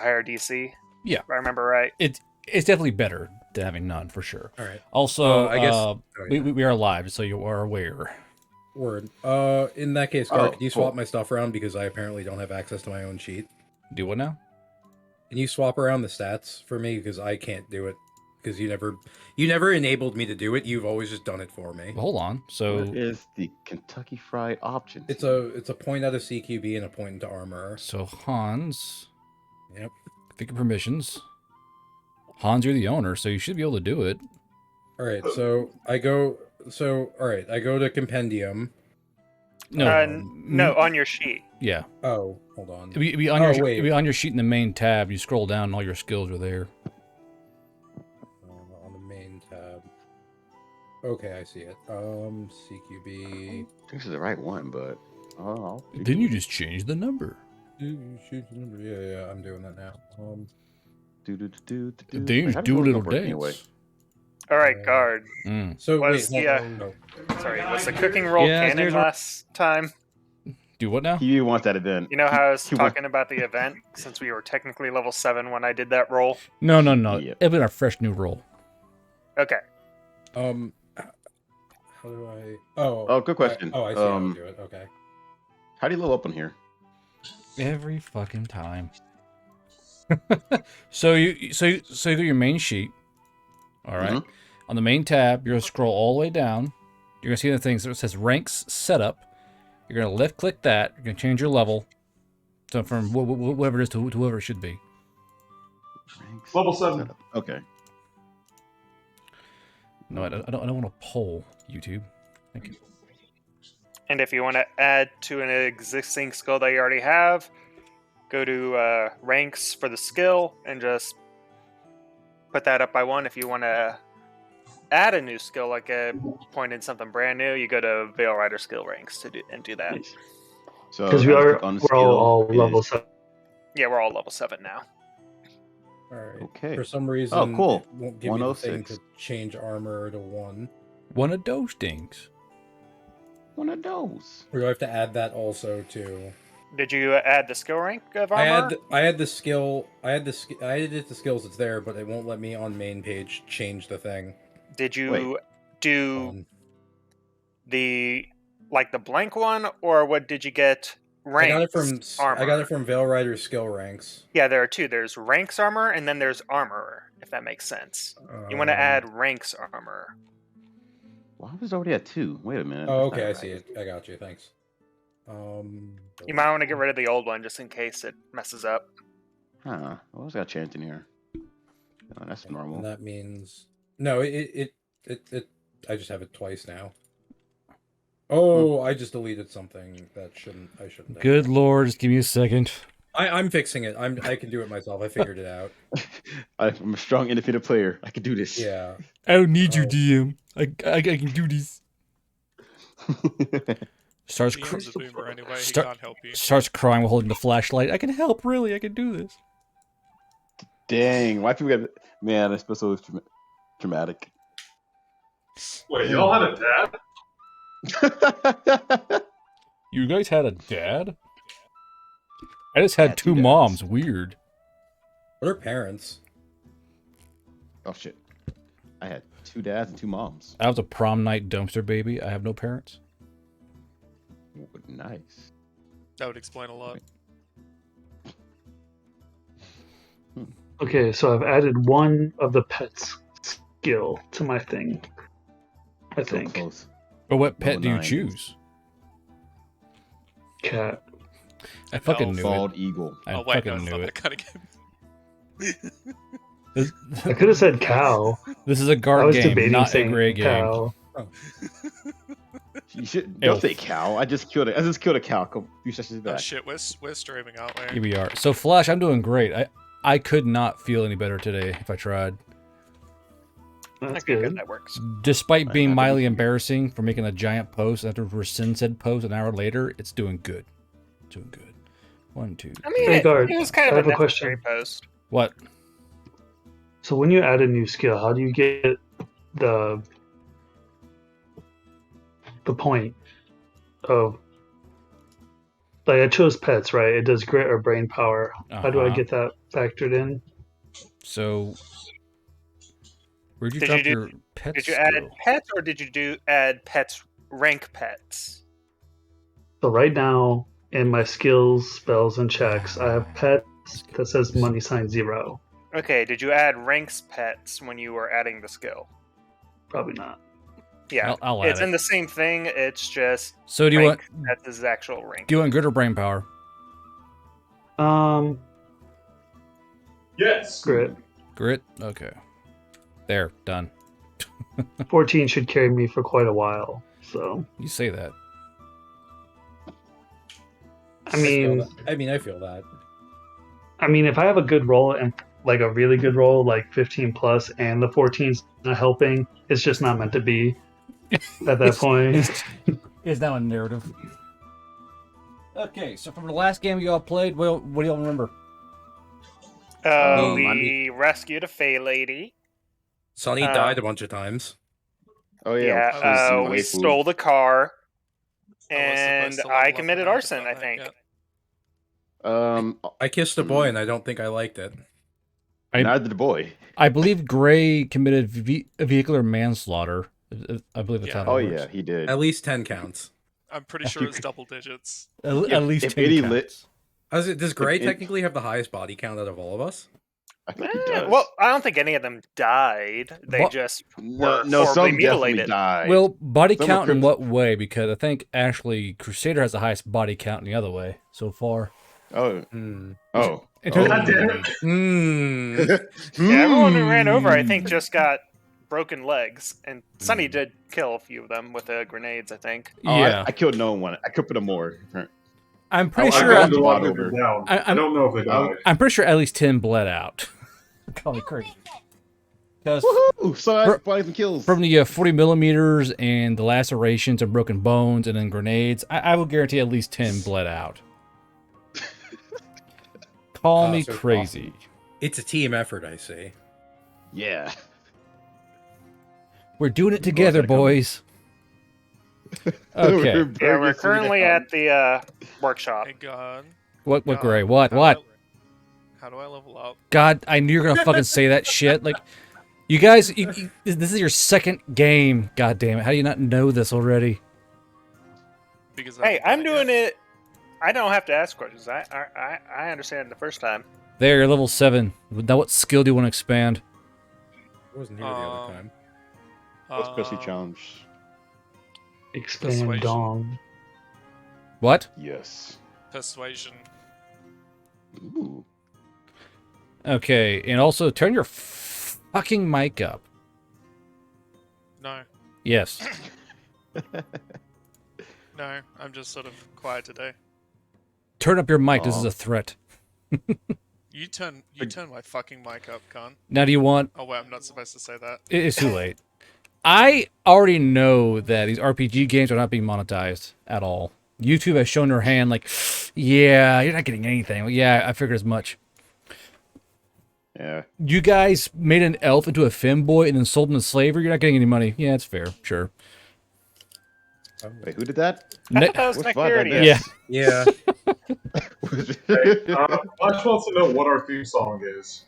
higher DC. Yeah. If I remember right. It's definitely better than having none, for sure. All right. Also, I guess we are live, so you are aware. Word. In that case, Gar, can you swap my stuff around because I apparently don't have access to my own sheet? Do what now? Can you swap around the stats for me because I can't do it because you never enabled me to do it. You've always just done it for me. Well, hold on. So what is the Kentucky Fried option? It's a point out of CQB and a point into armor. So Hans. Yep. Configure permissions. Hans, you're the owner, so you should be able to do it. All right. So I go to compendium. No, on your sheet. Yeah. Oh, hold on. It'll be on your sheet in the main tab. You scroll down, and all your skills are there. On the main tab. Okay, I see it. CQB. I think this is the right one, but Didn't you just change the number? Yeah, I'm doing that now. Things do little dance. Anyway. All right, guard. So was the cooking roll canon last time? Do what now? He wants that event. You know how I was talking about the event since we were technically level 7 when I did that roll? No. Yep. It'll be our fresh new roll. Okay. How do I? Oh, good question. I see how to do it. Okay. How do you level up on here? Every fucking time. so you go to your main sheet. All right. Mm-hmm. On the main tab, you're gonna scroll all the way down. You're gonna see the things that says ranks setup. You're gonna left click that. You're gonna change your level, so from whatever it is to whoever it should be. Ranks level 7. Okay. No, I don't want to poll YouTube. Thank you. And if you want to add to an existing skill that you already have, go to ranks for the skill and just put that up by 1. If you want to add a new skill, like a point in something brand new, you go to Veil Rider skill ranks to do that. Nice. So because we're all level 7. Yeah, we're all level 7 now. All right. Okay. For some reason, cool. It won't give me the thing to change armor to 1. One of those things. One of those. Or do I have to add that also to? Did you add the skill rank of armor? I had the skill. I added the skills. It's there, but it won't let me on main page change the thing. Did you do the blank one, or what did you get? Ranks. I got it from Veil Rider skill ranks. Yeah, there are 2. There's ranks armor, and then there's armor. If that makes sense, you want to add ranks armor. Why was it already at 2? Wait a minute. Oh, okay, I see it. I got you. Thanks. You might want to get rid of the old one just in case it messes up. Huh? What was that chant in here? Oh, that's normal. And that means no. It. I just have it twice now. Oh, I just deleted something that I shouldn't. Good lord, just give me a second. I'm fixing it. I can do it myself. I figured it out. I'm a strong, independent player. I can do this. Yeah. I don't need you, DM. I can do this. Starts crying while holding the flashlight. I can help, really. I can do this. Dang, why people got... Man, this episode was dramatic. Wait, y'all had a dad? You guys had a dad? I just had 2 moms. Weird. What are parents? Oh, shit. I had 2 dads and 2 moms. I was a prom night dumpster baby. I have no parents. Nice. That would explain a lot. Okay, so I've added one of the pets skill to my thing. I think. Close. But what pet do you choose? Cat. I fucking knew Bald it. eagle. I fucking knew it. I could have said cow. This is a guard game, not a gray game. Cow. Oh. You should don't say cow. I just killed a cow a few sessions back. Oh shit, we're streaming, aren't we? Here we are. So Flash, I'm doing great. I could not feel any better today if I tried. That's good. That works. Despite being mildly embarrassing for making a giant post after rescind said post an hour later, it's doing good. Doing good. 1, 2. I mean, Hey, Guard, it was kind I of have a a question. necessary post. What? So when you add a new skill, how do you get the point of, like, I chose pets, right? It does grit or brain power. How do I get that factored in. So, where'd you Did drop you do- your pet Did you skill? add pets or did you add pets rank pets? So right now, in my skills, spells, and checks, I have pets that says money sign 0. Okay, did you add ranks pets when you were adding the skill? Probably not. Yeah, I'll add it's it. in the same thing. It's just So do you want that's his actual rank. do you want grit or brain power? Yes. Grit. Grit. Okay. There. Done. 14 should carry me for quite a while. So, You say that. I mean, I feel that. if I have a good roll and like a really good roll, like 15 plus, and the 14's not helping, it's just not meant to be at that point. It's now a narrative. Okay, so from the last game you all played, what do y'all remember? We rescued a Fey lady. Sonny died a bunch of times. Oh yeah. Yeah, some we waifu. stole the car, I was and supposed to I level up committed and arson. I done that think. yet. I kissed a boy, and I don't think I liked it. Neither did the boy. I believe Gray committed vehicular manslaughter. I believe that's Yeah. how Oh it yeah, works. he did. At least 10 counts. I'm pretty sure it's double digits. At least if 10 any counts. Does Gray it- technically have the highest body count out of all of us? I think he does. Well, I don't think any of them died. They What? just no, were no, horribly some definitely mutilated. died. Well, body Some were count in crypt- what way? Because I think actually Crusader has the highest body count in the other way so far. oh, Hmm. oh, In terms- God damn it. Hmm. Yeah, everyone who ran over, I Hmm. think, just got broken legs, and Sunny did kill a few of them with grenades. I think. Oh, Yeah, I killed no one. I could put him more. I'm pretty I sure. got I'm the one over. who down. I- I don't know if they died. I'm pretty sure at least 10 bled out. Call me crazy. Because Woohoo! So I bodies and kills. from the 40 millimeters and the lacerations and broken bones and then grenades, I will guarantee at least 10 bled out. Call me So crazy. It's a team effort, I see. Yeah. We're doing it together, that coming? boys. Okay. Yeah, we're currently at the workshop. Thank God. What, God, Gray? What? How do I level up? God, I knew you were going to fucking say that shit. Like, you guys, this is your second game. God damn it. How do you not know this already? Because Hey, I'm doing it. I don't have to ask questions. I understand it the first time. There, you're level 7. Now what skill do you want to expand? I wasn't here the other time. Especially challenge. Expand Persuasion. dong. What? Yes. Persuasion. Ooh. Okay, and also turn your fucking mic up. No, Yes. no, I'm just sort of quiet today. Turn up your mic. This is Aw. a threat. You turn my fucking mic up, cunt. Now, do you want... Oh wait, I'm not supposed to say that. It's too late. I already know that these RPG games are not being monetized at all. YouTube has shown their hand like, yeah, you're not getting anything. Well, yeah, I figured as much. Yeah. You guys made an elf into a femboy and then sold him to slavery. You're not getting any money. Yeah, it's fair. Sure. Wait, who did that? I thought that was What's Nick fun, I Fury. Yeah. Yeah. Hey, I just want to know what our theme song is.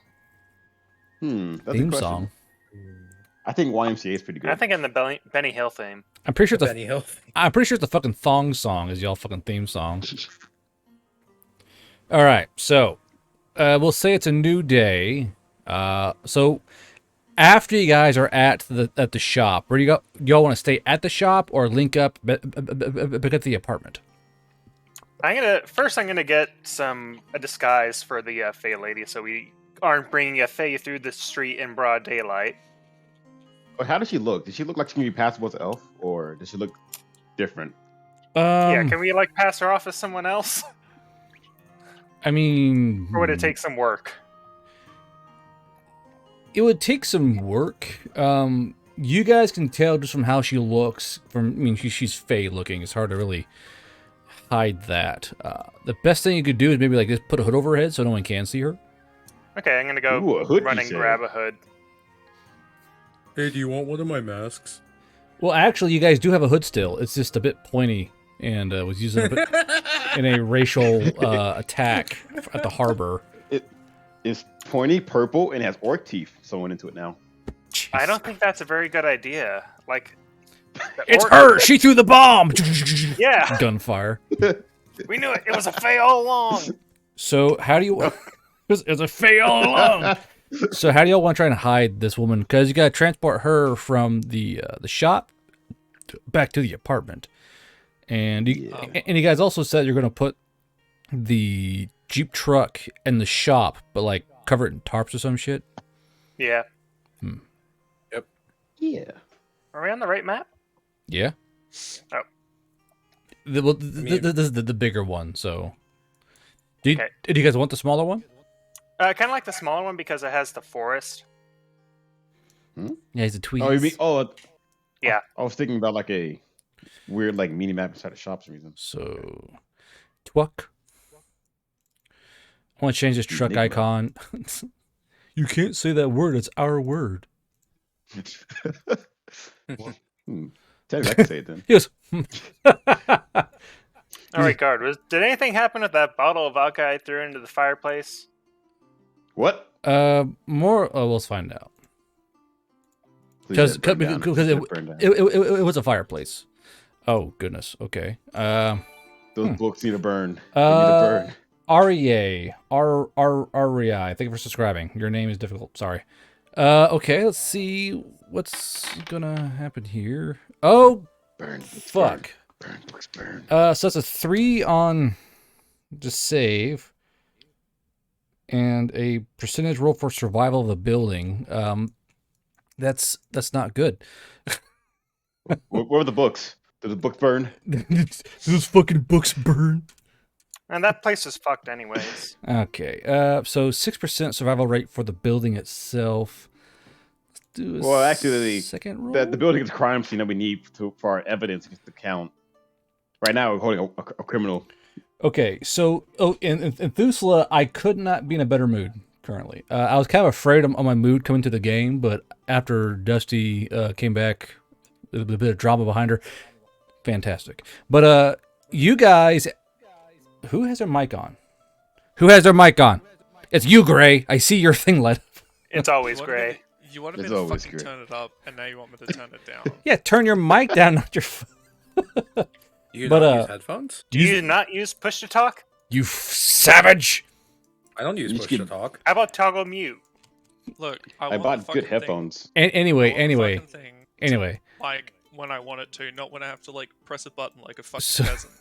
That's a Theme question. song. I think YMCA is pretty good. I think in the Benny Hill theme. I'm pretty sure it's Benny Hill. I'm pretty sure it's the fucking thong song is y'all fucking theme song. All right, so we'll say it's a new day. So after you guys are at the shop, where do you go? Y'all want to stay at the shop or link up back at the apartment? I'm gonna get a disguise for the Fey lady, so we aren't bringing a Fey through the street in broad daylight. Or how does she look? Does she look like she can be passable as an elf, or does she look different? Yeah, can we pass her off as someone else, I mean, or would it take some work? It would take some work. You guys can tell just from how she looks. She's Fey looking. It's hard to really hide that. The best thing you could do is maybe just put a hood over her head so no one can see her. Okay, I'm gonna go Ooh, a hood, run you and say? grab a hood. Hey, do you want one of my masks? Well, actually, you guys do have a hood still. It's just a bit pointy and was used in a racial attack at the harbor. It's pointy, purple, and has orc teeth sewn into it now. I don't think that's a very good idea. Like, the It's orc- her. She threw the bomb. Yeah, Gunfire. we knew it. It was a Fae all along. So how do you? It's a Fae all along. So how do y'all want to try and hide this woman? Because you got to transport her from the shop back to the apartment, and you guys also said you're going to put the Jeep truck in the shop, but like cover it in tarps or some shit. Yeah. Yeah. Are we on the right map? Yeah. Oh. This is the bigger one. So, do you Okay. guys want the smaller one? Kind of like the smaller one because it has the forest. Yeah, he's a tweet. Oh, you mean? Oh, Yeah. I was thinking about like a weird like mini map inside the shop for some reason. So, Twuck. I want to change this truck Enigma. icon. You can't say that word. It's our word. Tell me, I can say it then. He goes, All right, guard. Did anything happen with that bottle of vodka I threw into the fireplace? What? more. Oh, let's find out. Please Because let it burn down. because Please it, let it burn down. it was a fireplace. Oh goodness. Okay. Those books need to burn. They need to burn. REA. REI. Thank you for subscribing. Your name is difficult. Sorry. Okay, let's see what's gonna happen here. Oh, Burn. Books fuck. Burn. Books burn. So that's a 3 on the save. And a percentage roll for survival of the building. That's not good. Where were the books? Did the books burn? Those fucking books burn. And that place is fucked anyways. Okay. So 6% survival rate for the building itself. Let's do a Well, actually, second roll. The building is a crime scene that we need for our evidence to count. Right now, we're holding a criminal. Okay, so in Thusla, I could not be in a better mood currently. I was kind of afraid of my mood coming to the game, but after Dusty came back, a bit of drama behind her, fantastic. But you guys, who has their mic on? Who has their mic on? It's you, Gray. I see your thing lit. It's always gray. You wanted me It's to always fucking gray. turn it up, and now you want me to turn it down. Yeah, turn your mic down, not your. You But, don't use headphones? Do you not use push to talk? You savage! I don't use You push just to get- talk. How about toggle mute? Look, I want bought the fucking good headphones. Anyway, Thing, I want the fucking thing anyway. like when I want it to, not when I have to like press a button like a fucking So- peasant.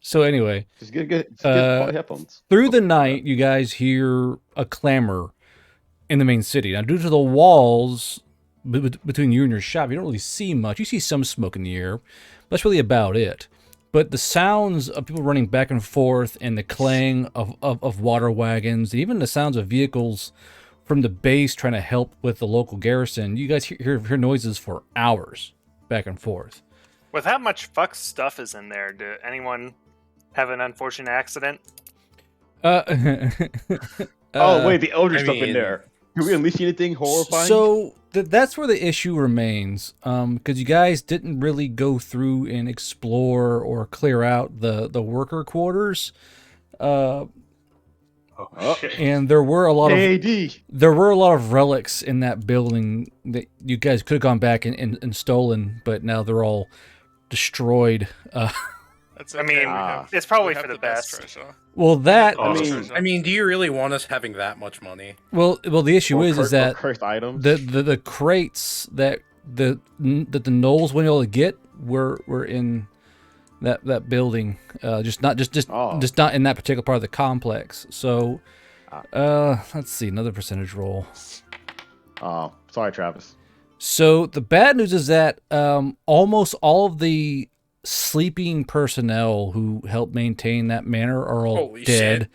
So anyway, Just get quality headphones. through the night, you guys hear a clamor in the main city. Now, due to the walls between you and your shop, you don't really see much. You see some smoke in the air. That's really about it. But the sounds of people running back and forth and the clang of water wagons, and even the sounds of vehicles from the base trying to help with the local garrison, you guys hear noises for hours back and forth. With how much fucked stuff is in there, did anyone have an unfortunate accident? Oh wait, the elder I stuff in mean- there. Can we unleash anything horrifying? So that's where the issue remains, because you guys didn't really go through and explore or clear out the worker quarters, Oh, and there were a lot of AD. relics in that building that you guys could have gone back and stolen, but now they're all destroyed. That's I mean, okay, we have- it's probably we for have the best. treasure. Well, that Oh, I mean, do you really want us having that much money? well, the issue is that cursed items. the crates that the gnolls weren't able to get were in that building, just not in that particular part of the complex. So, let's see, another percentage roll. Oh, sorry, Travis. So the bad news is that almost all of the sleeping personnel who help maintain that manor are all Holy dead shit.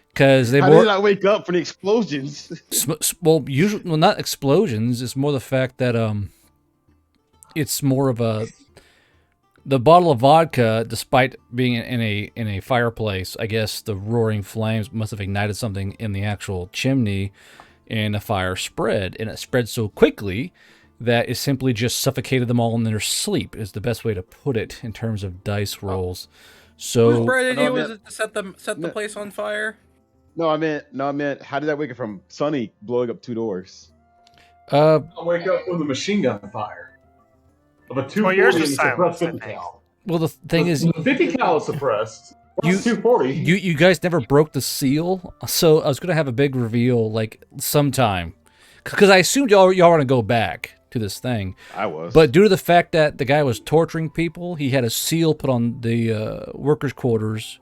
because they How did were I wake up from the explosions? well, not explosions. It's more the fact that it's more of the bottle of vodka, despite being in a fireplace. I guess the roaring flames must have ignited something in the actual chimney, and the fire spread, and it spread so quickly that it simply just suffocated them all in their sleep. Is the best way to put it in terms of dice rolls. Whose So bright idea no, was no. it to set the place on fire? No, I meant, how did that wake up from Sunny blowing up 2 doors? I wake up with a machine gun fire of a 240 Well, yours and was a suppressed silenced, I 50 think. cal. Well, the thing is, The 50 cal is suppressed. You- That's 240. you guys never broke the seal, so I was gonna have a big reveal like sometime, because I assumed y'all want to go back to this thing. I was. But due to the fact that the guy was torturing people, he had a seal put on the workers' quarters,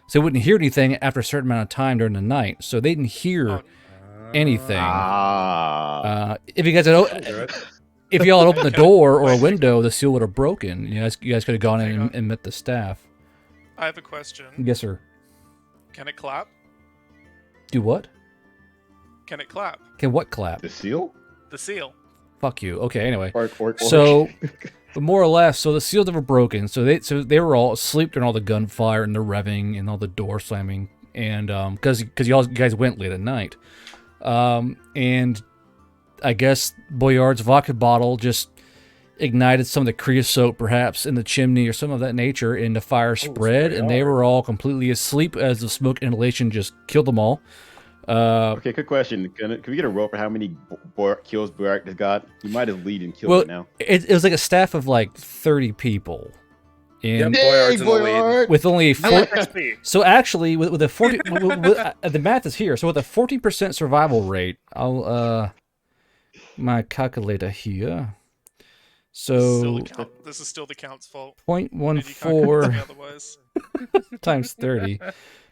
so they wouldn't hear anything after a certain amount of time during the night. So they didn't hear anything. If you guys had, if y'all had opened the door or a window, the seal would have broken. You guys could have gone in and met the staff. I have a question. Yes, sir. Can it clap? Do what? Can it clap? Can what clap? The seal? The seal. Fuck you. Okay. Anyway. Or So, but more or less, so the seal never broken. So they were all asleep during all the gunfire and the revving and all the door slamming, and because you guys went late at night, and I guess Boyard's vodka bottle just ignited some of the creosote perhaps in the chimney or some of that nature, and the fire spread, and they were all completely asleep as the smoke inhalation just killed them all. Okay, quick question. Can we get a roll for how many kills Boyard has got? He might have lead and killed Well, it now. it was like a staff of like 30 people. And Boyard's in the lead. with only 4, XP. so actually with a 40 the math is here. So with a 40% survival rate, I'll my calculator here. So This is still the count's fault. 0.14 Otherwise. times 30.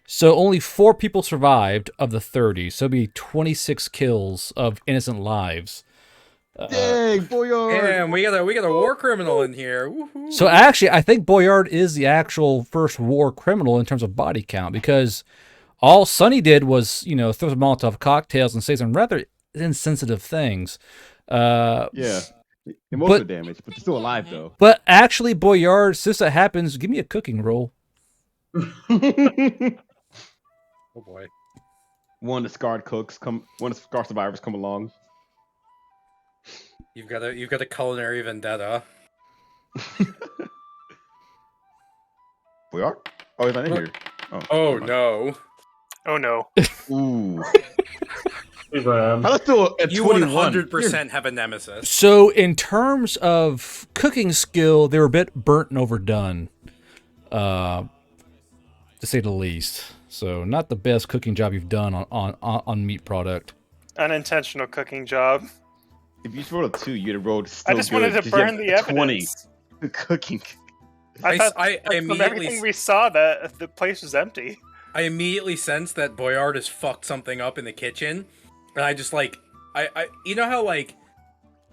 So only 4 people survived of the 30. So it'd be 26 kills of innocent lives. Dang, Boyard! Damn, we got a war criminal in here. Woohoo. So actually, I think Boyard is the actual first war criminal in terms of body count, because all Sonny did was, throw some Molotov cocktails and say some rather insensitive things. Yeah. Emotional damage, but they're still alive, though. But actually, Boyard, since that happens, give me a cooking roll. Oh boy. One of the scarred survivors come along. You've got a culinary vendetta. Boyard? Oh, he's not in here. Oh never mind. no. Oh no. Ooh. Hey, man. How still at You 21? 100% have a nemesis. So in terms of cooking skill, they were a bit burnt and overdone, to say the least. So not the best cooking job you've done on meat product. Unintentional cooking job. If you rolled a 2, you'd have rolled still I just good, wanted to 'cause you burn have the evidence. 20 cooking. I thought I from immediately everything we saw that the place was empty. I immediately sensed that Boyard has fucked something up in the kitchen, and I just like I you know how like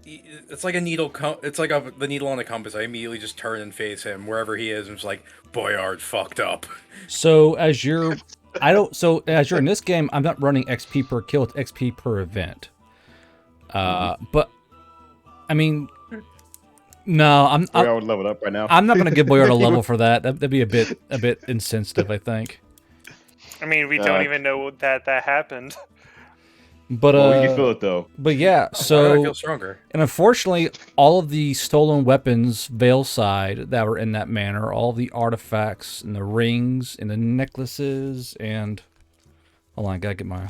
it's like a needle it's like the needle on a compass. I immediately just turn and face him wherever he is, and just like, Boyard fucked up. So as you're in this game, I'm not running XP per kill, it's XP per event. But I mean, no, I would level up right now. I'm not going to give Boyard a level for that. That'd be a bit insensitive, I think. I mean, we don't even know that happened. But well, we can feel it though. But yeah, Why do I so feel stronger? and unfortunately, all of the stolen weapons, Vale side, that were in that manor, all the artifacts and the rings and the necklaces and hold on, I gotta get my.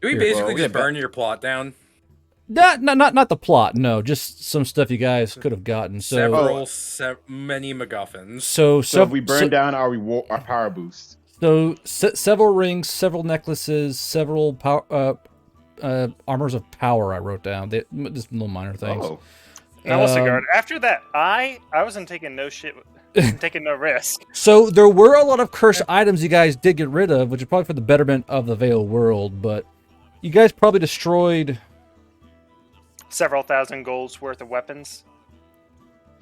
Do we Here, basically well, just burn your plot down? Not the plot. No, just some stuff you guys could have gotten. So Many MacGuffins. so So if we burn down our power boost. So several rings, several necklaces, several armors of power. I wrote down. Just little minor things. Oh. Now, what's the guard? After that, I wasn't taking no shit, taking no risk. So there were a lot of cursed items you guys did get rid of, which is probably for the betterment of the Vale world. But you guys probably destroyed Several thousand golds worth of weapons.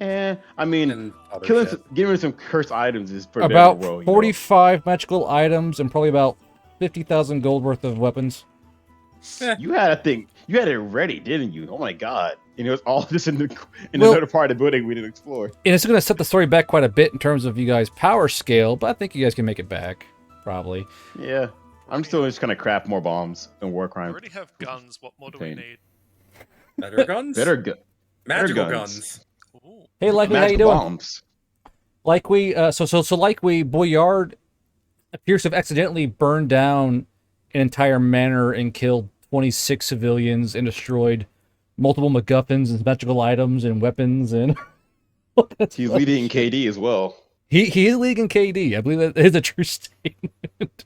I mean, And other giving some cursed items is pretty about bad in the world, 45 magical items and probably about 50,000 gold worth of weapons. You had it ready, didn't you? Oh my god! And it was all just in another part of the building we didn't explore. And it's going to set the story back quite a bit in terms of you guys' power scale, but I think you guys can make it back, probably. Yeah, I'm still just gonna craft more bombs and war We crime. already have guns. What more do we need? Better guns? Magical better guns. Ooh. Hey, Likely, how you magical doing? bombs. Like we, Boyard appears to have accidentally burned down an entire manor and killed 26 civilians and destroyed multiple MacGuffins and magical items and weapons and. He's leading KD as well. He is leading KD. I believe that is a true statement.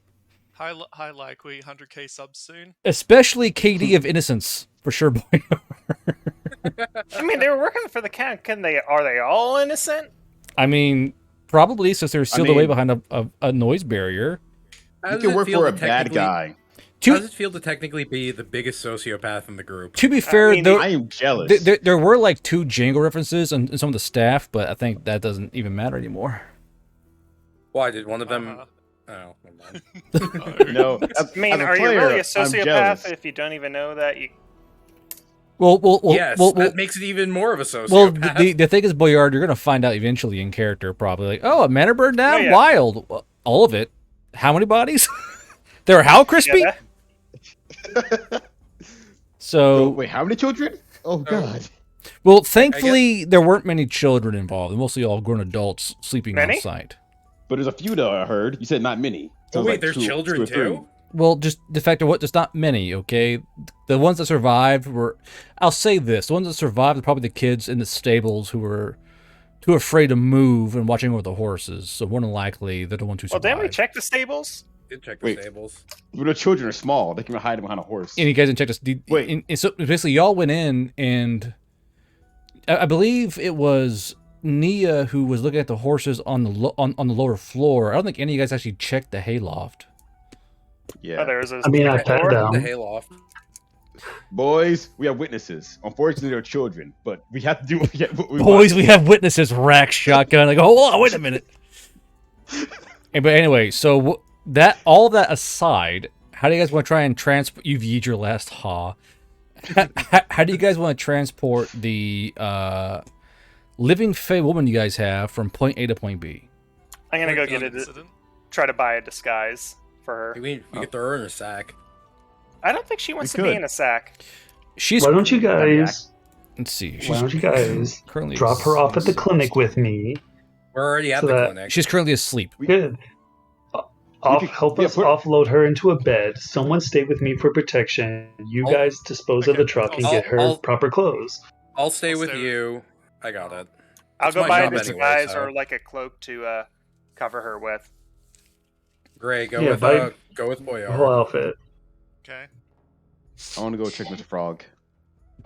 High likely 100k subs soon. Especially KD of Innocence, for sure, boy. I mean, they were working for the count. Are they all innocent? I mean, probably, since they're sealed away behind a noise barrier. You can work for a bad guy. How does it feel to technically be the biggest sociopath in the group? To be fair, though, I am jealous. There were like 2 Django references in some of the staff, but I think that doesn't even matter anymore. Why did one of them? Oh, never mind. No, I mean, are you really a sociopath if you don't even know that you? Well, yes, that makes it even more of a sociopath. Well, the thing is, Boyard, you're gonna find out eventually in character, probably like, oh, a manor burned down, Oh, yeah. wild, all of it. How many bodies? They were how crispy? Yeah, So wait, how many children? Oh God. Well, thankfully, there weren't many children involved. Mostly all grown adults sleeping on site. But there's a few though. I heard you said not many. So Oh wait, like there's children too. Well, just the fact of what, there's not many, okay? The ones that survived were, I'll say this, the ones that survived are probably the kids in the stables who were too afraid to move and watching over the horses. So more than likely, they're the ones who survived. Well, didn't we check the stables? Did check the stables. But the children are small. They can hide behind a horse. And you guys didn't check this. Wait. And so basically, y'all went in, and I believe it was Nia who was looking at the horses on the on the lower floor. I don't think any of you guys actually checked the hayloft. Yeah. Oh, there was I mean, I pat down. The hayloft. Boys, we have witnesses. Unfortunately, they're children, but we have to do what we Boys, we have witnesses. Rack shotgun. Like, hold on, wait a minute. But anyway, so all that aside, how do you guys want to try and transport? You've used your last ha. How do you guys want to transport the living Fey woman you guys have from point A to point B? I'm gonna go get it. Try to buy a disguise for her. We could throw her in a sack. I don't think she wants to be in a sack. She's. Why don't you guys? Let's see. Why don't you guys currently drop her off at the clinic with me? We're already at the clinic. She's currently asleep. Good. Help us offload her into a bed. Someone stay with me for protection. You guys dispose of the truck and get her proper clothes. I'll stay with you. I got it. I'll It's go my buy a job disguise anyway, so. or like a cloak to cover her with. Gray, go with Boyard. Whole outfit. Okay. I want to go check Mr. Frog.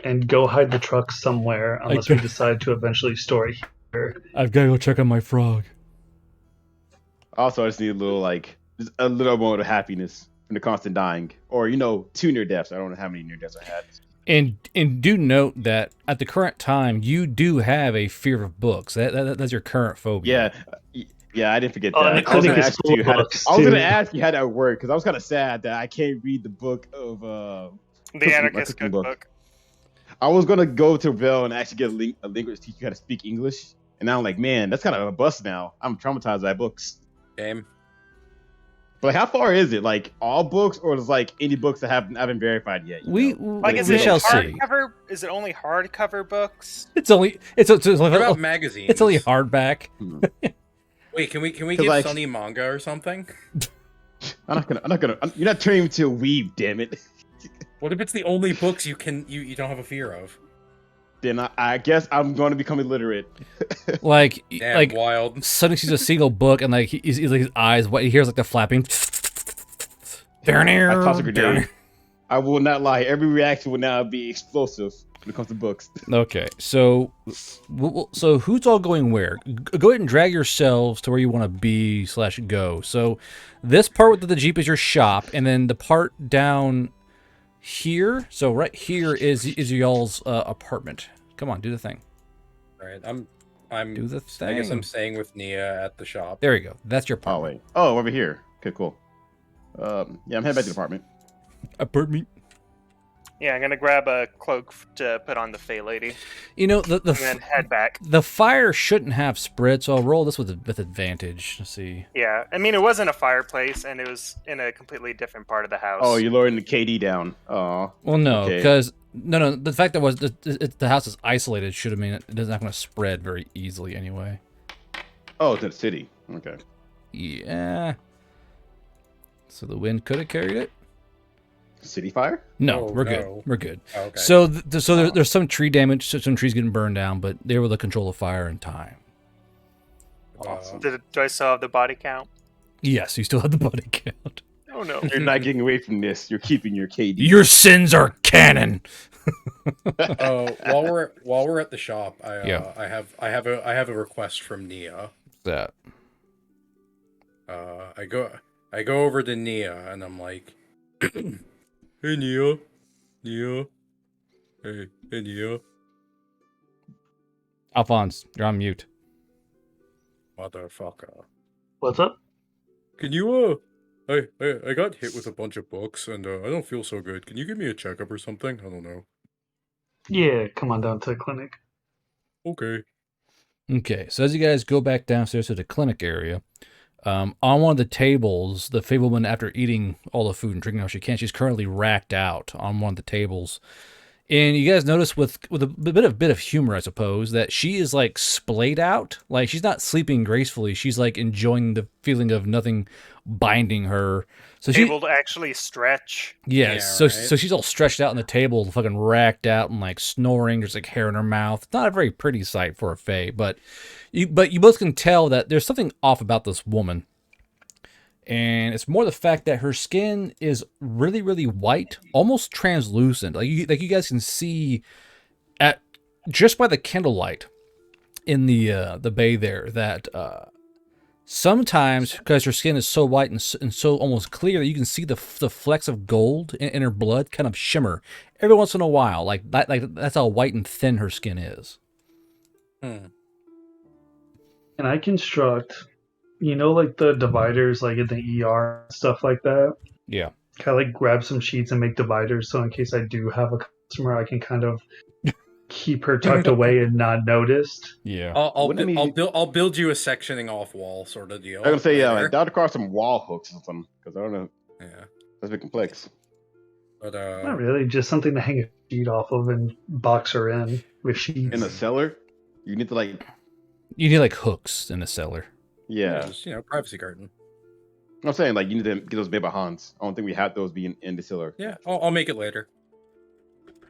And go hide the truck somewhere unless we decide to eventually store it here. I've got to go check on my frog. Also, I just need a little moment of happiness from the constant dying, or 2 near deaths. I don't know how many near deaths I had. And do note that at the current time, you do have a fear of books. That's your current phobia. Yeah, I didn't forget Oh, that. and the I was clinic is full of books, going too. to ask you how that worked because I was kind of sad that I can't read the book of The Anarchist Cookbook. I was gonna go to Bell and actually get a linguist teach you how to speak English, and now I'm like, man, that's kind of a bust now. I'm traumatized by books. Game. But how far is it? Like all books, or is like any books that haven't verified yet? We shall see. Hardcover? Is it only hardcover books? It's only it's What about magazines? It's only hardback. Wait, can we give like, Sunny manga or something? I'm not gonna. You're not turning me into a weeb, damn it. What if it's the only books you don't have a fear of? Then I guess I'm going to become illiterate. Like wild. Suddenly sees a single book and like he's like his eyes wet. He hears like the flapping. I toss a grenade. I will not lie. Every reaction will now be explosive when it comes to books. Okay, so who's all going where? Go ahead and drag yourselves to where you want to be / go. So this part with the Jeep is your shop, and then the part down here. So right here is y'all's apartment. Come on, do the thing. All right, I'm. Do the thing. I guess I'm staying with Nia at the shop. There you go. That's your Oh apartment. wait. Oh, over here. Okay, cool. Yeah, I'm heading back to the apartment. Apartment. Yeah, I'm gonna grab a cloak to put on the Fey lady. The and then head back. The fire shouldn't have spread, so I'll roll this with advantage. Let's see. Yeah, I mean it wasn't a fireplace, and it was in a completely different part of the house. Oh, you're lowering the KD down. Oh. Well, no, because no. The fact that the house is isolated should have mean it's not going to spread very easily anyway. Oh, it's in the city. Okay. Yeah. So the wind could have carried it. City fire? No, Oh, we're good. no. We're good. Oh, okay. So, there's some tree damage, so some trees getting burned down, but they were able to control the fire in time. Awesome. Do I still have the body count? Yes, you still have the body count. Oh no. You're not getting away from this. You're keeping your KD. Your sins are canon. While we're at the shop, Yeah. I have a request from Nia. That. I go over to Nia and I'm like, "Hey Nia, hey Nia, Alphonse, you're on mute. motherfucker. What's up? Can you I got hit with a bunch of books and I don't feel so good. Can you give me a checkup or something? I don't know. Yeah, come on down to the clinic. Okay. Okay, so as you guys go back downstairs to the clinic area, on one of the tables, the Fableman, after eating all the food and drinking all she can, she's currently racked out on one of the tables. And you guys notice with a bit of humor, I suppose, that she is like splayed out. Like she's not sleeping gracefully. She's like enjoying the feeling of nothing binding her. So Able to actually stretch. yes. Yeah, So right. she's all stretched out on the table, fucking racked out and like snoring. There's like hair in her mouth. Not a very pretty sight for a fae, but you both can tell that there's something off about this woman. And it's more the fact that her skin is really, really white, almost translucent. Like you guys can see at just by the candlelight in the bay there that sometimes because her skin is so white and so almost clear that you can see the flecks of gold in her blood kind of shimmer every once in a while. Like that's how white and thin her skin is. And I construct, like the dividers, like in the ER, stuff like that. Yeah. Kind of like grab some sheets and make dividers, so in case I do have a customer, I can kind of keep her tucked away and not noticed. Yeah. I'll build you a sectioning off wall sort of deal. I'm gonna say, later. dot across some wall hooks or something, because I don't know. Yeah. That's a bit complex. But Not really, just something to hang a sheet off of and box her in with sheets. In the cellar, you need to You need like hooks in the cellar. yeah. just, privacy curtain. I'm saying you need to get those baby Hans. I don't think we had those being in the cellar. Yeah, I'll make it later.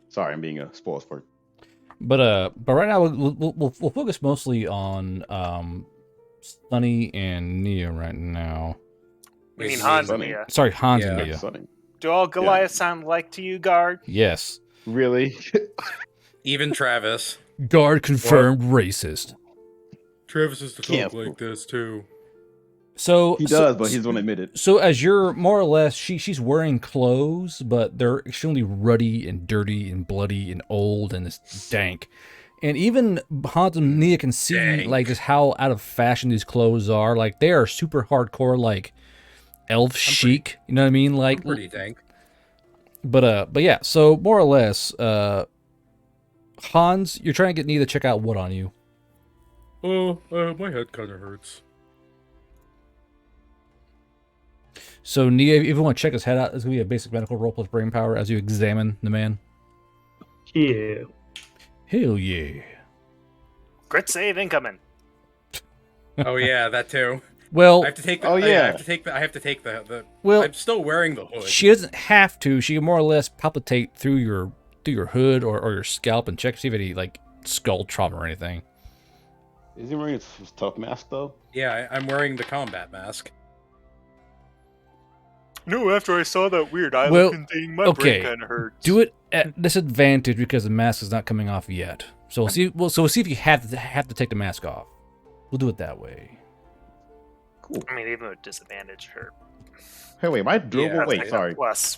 Sorry, I'm being a spoil sport. But right now we'll focus mostly on Sunny and Nia right now. You mean Wait, Hans and Sunny. Mia. Sorry, Hans and Yeah. Mia. Sunny. Do all Goliaths sound like to you, Guard? Yes. Really? Even Travis. Guard confirmed racist. Travis is to Can't talk like this too. So He does, but he doesn't admit it. So as you're more or less, she's wearing clothes, but they're extremely ruddy and dirty and bloody and old and it's dank. And even Hans and Nia can see Dank. just how out of fashion these clothes are. Like they are super hardcore, elf chic. You know what I mean? I'm pretty dank. But yeah. So more or less, Hans, you're trying to get Nia to check out what on you. Oh, my head kind of hurts. So Nia, if you want to check his head out, it's gonna be a basic medical roll plus brain power as you examine the man. Yeah. Hell yeah. Crit save incoming. Oh yeah, that too. Well, I have to take. Oh, yeah. I have to take the. Well, I'm still wearing the hood. she doesn't have to. She can more or less palpitate through your hood or your scalp and check to see if any skull trauma or anything. Is he wearing his tough mask though? Yeah, I'm wearing the combat mask. No, after I saw that weird eye Well, looking thing, my okay. brain kind of hurts. Do it at disadvantage because the mask is not coming off yet. So we'll see. We'll see if you have to take the mask off. We'll do it that way. Cool. I mean, even with disadvantage, sure. Hey, wait, my durable. Yeah, wait, sorry. Plus.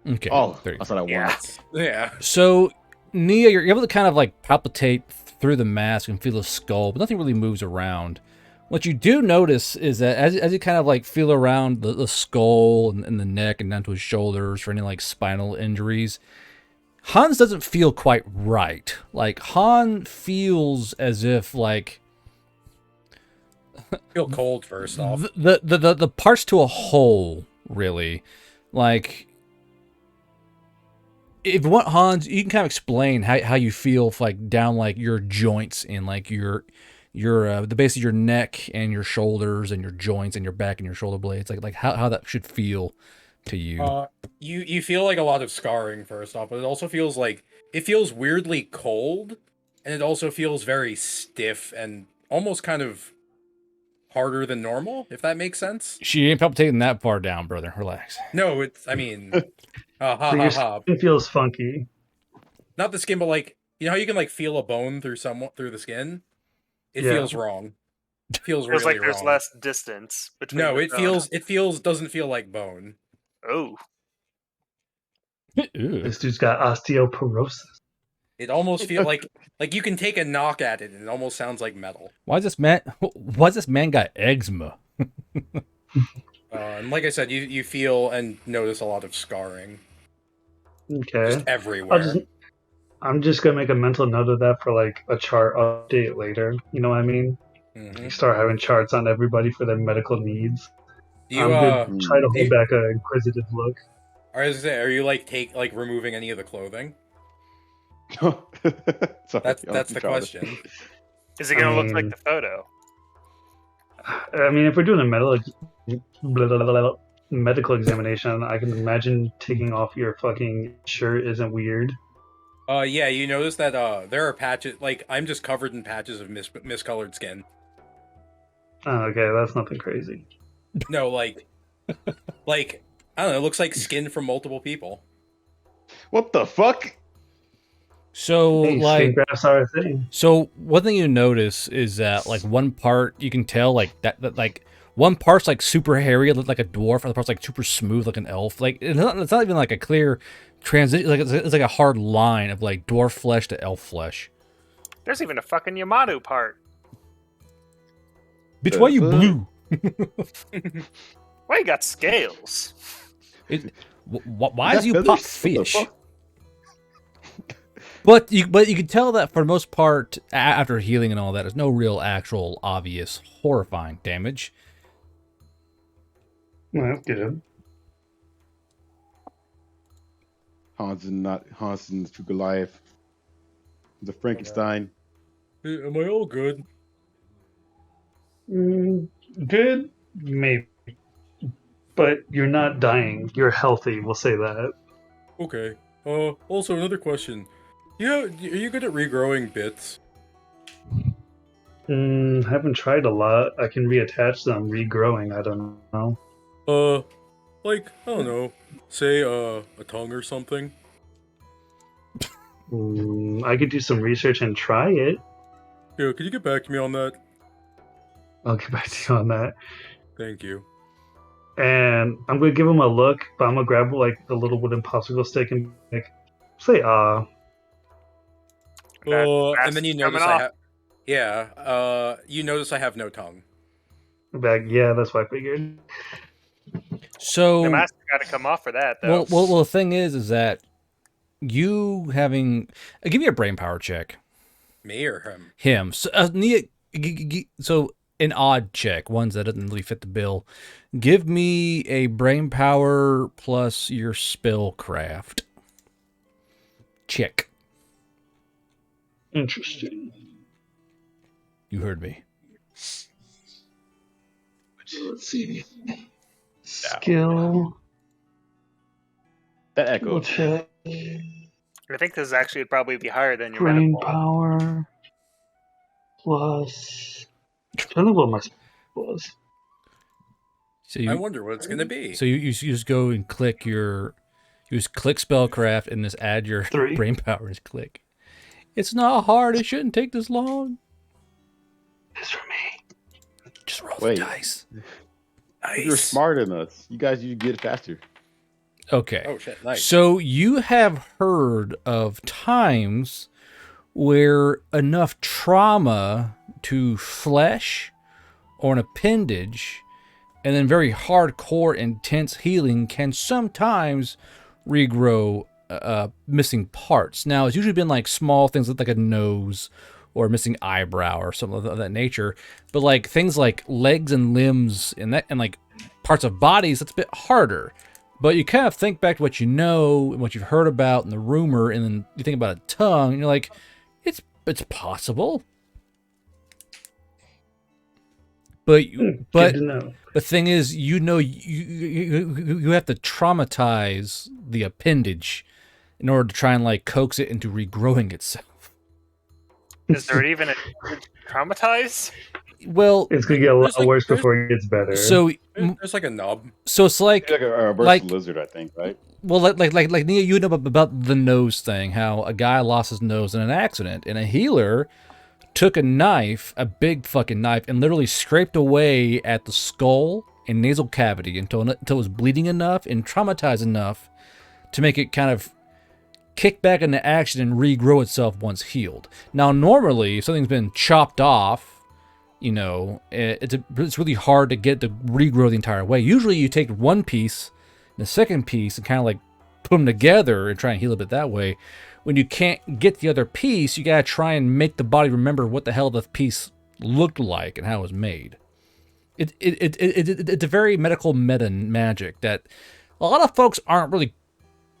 Okay. Oh, there you I thought I won. Yeah. Yeah. So, Nia, you're able to kind of palpitate through the mask and feel the skull, but nothing really moves around. What you do notice is that as you kind of feel around the skull and the neck and down to his shoulders for any spinal injuries, Hans doesn't feel quite right. Han feels as if Feel cold first off. the parts to a whole, really. If you want Hans, you can kind of explain how you feel down your joints and your the base of your neck and your shoulders and your joints and your back and your shoulder blades, like how that should feel to you. You feel like a lot of scarring first off, but it also feels like it feels weirdly cold, and it also feels very stiff and almost kind of harder than normal, if that makes sense. She ain't palpitating that far down, brother. Relax. No, it's I mean, ha So your ha ha. skin feels funky. Not the skin, but like you know how you can like feel a bone through the skin. It Yeah. feels wrong. It feels Feels really like there's wrong. less distance between. No, the it bone. doesn't feel like bone. Oh, Ew. This dude's got osteoporosis. It almost feels like you can take a knock at it and it almost sounds like metal. Why's this man got eczema? And like I said, you feel and notice a lot of scarring Okay. just everywhere. I'm just gonna make a mental note of that for like a chart update later. You know what I mean? Mhm. Start having charts on everybody for their medical needs. Do you I'm try to do you- hold back an inquisitive look. are you like removing any of the clothing? Sorry, That's the question. is it gonna look like mean- the photo? I mean, if we're doing a medical examination, I can imagine taking off your fucking shirt isn't weird. Yeah, you notice that there are patches. Like I'm just covered in patches of miscolored skin. Oh, okay, that's nothing crazy. No, like I don't know. It looks like skin from multiple people. What the fuck? So Hey, skin like, grafts are a thing. so one thing you notice is that like one part you can tell like that like one part's like super hairy, like a dwarf, other part's like super smooth, like an elf. Like it's not even like a clear transition. Like it's like a hard line of like dwarf flesh to elf flesh. There's even a fucking Yamato part. Bitch, why you fuck? blue? Why you got scales? Why is Is that you feathers? pop What the fish? fuck? But you can tell that for the most part, after healing and all that, there's no real actual obvious horrifying damage. Well, that's good. Hansen's to Goliath. The Frankenstein. Am I all good? Good, maybe. But you're not dying. You're healthy, we'll say that. Okay. Also another question. Yeah, are you good at regrowing bits? Haven't tried a lot. I can reattach them, regrowing, I don't know. Like, I don't know. Say, a tongue or something? I could do some research and try it. Yeah, could you get back to me on that? I'll get back to you on that. Thank you. And I'm gonna give him a look, but I'm gonna grab like the little wooden popsicle stick and like say And then you That's notice coming I off. have... Yeah, you notice I have no tongue. back. Yeah, that's what I figured. So The mask got to come off for that, though. well, the thing is that you having give me a brain power check. Me or him? Him. So, so an odd check, ones that doesn't really fit the bill. Give me a brain power plus your spellcraft check. Interesting. You heard me. Let's see. Skill. That We'll echoed. check. I think this actually would probably be higher than your Brain medical. power plus. I'm trying to know what my spell was. So I you wonder what it's gonna be. so you just go and click your use click spellcraft and just add your 3. brain power and click. It's not hard. It shouldn't take this long. It's for me. Just roll Wait. the dice. You're smarter than us. You guys, you get it faster. Okay. Oh shit, nice. So you have heard of times where enough trauma to flesh or an appendage and then very hardcore, intense healing can sometimes regrow missing parts. Now, it's usually been like small things like a nose or a missing eyebrow or something of that nature. But like things like legs and limbs and like parts of bodies, that's a bit harder. But you kind of think back to what you know and what you've heard about and the rumor, and then you think about a tongue, and you're like, it's possible. But Good to know. the thing is, you have to traumatize the appendage in order to try and like coax it into regrowing itself. Is there even a traumatize? Well, It's gonna get a lot There's like- worse there's- before it gets better. so There's like a nub. it's like Like a reverse like- lizard, I think, right? well, like Nia, you know about the nose thing. How a guy lost his nose in an accident, and a healer took a knife, a big fucking knife, and literally scraped away at the skull and nasal cavity until it was bleeding enough and traumatized enough to make it kind of kick back into action and regrow itself once healed. Now, normally, if something's been chopped off, you know, it's really hard to get to regrow the entire way. Usually, you take one piece and the second piece and kind of like put them together and try and heal a bit that way. When you can't get the other piece, you gotta try and make the body remember what the hell the piece looked like and how it was made. It's a very medical meta magic that a lot of folks aren't really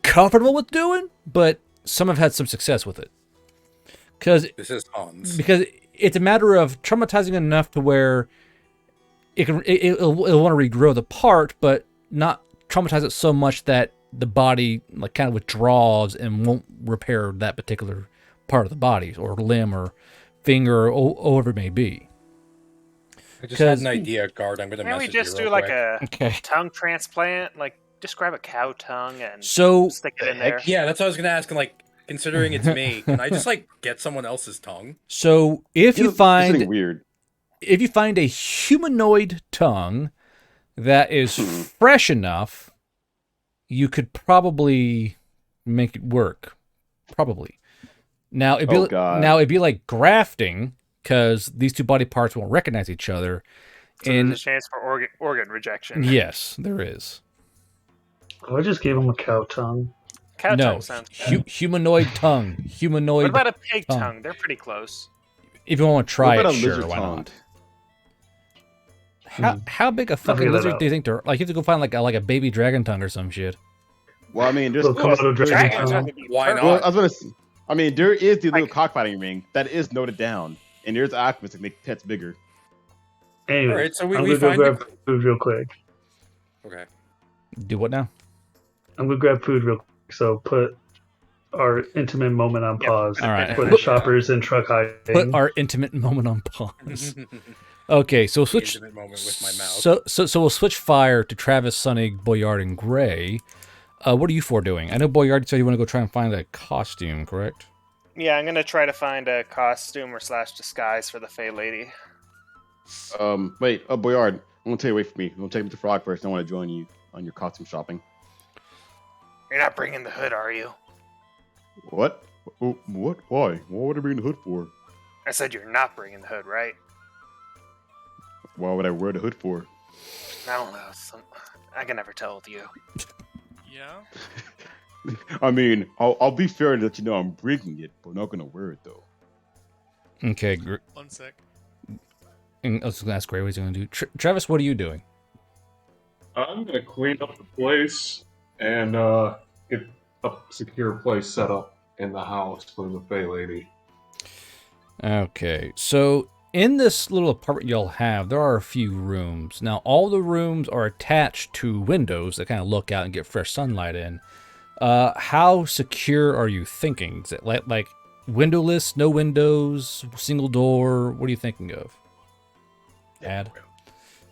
comfortable with doing, but some have had some success with it. Because This is Hans. it's a matter of traumatizing enough to where it'll want to regrow the part, but not traumatize it so much that the body like kind of withdraws and won't repair that particular part of the body or limb or finger or whatever it may be. I just had 'Cause- an idea, Guard. I'm gonna Can't we message you just real do like quick. a Okay. tongue transplant? Like, just grab a cow tongue and So stick it in heck? there. Yeah, that's what I was gonna ask. And like, considering it's me, can I just like get someone else's tongue? if you It's find something weird. a humanoid tongue that is fresh enough, you could probably make it work. Probably. Now Oh, God. it'd be like grafting because these two body parts won't recognize each other. So And there's a chance for organ rejection. yes, there is. Oh, I just gave him a cow tongue. Cow No, tongue sounds good. humanoid tongue. Humanoid. What about a pig tongue? tongue? They're pretty close. If you want to try What about it, a sure, lizard why tongue? not? How big a fucking figure that lizard out. do you think they're like? You have to go find like a baby dragon tongue or some shit. Well, I mean, there's Little Komodo dragon Dragons tongue. are the Why perfect- not? Well, I was gonna. I mean, there is the little Like- cockfighting ring that is noted down, and there's alchemists that make pets bigger. Anyway, All right, so we I'm we gonna go find grab food real quick. Okay. Do what now? I'm gonna grab food real quick. So put our intimate moment on Yep. pause All right. for the shoppers and truck hiding. Put our intimate moment on pause. Okay, so we'll switch. Intimate moment with my mouth. So we'll switch fire to Travis, Sonny, Boyard, and Gray. What are you four doing? I know Boyard said you want to go try and find a costume, correct? Yeah, I'm gonna try to find a costume or / disguise for the Fey Lady. Wait, Boyard, I'm gonna take you away from me. I'm gonna take me to Frog first. I want to join you on your costume shopping. You're not bringing the hood, are you? What? Oh, what? Why? What would I bring the hood for? I said you're not bringing the hood, right? Why would I wear the hood for? I don't know. I can never tell with you. Yeah? I mean, I'll be fair and let you know I'm bringing it, but I'm not gonna wear it though. Okay, One sec. and I was gonna ask Gray what he's gonna do. Travis, what are you doing? I'm gonna clean up the place and get a secure place set up in the house for the Fey Lady. Okay, so in this little apartment y'all have, there are a few rooms. Now, all the rooms are attached to windows that kind of look out and get fresh sunlight in. How secure are you thinking? Is it like windowless, no windows, single door? What are you thinking of? Ad.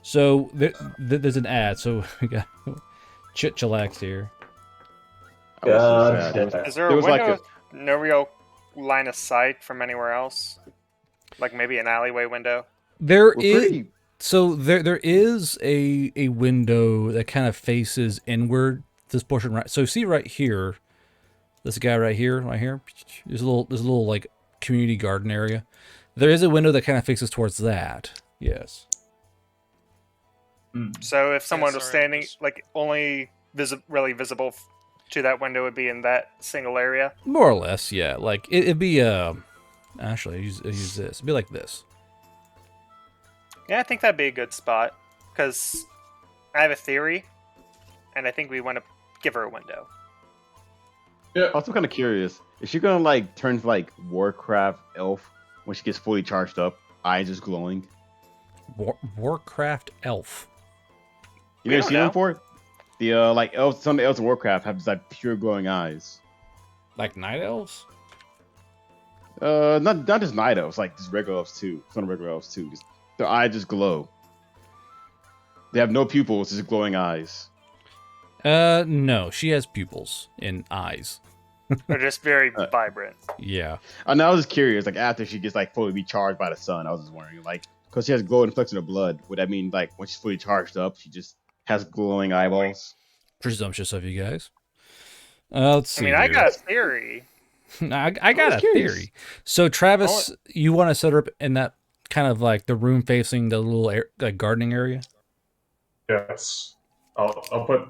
So there's an ad. So we got chillax here. I was so God, sad. There was- yeah. Is there there a was like window? No real line of sight from anywhere else? Like maybe an alleyway window? There we're is pretty- so there is a window that kind of faces inward. This portion right. So see right here, this guy right here. There's a little like community garden area. There is a window that kind of faces towards that. Yes. So if someone was sorry, standing, just- like only really visible to that window would be in that single area. More or less, yeah. Like it'd be actually use this. It'd be like this. Yeah, I think that'd be a good spot because I have a theory, and I think we want to give her a window. Also, kind of curious. Is she gonna like turn like Warcraft elf when she gets fully charged up? Eyes just glowing. Warcraft elf. You We never don't seen them know. before? The like elves, some of the elves in Warcraft have just like pure glowing eyes. Like night elves? Not just night elves, like just regular elves too. Some regular elves too. Just, their eyes just glow. They have no pupils, just glowing eyes. No, she has pupils and eyes. They're just very vibrant. Yeah. And I was just curious, like after she gets like fully recharged by the sun, I was just wondering, like, because she has glow and flecks in her blood, would that mean like when she's fully charged up, she just has glowing eyeballs? Presumptuous of you guys. Let's see. I mean, I here. got a theory. I got was a curious. theory. So Travis, you want to set her up in that kind of like the room facing the little like gardening area? Yes. I'll put.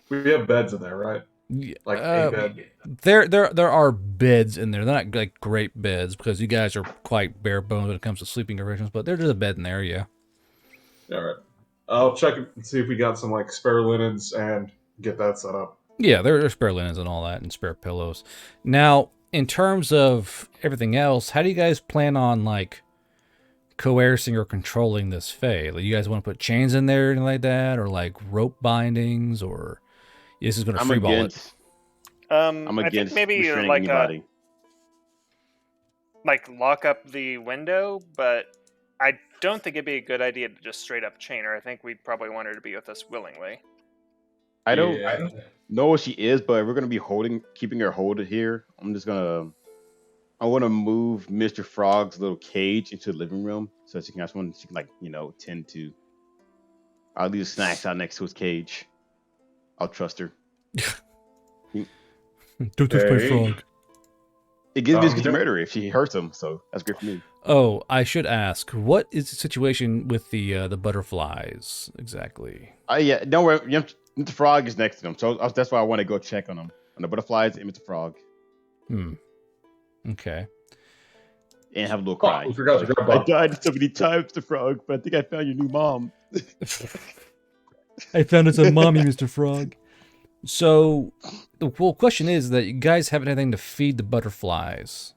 We have beds in there, right? Yeah, Like a bed. there are beds in there. They're not like great beds because you guys are quite bare bones when it comes to sleeping arrangements, but there's a bed in there, yeah. All right. I'll check and see if we got some like spare linens and get that set up. Yeah, there's spare linens and all that and spare pillows. Now, in terms of everything else, how do you guys plan on like coercing or controlling this fae? Like, you guys want to put chains in there or anything like that, or like rope bindings, or this is going to I'm freeball it? against. I'm I think against maybe restraining like anybody. like lock up the window, but I don't think it'd be a good idea to just straight up chain her. I think we'd probably want her to be with us willingly. I don't Yeah. know what she is, but if we're gonna be keeping her holded here, I want to move Mr. Frog's little cage into the living room so she can like tend to. I'll leave snacks out next to his cage. I'll trust her. Don't touch my Hey. frog. It gives me a Yeah. to murder if she hurts him, so that's great for me. Oh, I should ask, what is the situation with the butterflies exactly? Yeah, don't worry. Mr. Frog is next to him, so that's why I want to go check on him. On the butterflies and Mr. Frog, Okay. and have a little Oh, cry. we forgot to grab I Bob. died so many times, Mr. Frog, but I think I found your new mom. I found it's a mommy, Mr. Frog. So, the whole question is that you guys haven't had anything to feed the butterflies.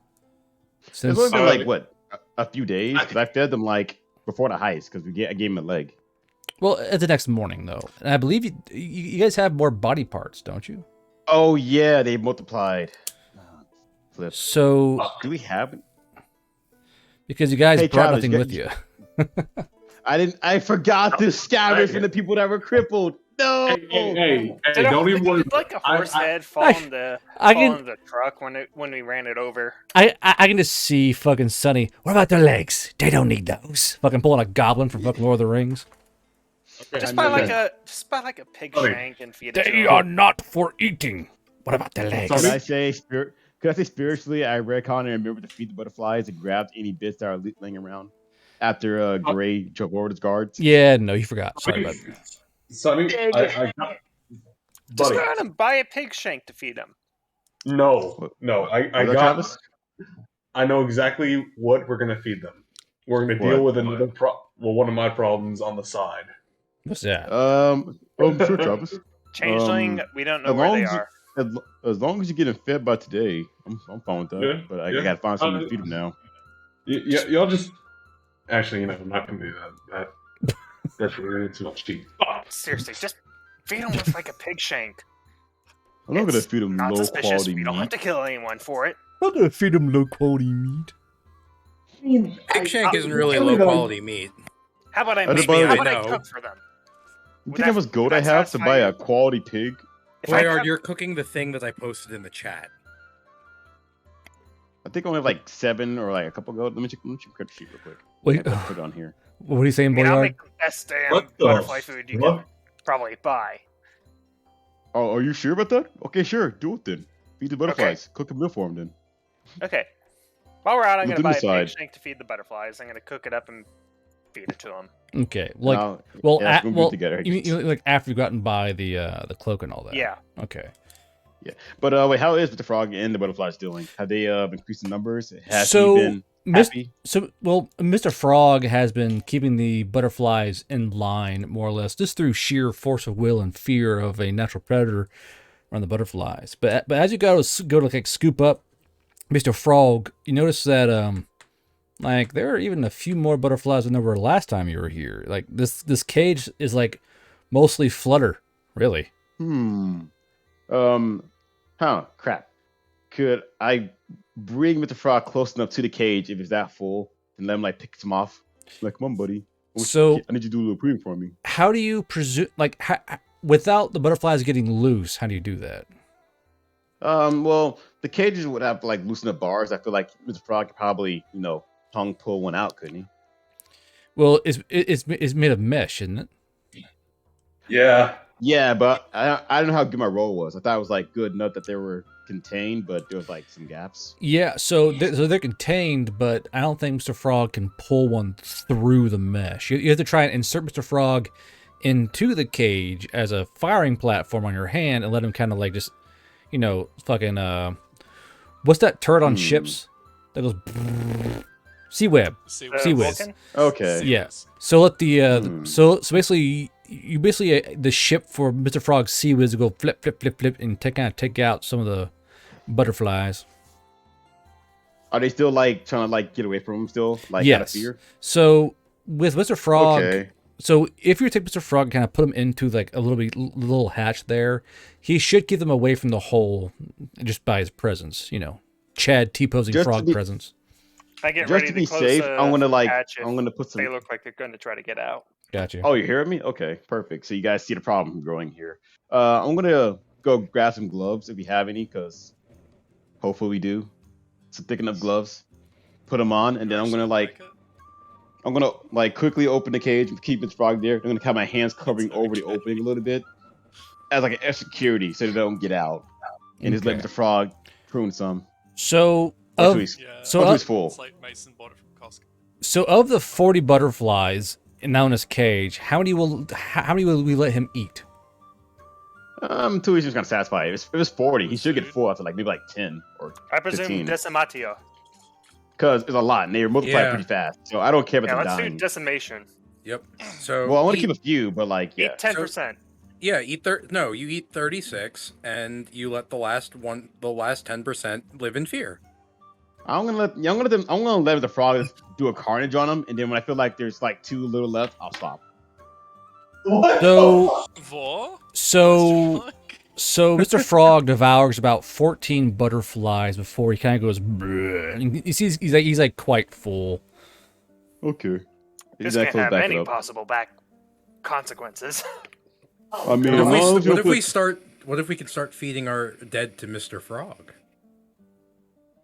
It's Since only been Uh, like what a few days because I fed them like before the heist because I gave him a leg. well, it's the next morning though, and I believe you guys have more body parts, don't you? Oh yeah, they multiplied. Flip. So, Do we have? because you guys Hey, brought Travis, nothing with you. I didn't. I forgot the scabbers from the people that were crippled. No. Hey, Did don't even worry. did like a horse I- head fall in the I fall can- in the truck when we ran it over? I can just see fucking Sonny. What about their legs? They don't need those. Fucking pulling a goblin from fucking Lord of the Rings. Just I buy know like that. a pig Sorry. shank and feed it to They him. are not for eating. What about their legs? Could I say spiritually? I retconned and remembered to feed the butterflies and grabbed any bits that are laying around after Gray jumped over his guards. Yeah, no, you forgot. Sorry about that. Sonny, I Just buddy, go out and buy a pig shank to feed him. no, I Was that got. Travis? I know exactly what we're gonna feed them. We're gonna deal with another one of my problems on the side. What's that? Sure, Travis. Changeling, we don't know as where long they as you- are. As long as you get them fed by today, I'm fine with that. Yeah, But I yeah. gotta find something to feed them now. Y'all just actually, I'm not gonna do that. That's really too much cheap. Seriously, just feed them with like a pig shank. I'm not gonna It's feed them Not low suspicious. quality We don't have meat. to kill anyone for it. I'm gonna feed them low quality meat. Pig shank isn't really really low quality meat. How about I Other make? body- How about I No. cook for them? You Would think how that- much gold would I that have to satisfy buy you? a quality pig? If I Boyard, have- you're cooking the thing that I posted in the chat. I think I only have like 7 or like a couple gold. Let me check crypt sheet real quick. Wait, I put it on here. what are you saying, I mean, I'll Boyard? make the best damn What the butterfly food you fuck? can probably buy. Oh, are you sure about that? Okay, sure. Do it then. Feed the butterflies. Cook a meal for them then. Okay. While we're out, I'm Look gonna on buy the a pig side. shank to feed the butterflies. I'm gonna cook it up and feed it to them. Okay, like, Now, well, yeah, we'll well, be together. you mean like after you've gotten by the cloak and all that. Yeah. Okay. But wait, how is Mr. Frog and the butterflies doing? Have they increased in numbers? Has So, he been Mis- happy? well, Mr. Frog has been keeping the butterflies in line, more or less, just through sheer force of will and fear of a natural predator on the butterflies. But as you go to like scoop up Mr. Frog, you notice that Like, there are even a few more butterflies than there were last time you were here. Like, this cage is, like, mostly flutter, really. Crap. Could I bring Mr. Frog close enough to the cage if it's that full and let him, like, pick some off? Like, come on, buddy. I So, need you to do a little preening for me. how do you presume, like, without the butterflies getting loose, how do you do that? Well, the cages would have to, like, loosen the bars. I feel like Mr. Frog could probably, tongue pull one out, couldn't he? Well, it's made of mesh, isn't it? Yeah. Yeah, but I don't know how good my roll was. I thought it was, like, good enough that they were contained, but there was, like, some gaps. Yeah, so they're contained, but I don't think Mr. Frog can pull one through the mesh. You have to try and insert Mr. Frog into the cage as a firing platform on your hand and let him kind of like just, fucking, what's that turret on ships that goes sea web? See Sea whiz. Vulcan? Okay. Yeah. So let so basically the ship for Mr. Frog's sea whiz to go flip, flip, flip, flip, and take out some of the butterflies. Are they still, like, trying to, like, get away from him still? Like, out of Yes. fear? So with Mr. Frog, Okay. so if you take Mr. Frog and kind of put him into like a little hatch there, he should keep them away from the hole just by his presence. Chad T-posing Just to frog be- presence. I get Just ready to be close safe, the I'm gonna hatch if I'm gonna put some. they look like they're going to try to get out. Gotcha. Oh, you hear me? Okay, perfect. So you guys see the problem growing here. I'm gonna go grab some gloves if we have any, because hopefully we do. Some thick enough gloves. Put them on, and then I'm gonna quickly open the cage and keep Mr. Frog there. I'm gonna have my hands covering over the opening a little bit as like an extra security so they don't get out, and just let Okay. Mr. Frog prune some. So Until of he's, Yeah. So, until uh, he's full. It's like Mason bought it from Costco. so of the 40 butterflies now in his cage, how many will we let him eat? Until he's just gonna satisfy it. If it's 40, he should get full after maybe 10 or I presume 15. decimatio. Because it's a lot, and they multiply Yeah. pretty fast. So I don't care about Yeah, them let's do dying. decimation. Yep. So Well, I want to eat- keep a few, but yeah. Eat 10%. Yeah, you eat 36, and you let the last 10% live in fear. I'm gonna let the frog do a carnage on them, and then when I feel like there's too little left, I'll stop. What? So Vor? so so Mr. Frog devours about 14 butterflies before he kind of goes. Bleh. And he's like quite full. Okay. This can have any possible back consequences. I mean, What if we can start feeding our dead to Mr. Frog?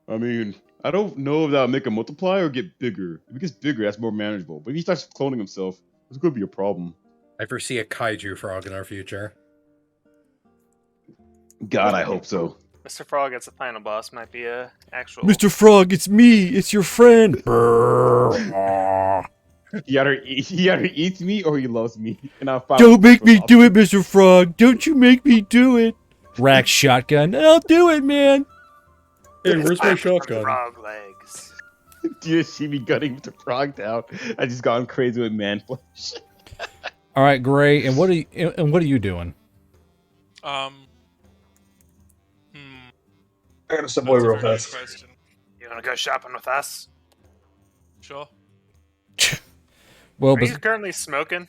I mean, I don't know if that'll make him multiply or get bigger. If it gets bigger, that's more manageable. But if he starts cloning himself, it's gonna be a problem. I foresee a kaiju frog in our future. God, I hope so. Mr. Frog as the final boss might be a actual. Mr. Frog, it's me. It's your friend. He either eats me or he loves me, and I'll find. Don't make me do it, Mr. Frog. Don't you make me do it. Rack shotgun. I'll do it, man. Hey, where's my Back from shotgun? Frog legs. Do you see me gutting the frog down? I just gone crazy with man flesh. All right, Gray. And what are you doing? Hmm. I gotta step That's away a real very good fast. question. You want to go shopping with us? Sure. Well, Are you currently smoking?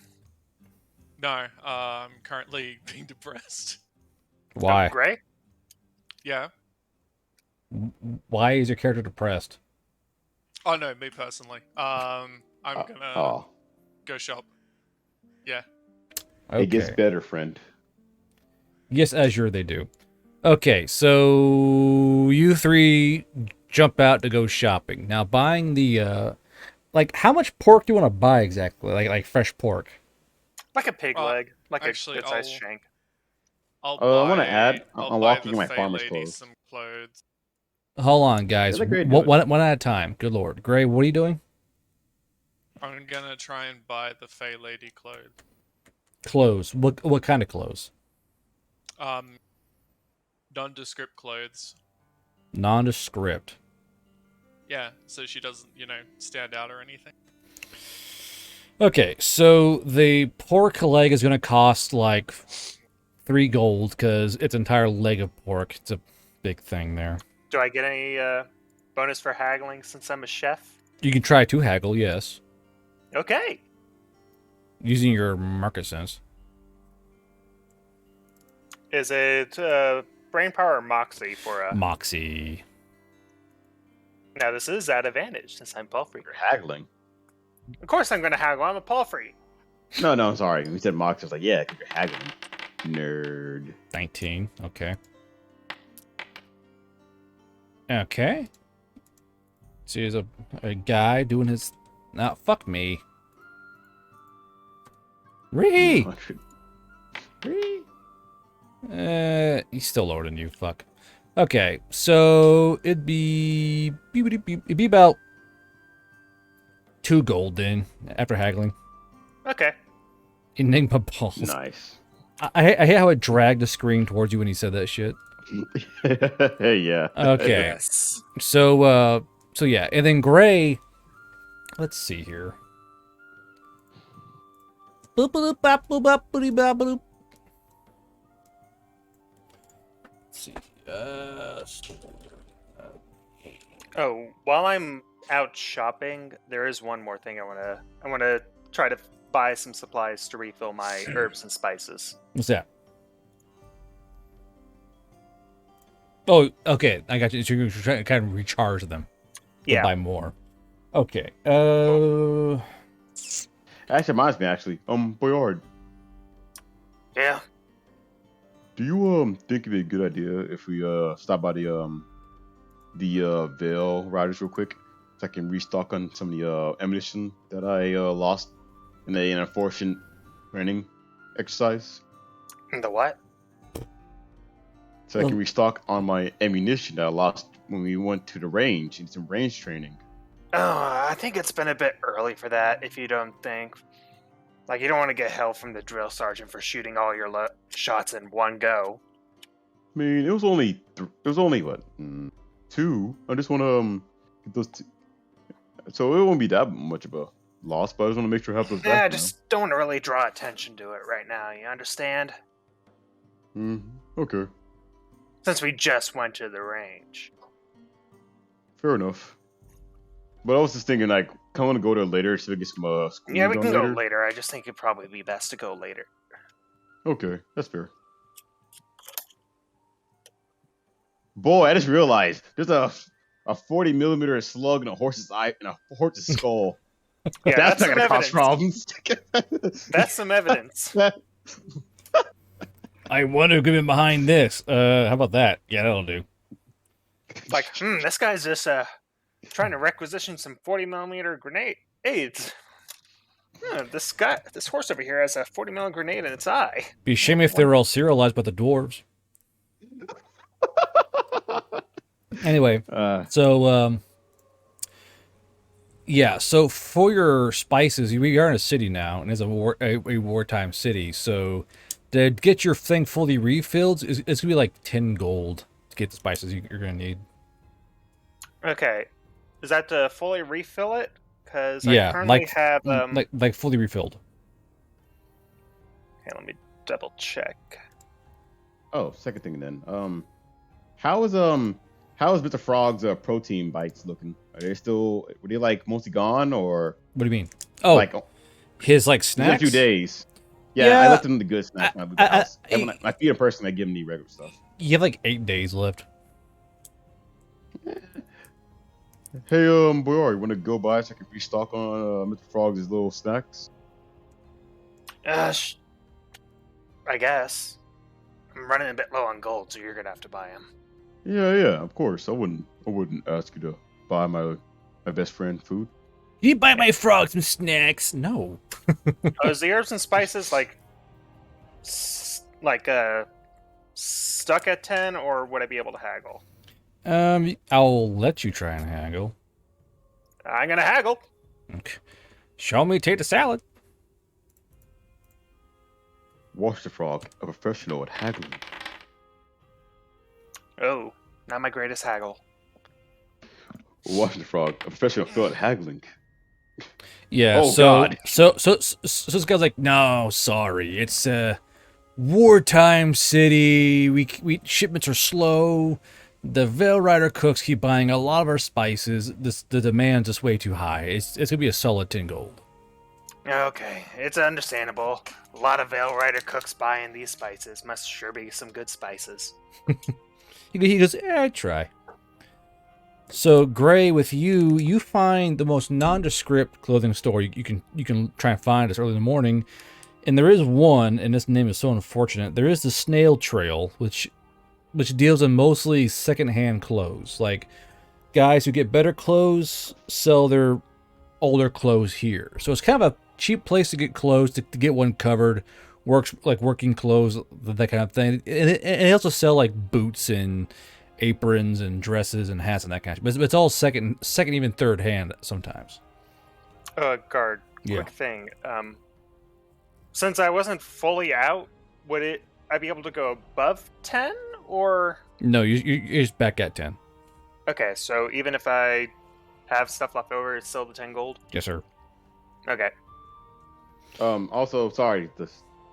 No, I'm currently being depressed. why? Gray? Yeah. Why is your character depressed? Oh no, me personally. I'm gonna Oh, go shop. Yeah. Okay. it gets better, friend. Yes, Azure, they do. Okay, so you three jump out to go shopping. Now, buying the how much pork do you want to buy exactly? Like fresh pork. Like a pig leg. Like actually, a good-sized I'll- shank. I'll I wanna buy- add, I'll I'm buy walking the in my Fey farmer's lady clothes. some clothes. Hold on, guys. Yeah, Gray, do One at a time. Good lord, Gray, what are you doing? I'm gonna try and buy the Fey lady clothes. Clothes. What kind of clothes? Nondescript clothes. Nondescript. Yeah, so she doesn't, stand out or anything. Okay, so the pork leg is going to cost like 3 gold because it's an entire leg of pork. It's a big thing there. Do I get any bonus for haggling since I'm a chef? You can try to haggle, yes, Okay. using your market sense. Is it brain power or moxie for a? Moxie. Now this is at advantage since I'm palfrey. You're haggling. Of course I'm going to haggle. I'm a palfrey. No, I'm sorry. We said Mox. I was like, yeah, because you're haggling. Nerd. 19. Okay. Okay. So here's a guy doing his... Nah, fuck me. Ree! 100. He's still lower than you. Fuck. Okay, so it'd be about 2 gold then after haggling. Okay. Enigma balls. Nice. I hate how it dragged the screen towards you when he said that shit. Yeah. Okay. Yes. So yeah, and then Gray. Let's see here. Boop, boop, bop, boop, bop, boop, bop, boop. Let's see. Oh, while I'm out shopping, there is one more thing I want to try to buy some supplies to refill my herbs and spices. What's that? Oh, okay. I got you. So you're trying to kind of recharge them. To Yeah. buy more. Okay. Actually, reminds me. Actually, Boyard, Yeah. do you think it'd be a good idea if we stop by the Veil Riders real quick, so I can restock on some of the ammunition that I lost in an unfortunate training exercise, The what? so I can restock on my ammunition that I lost when we went to the range in some range training. Oh, I think it's been a bit early for that, if you don't think. Like, you don't want to get hell from the drill sergeant for shooting all your shots in one go. I mean, it was only what 2. I just want to get those 2. So it won't be that much of a loss, but I just want to make sure it helps us Yeah, I back. just don't want to really draw attention to it right now, you understand? Okay, Since we just went to the range. fair enough. But I was just thinking, like, I want to go there later so we get some school Yeah, we done can later. go later. I just think it'd probably be best to go later. Okay, that's fair. Boy, I just realized there's a 40mm slug in a horse's eye and a horse's skull. Yeah, That's not some gonna cause evidence. problems. That's some evidence. I wonder who could be behind this. How about that? Yeah, that'll do. Like, this guy's just trying to requisition some 40mm grenades. This horse over here has a 40mm grenade in its eye. Be a shame if they were all serialized by the dwarves. Anyway, so yeah, so for your spices, we are in a city now, and it's a wartime city. So to get your thing fully refilled, it's gonna be like 10 gold to get the spices you're gonna need. Okay, is that to fully refill it? Because Yeah, I currently like- have like fully refilled. Okay, let me double check. Oh, second thing then. How is Mr. Frog's protein bites looking? Are they still? Were they like mostly gone or? What do you mean? Oh, like his like it's been snacks. a few days. Yeah, Yeah. I left him the good snacks when I leave the house. I- And when I feed him person, I give him the regular stuff. You have like 8 days left. Hey, Boyar, you want to go by so I can restock on Mr. Frog's little snacks? I guess. I'm running a bit low on gold, so you're gonna have to buy them. Yeah, of course. I wouldn't ask you to buy my best friend food. You buy my frog some snacks? No. Oh, is the herbs and spices like stuck at 10, or would I be able to haggle? I'll let you try and haggle. I'm gonna haggle. Okay. Show me tater salad. Watch the Frog, a professional at haggling. Oh, not my greatest haggle. Watch the Frog, a professional at haggling. Yeah. Oh, so, God. so this guy's like, no, sorry, it's wartime city. We shipments are slow. The Veil Rider cooks keep buying a lot of our spices. The demand's just way too high. It's gonna be a solid 10 gold. Okay, it's understandable. A lot of Veil Rider cooks buying these spices. Must sure be some good spices. He goes, I try. So Gray, with you find the most nondescript clothing store you can try and find as early in the morning, and there is one, and this name is so unfortunate. There is the Snail Trail, which deals in mostly secondhand clothes. Like guys who get better clothes sell their older clothes here. So it's kind of a cheap place to get clothes to get one covered. Works like working clothes, that kind of thing. And they also sell like boots and aprons and dresses and hats and that kind of stuff. But it's all second, even third hand sometimes. Guard, Yeah. quick thing. Since I wasn't fully out, would I be able to go above 10 or? No, you're just back at 10. Okay, so even if I have stuff left over, it's still the 10 gold? Yes, sir. Okay. Also, sorry,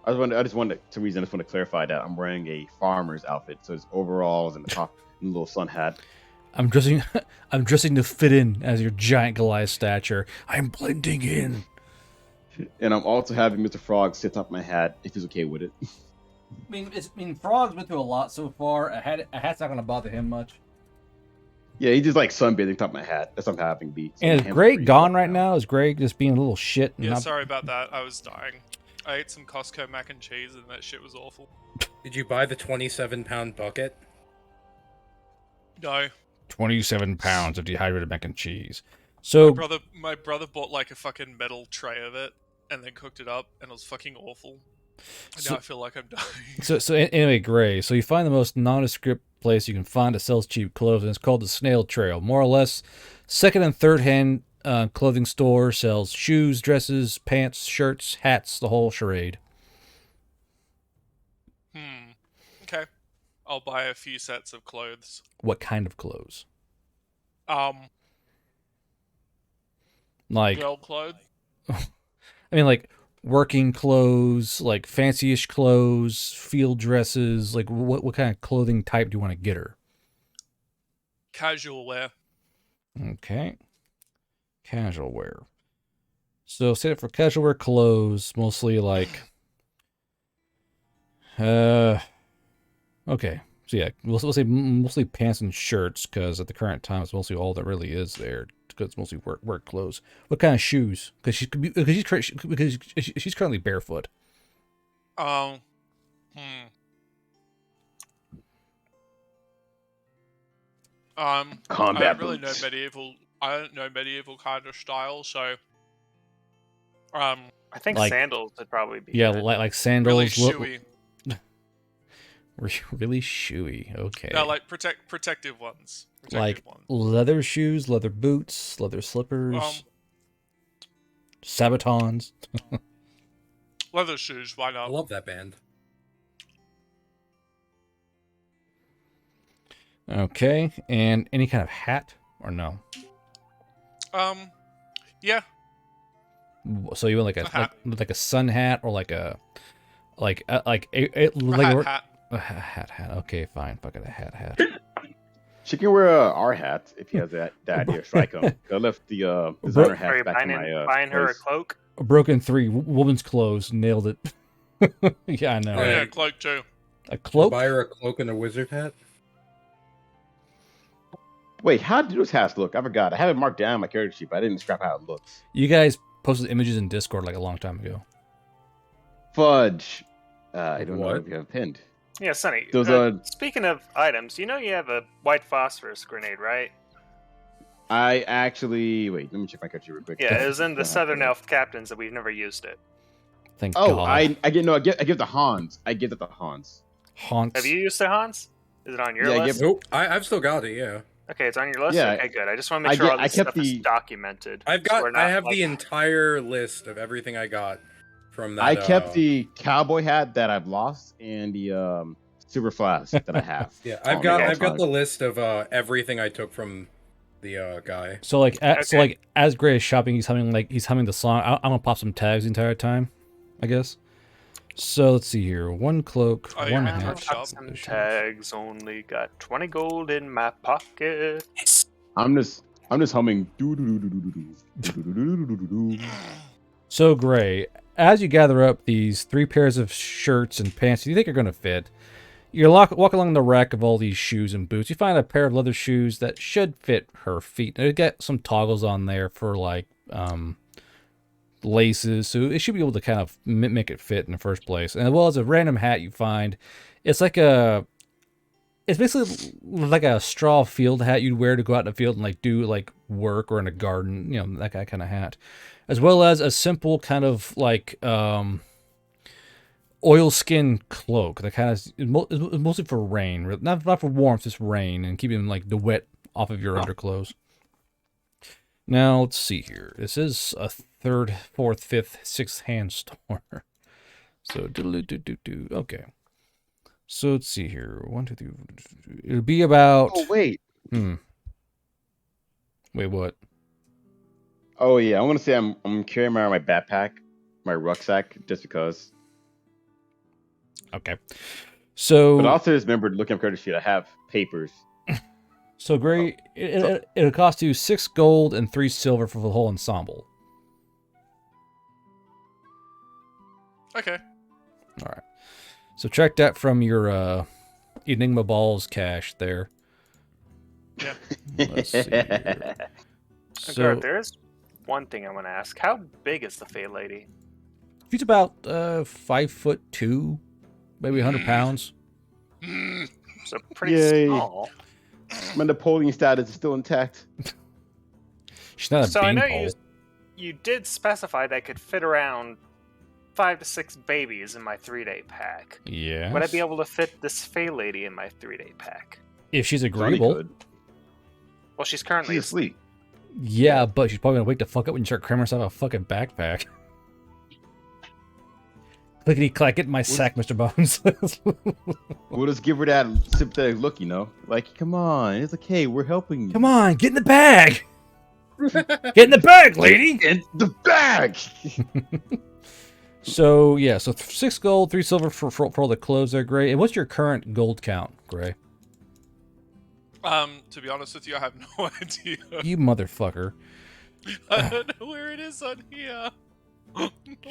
I just wanted to clarify that I'm wearing a farmer's outfit, so it's overalls and the top and a little sun hat. I'm dressing to fit in as your giant Goliath stature. I'm blending in. And I'm also having Mr. Frog sit up my hat if he's okay with it. I mean, Frog's been through a lot so far. A hat's not going to bother him much. Yeah, he just like sunbathing top of my hat. That's what I'm having be. So And is Greg gone right now? Is Greg just being a little shit? Yeah, sorry about that. I was dying. I ate some Costco mac and cheese and that shit was awful. Did you buy the 27-pound bucket? No. 27 pounds of dehydrated mac and cheese. So My brother bought like a fucking metal tray of it and then cooked it up and it was fucking awful. And now I feel like I'm dying. So anyway, Gray. So you find the most nondescript place you can find that sells cheap clothes, and it's called the Snail Trail. More or less, second and third hand clothing store, sells shoes, dresses, pants, shirts, hats, the whole charade. Okay. I'll buy a few sets of clothes. What kind of clothes? Like Girl clothes. I mean, like working clothes, like fancy-ish clothes, field dresses. Like what kind of clothing type do you want to get her? Casual wear. Okay. Casual wear. So set it for casual wear clothes, mostly like okay. So yeah, we'll say mostly pants and shirts, because at the current time it's mostly all that really is there, because it's mostly work clothes. What kind of shoes? Because she's currently barefoot. Combat I don't really know boots. medieval. I don't know medieval kind of style, so I think Like- sandals would probably be Yeah, good. like sandals. really shoey. Really shoey. Okay. No, like protective ones. Like Protective ones. leather shoes, leather boots, leather slippers, Sabatons. Leather shoes. Why I not? love that band. Okay, and any kind of hat or no? Yeah. So you want A hat. like a sun hat, or like a like a Hat. hat. Okay, fine. Fuck it, a hat. She can wear our hat if he has that idea. Strike him. I left the designer Are hat you back in my buying her a place. cloak? A broken 3, woman's clothes, nailed it. Yeah, I know. Oh, Right. yeah, cloak too. A cloak. Buy her a cloak and a wizard hat. Wait, how do those hats look? I forgot. I have it marked down on my character sheet, but I didn't scrap how it looks. You guys posted images in Discord like a long time ago. Fudge. I don't know What? if you have it pinned. Yeah, Sonny. Those Speaking of items, you know you have a white phosphorus grenade, right? I actually wait. Let me check my character real quick. Yeah, it was in the Southern Elf captains that we've never used it. Thank Oh, God. I give the Hans. I give it the Hans. Haunts. Have you used it, Hans? Is it on your Yeah, I list? give- Nope, I've still got it. Yeah, Okay, it's on your list. Yeah, Okay, good. I just want to make sure all this kept stuff is the- documented. I've so we're got. I not, have like- the entire list of everything I got from that. I kept the cowboy hat that I've lost and the super flask that I have. Yeah, Oh, I've got. man, I've got that's the list of everything I took from the guy. So like, Okay. as Gray is shopping, he's humming the song. I'm gonna pop some tags the entire time, I guess. So let's see here. One cloak, Oh, one yeah, I'm hat. a hat. shop. some tags. Only got 20 gold in my pocket. I'm just humming. Do do do do do do do do do do do do. So Gray, as you gather up these 3 pairs of shirts and pants you think are going to fit, you walk along the rack of all these shoes and boots. You find a pair of leather shoes that should fit her feet. They get some toggles on there for like laces, so it should be able to kind of make it fit in the first place. And as well as a random hat you find, it's basically like a straw field hat you'd wear to go out in the field and like do like work or in a garden, you know, that kind of hat. As well as a simple kind of like oilskin cloak that kind of is mostly for rain, not for warmth, just rain and keeping like the wet off of your underclothes. Now let's see here. This is a 3rd, 4th, 5th, 6th hand store. So do. Okay. So let's see here. 1, 2, 3. It'll be about. Oh wait. Wait, what? Oh yeah, I want to say I'm carrying around my backpack, my rucksack, just because. Okay. So. But also just remember, looking up character sheet, I have papers. So Gray, it'll cost you 6 gold and 3 silver for the whole ensemble. Okay. All right. Subtract that from your Enigma Balls cash there. Yeah. Let's see here. So, there is one thing I want to ask. How big is the Fey Lady? She's about 5'2", maybe 100 pounds. So pretty Yay. small. My Napoleon status is still intact. She's not a So I know beanpole. you did specify that could fit around 5 to 6 babies in my 3-day pack. Yeah. Would I be able to fit this Fey Lady in my 3-day pack? If she's Johnny agreeable. could. Well, she's currently She's asleep. Yeah, but she's probably gonna wake the fuck up when you start cramming herself a fucking backpack. Clickety clack, get in my sack, Mr. Bones. We'll just give her that sympathetic look, you know? Like, come on, it's okay, we're helping you. Come on, get in the bag! Get in the bag, lady! In the bag! So, yeah, so 6 gold, 3 silver for all the clothes there, Gray. And what's your current gold count, Gray? To be honest with you, I have no idea. You motherfucker. I don't know where it is on here.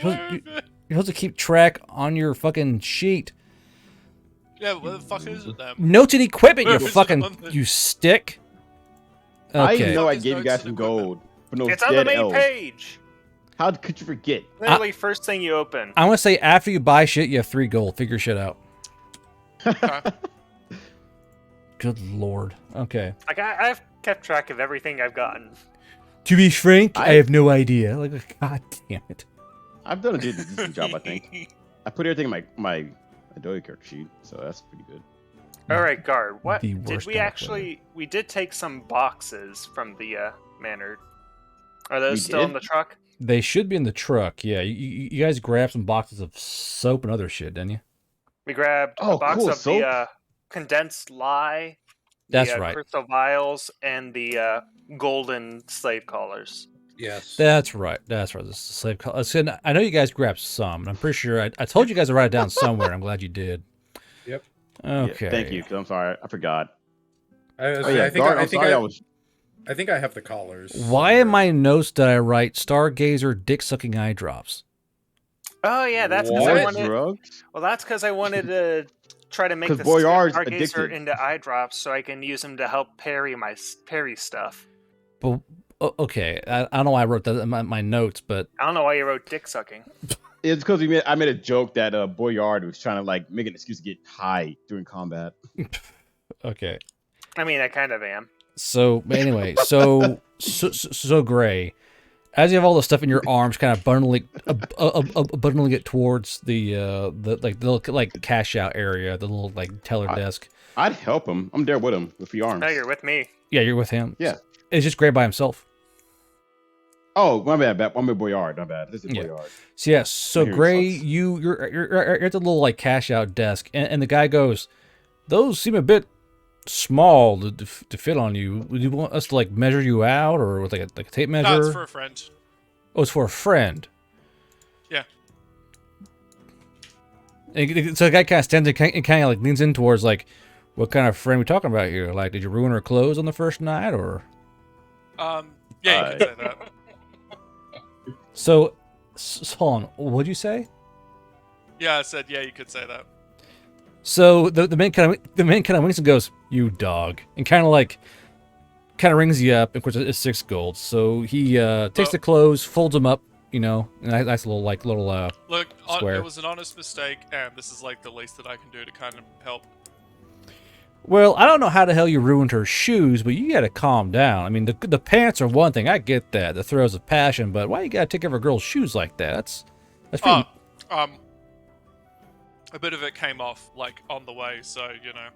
Where is it? You're supposed to keep track on your fucking sheet. Yeah, where the fuck is it then? Notes and equipment, you Where is it fucking, on the- you stick. I Okay. know I Fuck is gave you guys notes some and equipment? gold, but no It's on the dead main elves. page. How could you forget? Literally, first thing you open. I want to say after you buy shit, you have 3 gold. Figure shit out. Okay. Good lord. Okay. Like I've kept track of everything I've gotten. To be frank, I I- have no idea. Like, god damn it. I've done a decent job, I think. I put everything in my Adobe character sheet, so that's pretty good. All right, guard. What The did worst we kind of actually? We did take some boxes from the manor. Are those We still in did? the truck? They should be in the truck. Yeah, you guys grabbed some boxes of soap and other shit, didn't you? We grabbed Oh, a box cool, of soap. the condensed lye, That's the right. crystal vials, and the golden slave collars. Yes. That's right. That's right. This is slave call. I know you guys grabbed some. And I'm pretty sure I told you guys to write it down somewhere. I'm glad you did. Yep. Okay. Yeah, thank you, because I'm sorry, I forgot. I Oh yeah, guard, I'm sorry, I was. I think I have the collars. Why in my notes did I write Stargazer dick sucking eye drops? Oh yeah, that's because I What? wanted. Drugs? Well, that's because I wanted to try to make 'Cause the Boyard's Stargazer addicted. into eye drops so I can use them to help parry stuff. But okay, I don't know why I wrote that in my notes, but I don't know why you wrote dick sucking. It's because I made a joke that Boyard was trying to like make an excuse to get high during combat. okay. I mean, I kind of am. So anyway, so Gray, as you have all the stuff in your arms, kind of bundling it towards the little like cash out area, the little like teller desk. I'd help him. I'm there with him with the arms. No, you're with me. Yeah, you're with him. Yeah. It's just Gray by himself. Oh, my bad. I'm with Boyard. My bad. This is Yeah. Boyard. So yes, so Here, Gray, sucks. you're at the little like cash out desk, and the guy goes, "Those seem a bit small to fit on you. Would you want us to like measure you out, or with like a tape measure?" No, it's for a friend. Oh, it's for a friend. Yeah. So the guy kind of stands and kind of like leans in towards like, what kind of friend we talking about here? Like, did you ruin her clothes on the first night, or? Yeah, you can say that. So, hold on. What'd you say? Yeah, I said yeah, you could say that. So the man kind of winks and goes, "You dog," and kind of rings you up. Of course, it's 6 gold. So he takes the clothes, folds them up, and nice little Look, square. it was an honest mistake, and this is like the least that I can do to kind of help. Well, I don't know how the hell you ruined her shoes, but you gotta calm down. I mean, the pants are one thing. I get that, the throes of passion, but why you gotta take over a girl's shoes like that? That's pretty. A bit of it came off like on the way, so you know.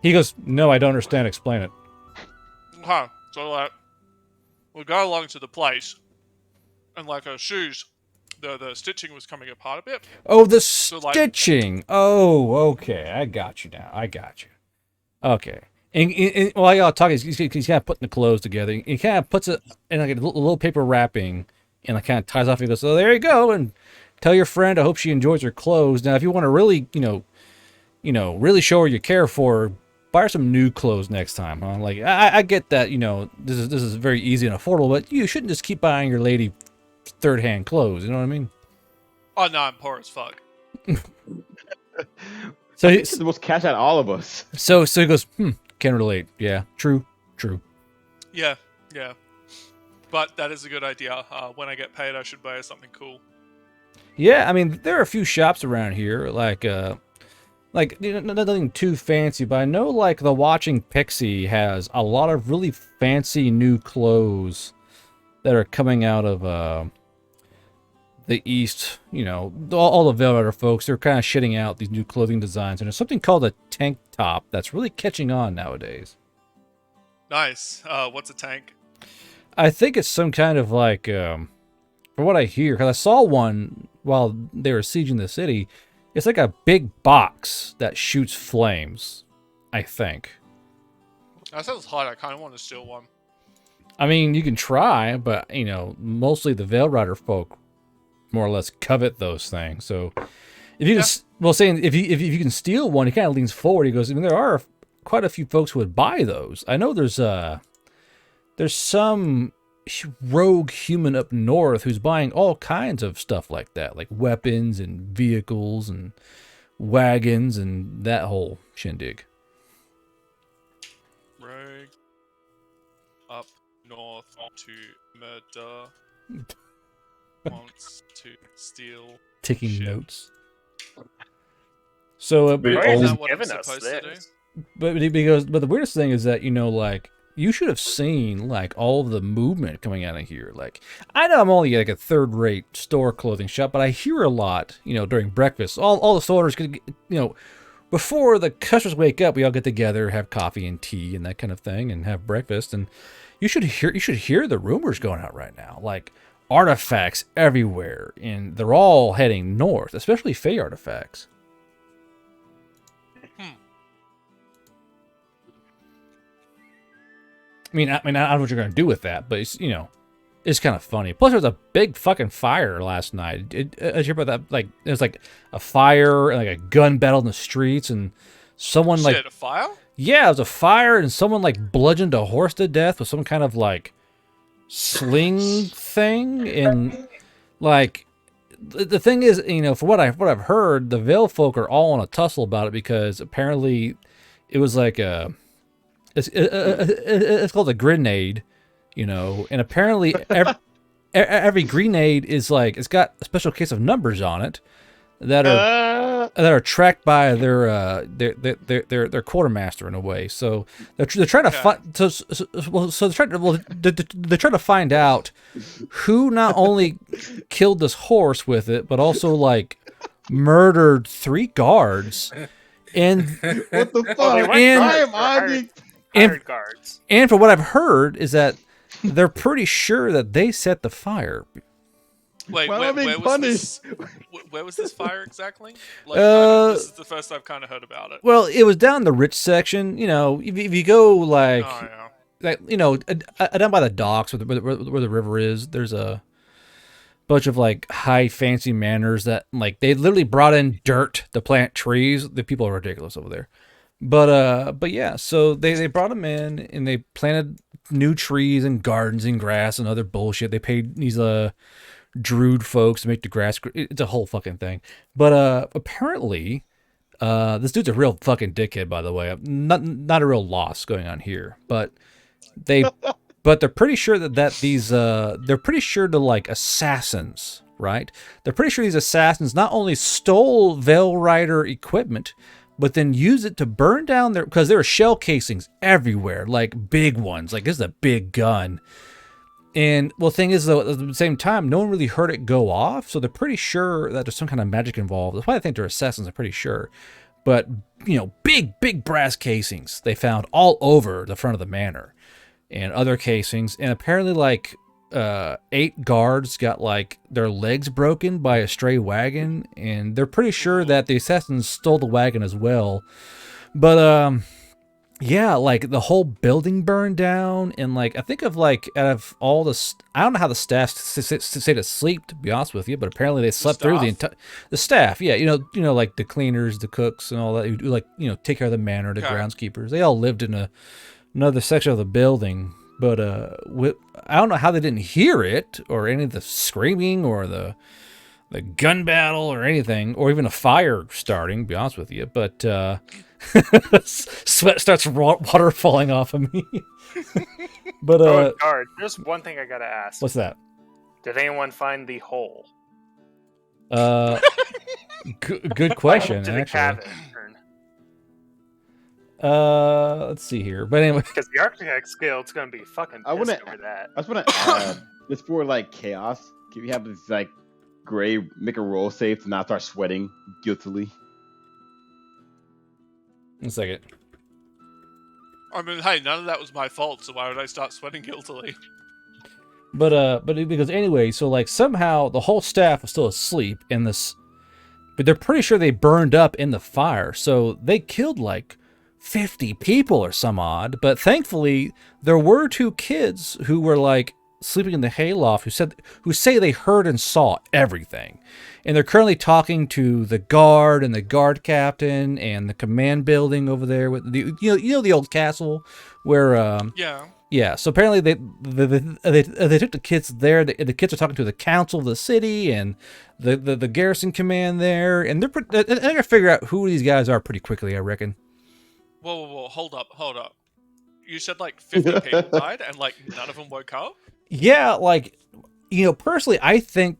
He goes, "No, I don't understand. Explain it." So we go along to the place, and like her shoes, the stitching was coming apart a bit. Oh, the So, stitching. Oh, okay. I got you now. I got you. Okay. And while y'all talking, he's kind of putting the clothes together. He kind of puts it in like a little paper wrapping and like kind of ties off. He goes, "So there you go. And tell your friend I hope she enjoys her clothes. Now, if you want to really, really show her you care for her, buy her some new clothes next time, huh? Like, I get that, this is very easy and affordable, but you shouldn't just keep buying your lady third-hand clothes. You know what I mean?" Oh no, I'm poor as fuck. So He's the most cash out of all of us. So he goes, can relate. Yeah, true. Yeah. But that is a good idea. When I get paid, I should buy her something cool. Yeah, I mean, there are a few shops around here, like nothing too fancy, but I know like the Watching Pixie has a lot of really fancy new clothes that are coming out of the East. All the Veil Rider folks, they're kind of shitting out these new clothing designs, and there's something called a tank top that's really catching on nowadays. Nice. What's a tank? I think it's some kind of like, from what I hear, because I saw one while they were sieging the city. It's like a big box that shoots flames, I think. That sounds hot. I kind of want to steal one. I mean, you can try, but, mostly the Veil Rider folk more or less covet those things. So if you can, if you can steal one, he kind of leans forward. He goes, I mean, there are quite a few folks who would buy those. I know there's some rogue human up north who's buying all kinds of stuff like that, like weapons and vehicles and wagons and that whole shindig. Rogue up north to murder wants to steal Taking shit. notes. So, They Why all- is Is that that what I'm giving us supposed to do? this? but the weirdest thing is that like you should have seen like all of the movement coming out of here. Like, I know I'm only like a third-rate store clothing shop, but I hear a lot, during breakfast. All the stores could, before the customers wake up, we all get together, have coffee and tea and that kind of thing, and have breakfast. And you should hear the rumors going out right now, like artifacts everywhere, and they're all heading north, especially Fey artifacts. I mean, I don't know what you're gonna do with that, but it's it's kind of funny. Plus, there was a big fucking fire last night. Did you hear about that? Like, it was like a fire and like a gun battle in the streets, and someone Shit, a fire? yeah, it was a fire, and someone like bludgeoned a horse to death with some kind of like sling thing, and like the thing is, for what I've heard, the Veil folk are all in a tussle about it because apparently it was like it's called a grenade, and apparently every grenade is like, it's got a special case of numbers on it that are tracked by their quartermaster in a way. So they're trying to find. So they're trying to find out who not only killed this horse with it, but also like murdered 3 guards. And What the fuck? Oh, they went And- hard I am for on hired- the- hired guards. And from what I've heard is that they're pretty sure that they set the fire. Wait, Why am I being where was punished? this? Where was this fire exactly? Like, this is the first I've kind of heard about it. Well, it was down the rich section. If you go like, Oh yeah. down by the docks where the river is, there's bunch of like high fancy manners that like they literally brought in dirt to plant trees. The people are ridiculous over there. But yeah, so they brought them in and they planted new trees and gardens and grass and other bullshit. They paid these druid folks to make the grass. It's a whole fucking thing. But apparently, this dude's a real fucking dickhead, by the way. Not a real loss going on here, but they but they're pretty sure that these they're pretty sure the like assassins, right? They're pretty sure these assassins not only stole Veil Rider equipment, but then used it to burn down their, because there were shell casings everywhere, like big ones. Like this is a big gun. And well, the thing is though, at the same time, no one really heard it go off, so they're pretty sure that there's some kind of magic involved. That's why I think they're assassins. I'm pretty sure. But you know, big brass casings they found all over the front of the manor, and other casings, and apparently like 8 guards got like their legs broken by a stray wagon, and they're pretty sure that the assassins stole the wagon as well. But yeah, like the whole building burned down, and like I think of like out of all the I don't know how the staff stayed asleep, to be honest with you, but apparently they slept through the entire staff. Yeah, you know like the cleaners, the cooks, and all that, who like take care of the manor, the groundskeepers. They all lived in another section of the building. But I don't know how they didn't hear it, or any of the screaming, or the gun battle, or anything, or even a fire starting, to be honest with you. But sweat starts water falling off of me. But Guard, there's one thing I gotta ask. What's that? Did anyone find the hole? Good question, To the actually. cavern. Let's see here. But anyway, Because the Architect's Guild's gonna be fucking pissed over that. I just want to add, it's for like chaos. Can we have this like Gray make a roll save to not start sweating guiltily? 1 second. I mean, hey, none of that was my fault, so why would I start sweating guiltily? But because anyway, so like somehow the whole staff was still asleep in this, but they're pretty sure they burned up in the fire. So they killed like 50 people or some odd, but thankfully there were 2 kids who were like sleeping in the hayloft who say they heard and saw everything, and they're currently talking to the guard and the guard captain and the command building over there with the the old castle where yeah. So apparently they took the kids there. The kids are talking to the council of the city and the garrison command there, and they're gonna figure out who these guys are pretty quickly, I reckon. Whoa, hold up. You said like 50 people died and like none of them woke up? Yeah, like, personally, I think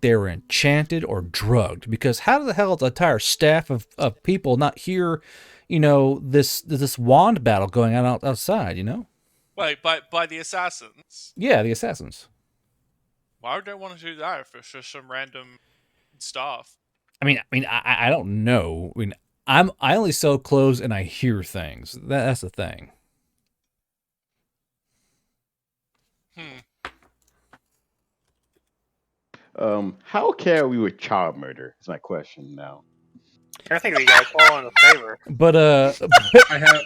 they were enchanted or drugged, because how the hell is the entire staff of people not hear, this wand battle going on outside, Wait, by the assassins? Yeah, the assassins. Why would they want to do that if it's just some random stuff? I mean, I don't know. I mean, I only sell clothes and I hear things. That's the thing. How okay are we with child murder? Is my question now. I think we gotta call in a favor. But I have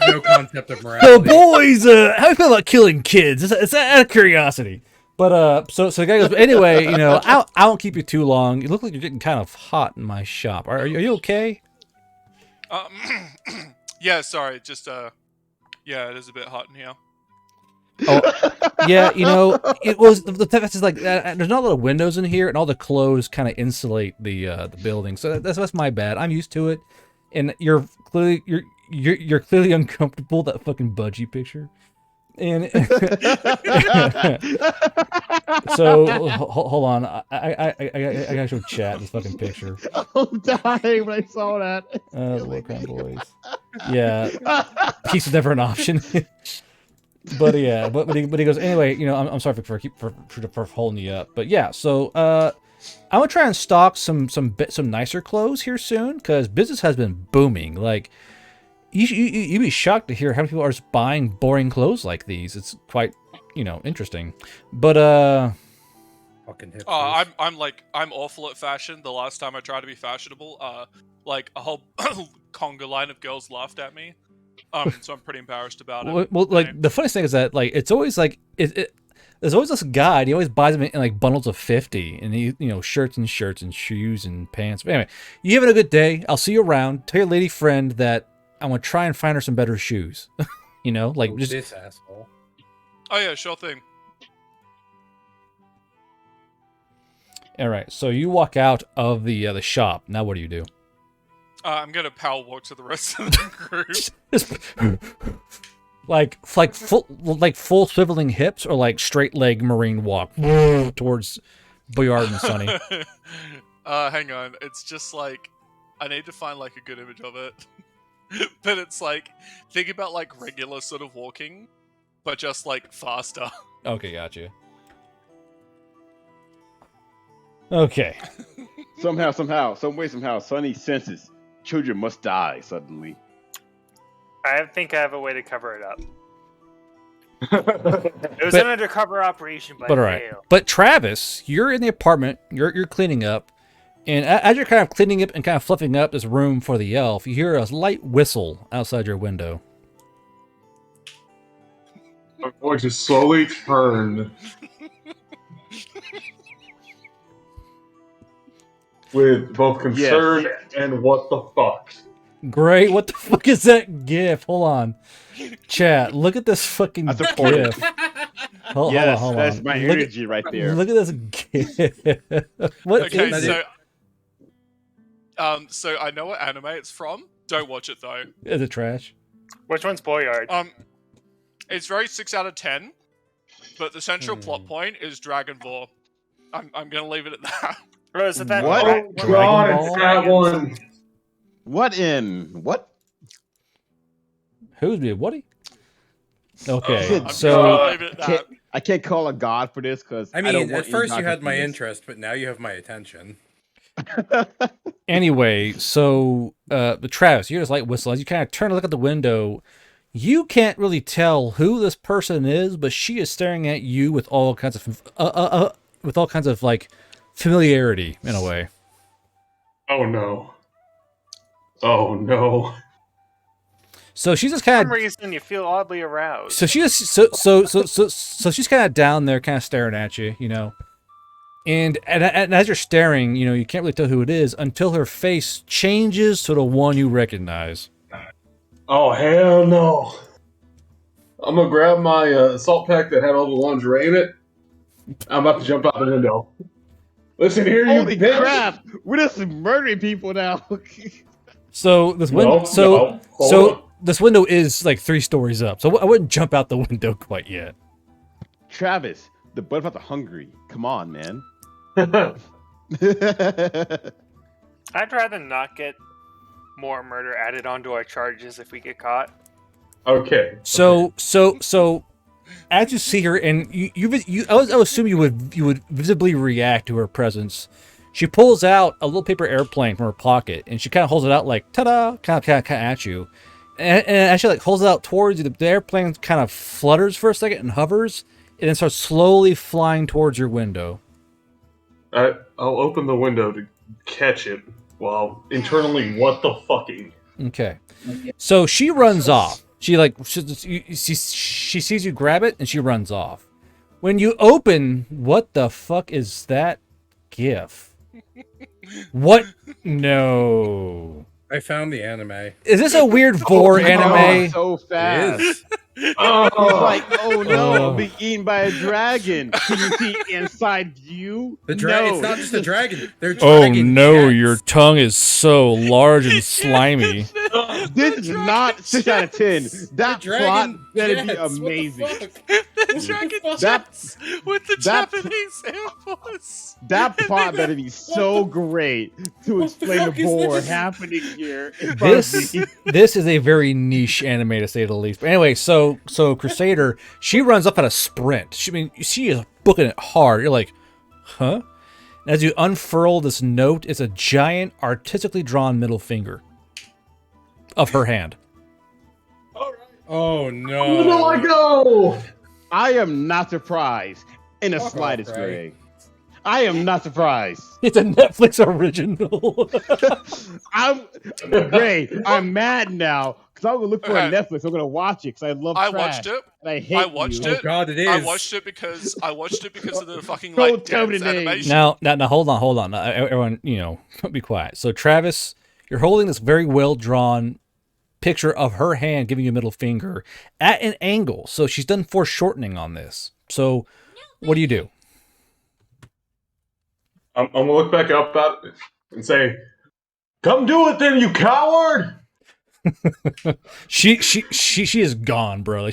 no concept of so morality. boys, how do you feel about killing kids? It's out of curiosity. But so the guy goes, anyway, I won't keep you too long. You look like you're getting kind of hot in my shop. Are you okay? Yeah, sorry, just yeah, it is a bit hot in here. Oh, yeah, it was the fact is like there's not a lot of windows in here, and all the clothes kind of insulate the building. So that's my bad. I'm used to it, and you're clearly uncomfortable. That fucking budgie picture, and so hold on, I gotta show chat this fucking picture. I'm dying when I saw that. Warcrime boys, yeah, peace is never an option. But yeah, but he goes, anyway, I'm sorry for holding you up, but yeah, so I'm gonna try and stock some nicer clothes here soon, because business has been booming. Like you'd be shocked to hear how many people are just buying boring clothes like these. It's quite interesting. But Fucking hipsters. I'm awful at fashion. The last time I tried to be fashionable, like a whole conga line of girls laughed at me. So I'm pretty embarrassed about it. Well, like the funniest thing is that like it's always like there's always this guy. And he always buys them in like bundles of 50, and he, shirts and shoes and pants. But anyway, you having a good day? I'll see you around. Tell your lady friend that I want to try and find her some better shoes. Like just This asshole. Oh yeah, sure thing. all right. So you walk out of the shop. Now what do you do? I'm gonna power walk to the rest of the group. like full swiveling hips, or like straight leg marine walk towards Boyard and Sonny. Hang on. It's just like I need to find like a good image of it. But it's like think about like regular sort of walking, but just like faster. Okay, gotcha. Okay. Somehow, some way, somehow, Sonny senses children must die suddenly. I think I have a way to cover it up. It was an undercover operation, but all right. But Travis, you're in the apartment. You're cleaning up, and as you're kind of cleaning up and kind of fluffing up this room for the elf, you hear a light whistle outside your window. I'm going to slowly turn. With both concern and what the fuck. Great. What the fuck is that gif? Hold on. Chat, look at this fucking That's important. gif. Hold on. That's my energy right there. Look at this gif. What Okay, is it? so I know what anime it's from. Don't watch it though. Is it trash? Which one's Boyard? It's very 6 out of 10, but the central plot point is Dragon Ball. I'm gonna leave it at that. Or is it that? What? Oh god, it's that one. What? Who's me? What? Okay, I'm so gonna leave it at that. I can't call a god for this because I mean, at first you had my interest, but now you have my attention. anyway, so Travis, you hear this light whistle. As you kind of turn to look at the window, you can't really tell who this person is, but she is staring at you with all kinds of like familiarity in a way. Oh no. Oh no. So she's just For kind some of. reason, you feel oddly aroused. So she is so she's kind of down there, kind of staring at you, And as you're staring, you can't really tell who it is until her face changes to the one you recognize. Oh hell no. I'm gonna grab my assault pack that had all the lingerie in it. I'm about to jump out the window. Listen here, you Holy bitch. crap! We're just murdering people now. So this window, this window is like 3 stories up. So I wouldn't jump out the window quite yet. Travis, the butt about the hungry. Come on, man. I'd rather not get more murder added onto our charges if we get caught. Okay. So as you see her, and I would assume you would visibly react to her presence. She pulls out a little paper airplane from her pocket, and she kind of holds it out like ta-da, kind of at you. And as she like holds it out towards you, the airplane kind of flutters for a second and hovers, and then starts slowly flying towards your window. I'll open the window to catch it while internally what the fucking. Okay. So she runs off. She sees you grab it and she runs off. When you open, what the fuck is that GIF? What? No. I found the anime. Is this a weird vor anime? So fast. It is. Oh, It's like, oh no, I'm being eaten by a dragon. Can you see inside you? The dragon. No. It's not just a dragon. They're Oh dragon no, cats. your tongue is so large and slimy. This is not 6 out of 10. That plot dragon better be jets, what the amazing. fuck? The dragon jets with the that- Japanese Air Force. That plot better be so great to explain fuck the is war this? happening here. in front of This me. this is a very niche anime to say the least. But anyway, so Crusader, she runs up at a sprint. She is booking it hard. You're like, huh? And as you unfurl this note, it's a giant, artistically drawn middle finger of her hand. Oh where do no. I go? I am not surprised in the Fuck off, slightest Gray. way. I am not surprised. It's a Netflix original. I'm great. I'm mad now because I'm gonna look for a Okay. Netflix. I'm gonna watch it because I love I trash. watched it. And I hate I watched you. Oh it. God, it is. I watched it because of the fucking Don't like tell me dance the name. animation. Now, hold on. Now, everyone, be quiet. So, Travis, you're holding this very well drawn picture of her hand giving you a middle finger at an angle. So she's done foreshortening on this. So, what do you do? I'm gonna look back up at it and say, "Come do it, then, you coward!" She is gone, bro.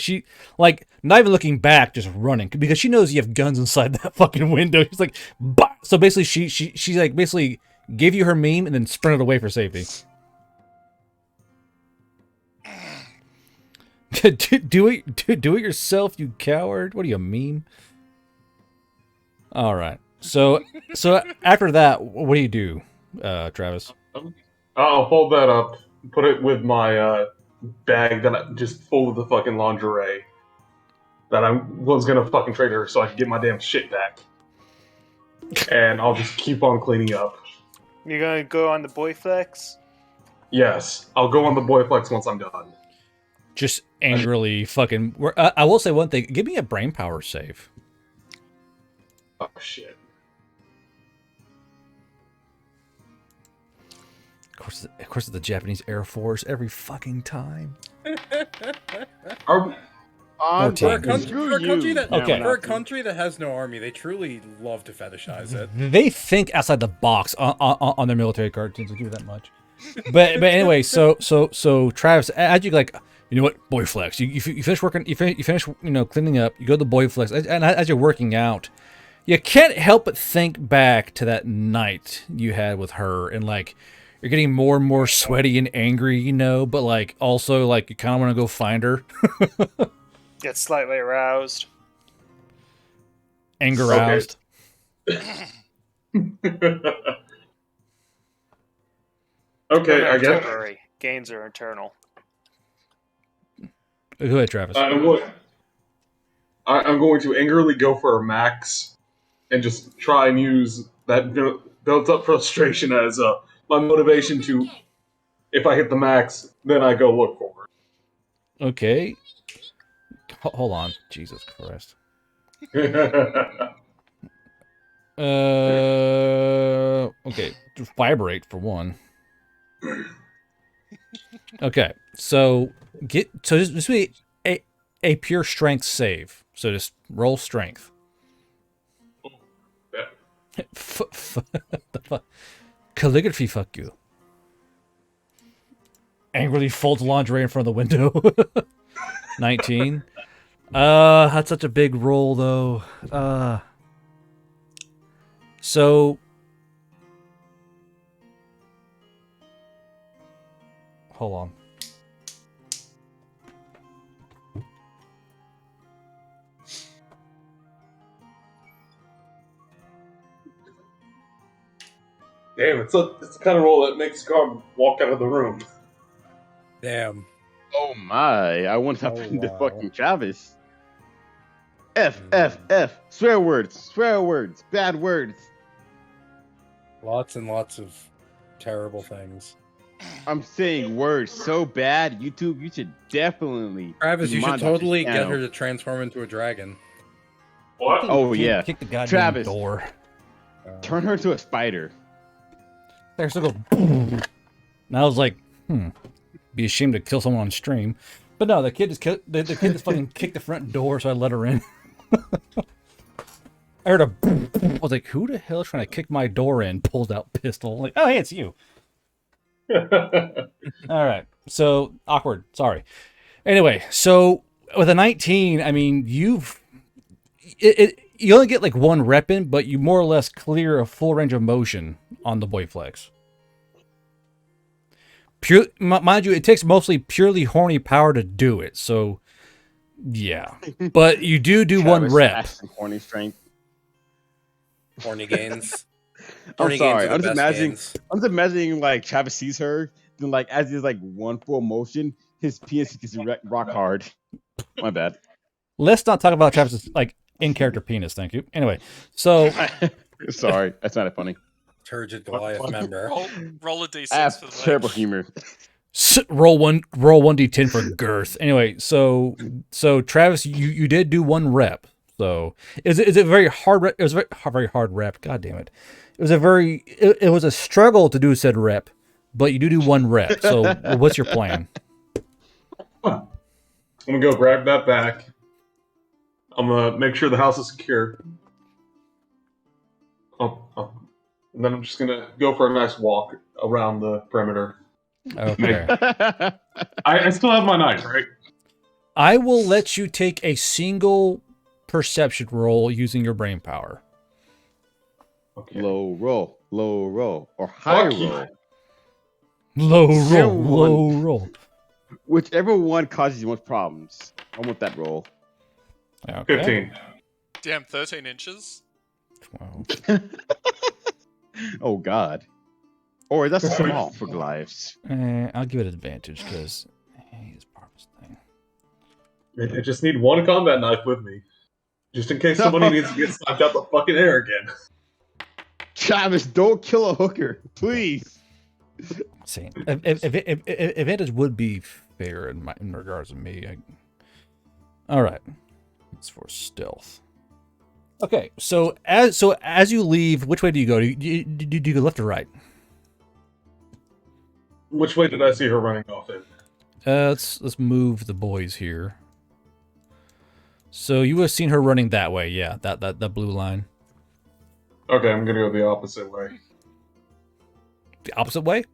Like not even looking back, just running because she knows you have guns inside that fucking window. She's like, bah! So basically, she like basically gave you her meme and then sprinted away for safety. do it yourself, you coward. What are you, a meme? All right. So after that, what do you do, Travis? I'll hold that up, put it with my bag that I just full of the fucking lingerie that I was gonna fucking trade her so I could get my damn shit back, and I'll just keep on cleaning up. You're gonna go on the boy flex? Yes, I'll go on the boy flex once I'm done. Just angrily fucking. I will say one thing. Give me a brain power save. Oh shit. Of course, it's the Japanese Air Force every fucking time. Are, On For a country that Okay. for a country that has no army, they truly love to fetishize it. They think outside the box on their military cartoons. I'll give you that much. But anyway, so Travis, as you like, you know what, boy flex. You finish working. You finish cleaning up. You go to the boy flex, and as you're working out, you can't help but think back to that night you had with her, and like you're getting more and more sweaty and angry, but like also like you kind of want to go find her. Get slightly aroused. Anger Okay. roused. okay, I guess Temporary. Gains are internal. Go ahead, Travis. I'm going to angrily go for a max and just try and use that built-up frustration as my motivation to, if I hit the max, then I go look for Okay. Hold on. Jesus Christ. it. Okay. Vibrate for one. Okay. So just be a pure strength save. So just roll strength. Yeah. The fuck? Calligraphy, fuck you. Angrily folds lingerie in front of the window. 19. That's such a big roll, though. So hold on. Damn, it's the kind of roll that makes God walk out of the room. Damn. Oh my! I want to Oh, happen to wow. fucking Travis. F. Swear words. Bad words. Lots and lots of terrible things. I'm saying words so bad. YouTube, you should definitely. Travis, you should monitor this totally get channel. her to transform into a dragon. What? Oh yeah. Kick the goddamn Travis. door. Turn her into a spider. There's a go. And I was like, be ashamed to kill someone on stream. But no, the kid just fucking kicked the front door, so I let her in. I heard a I was like, who the hell is trying to kick my door in? Pulls out pistol. I'm like, oh, hey, it's you. All right. So awkward. Sorry. Anyway, so with a 19, I mean, you only get like one rep in, but you more or less clear a full range of motion on the boy flex. Mind you, it takes mostly purely horny power to do it. So, yeah. But you do one Travis rep. has some horny strength. Horny gains. I'm Horny sorry. gains are the best gains. I'm just imagining like Travis sees her, then like as he's like one full motion, his penis gets rock hard. My bad. Let's not talk about Travis's like in character penis. Thank you. Anyway, so Sorry, that's not funny. Turgid Goliath member. Roll a I d6 have for the terrible mage. humor. Roll 1d10 for girth. Anyway, so Travis, you did do 1 rep. So is it a very hard rep? It was a very hard rep. God damn it! It was it was a struggle to do said rep, but you do 1 rep. So what's your plan? I'm gonna go grab that back. I'm gonna make sure the house is secure. And then I'm just gonna go for a nice walk around the perimeter. Okay. I still have my knife, right? I will let you take a single perception roll using your brain power. Okay. Low roll, or high Fuck you. roll. Low roll. Whichever one causes you most problems. I want that roll. Okay. 15. Damn, 13 inches. 12. Oh God. Or that's small for Goliaths. I'll give it an advantage because he's part of this thing. I just need 1 combat knife with me. Just in case somebody needs to get slapped out the fucking air again. Travis, don't kill a hooker, please. See, advantage would be fair in regards to me. All right, it's for stealth. Okay, so as you leave, which way do you go? Do you go left or right? Which way did I see her running off in? Let's move the boys here. So you would have seen her running that way, yeah, that blue line. Okay, I'm gonna go the opposite way. The opposite way?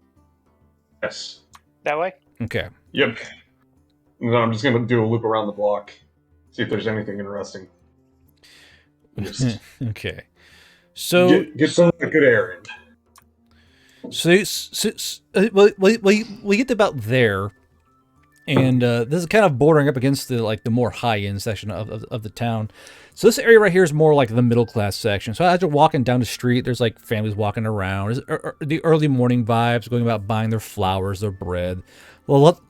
Yes. That way? Okay. Yep. No, I'm just gonna do a loop around the block. See if there's anything interesting. Just Okay. So get some a good errand. We get to about there, and this is kind of bordering up against the more high end section of the town. So this area right here is more like the middle class section. So as you're walking down the street, there's like families walking around. The early morning vibes, going about buying their flowers, their bread. Well,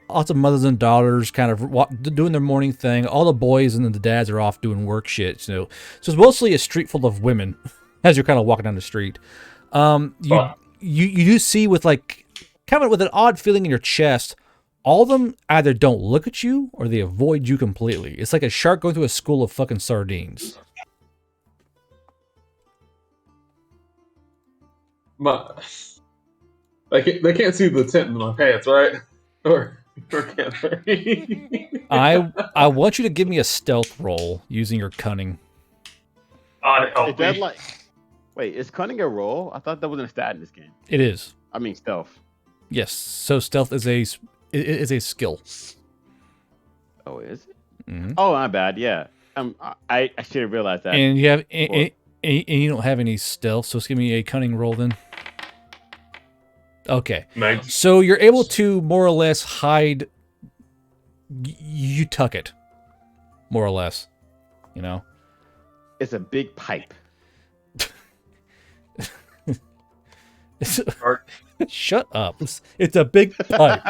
lots of mothers and daughters kind of doing their morning thing. All the boys and the dads are off doing work shit. So it's mostly a street full of women as you're kind of walking down the street. You do see with kind of with an odd feeling in your chest, all of them either don't look at you or they avoid you completely. It's like a shark going through a school of fucking sardines. They can't see the tint in my pants, right? Or can they? I want you to give me a stealth roll using your cunning. Is that wait, is cunning a roll? I thought that wasn't a stat in this game. It is. I mean stealth. Yes. So stealth is a skill. Oh, is it? Mm-hmm. Oh, not bad. Yeah. I should have realized that. And you have and you don't have any stealth, so just give me a cunning roll then. Okay. Nice. So you're able to more or less hide. You tuck it, more or less. You know. It's a big pipe. Shut up! It's a big pipe.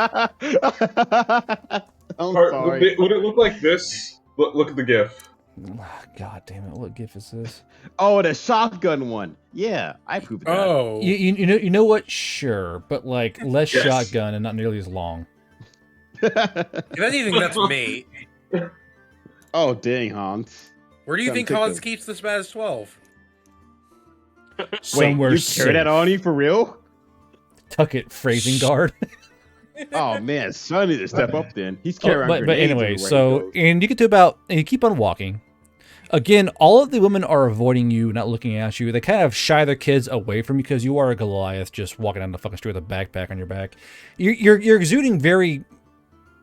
I'm sorry. Would it look like this? Look at the GIF. God damn it! What GIF is this? Oh, the shotgun one. Yeah, I approve of that. Oh, You know what? Sure, but like less Yes. shotgun and not nearly as long. if anything, that's me. Oh, dang, Hans. Where do you think Something Hans to- keeps the Spaz 12? Somewhere Wait, you safe. carry that on you for real? Tuck it, phrasing guard. Oh man, Son needs to step up then. He's carrying but grenades anyway, everywhere he so goes. and you get to about and you keep on walking. Again, all of the women are avoiding you, not looking at you. They kind of shy their kids away from you because you are a Goliath just walking down the fucking street with a backpack on your back. You're exuding very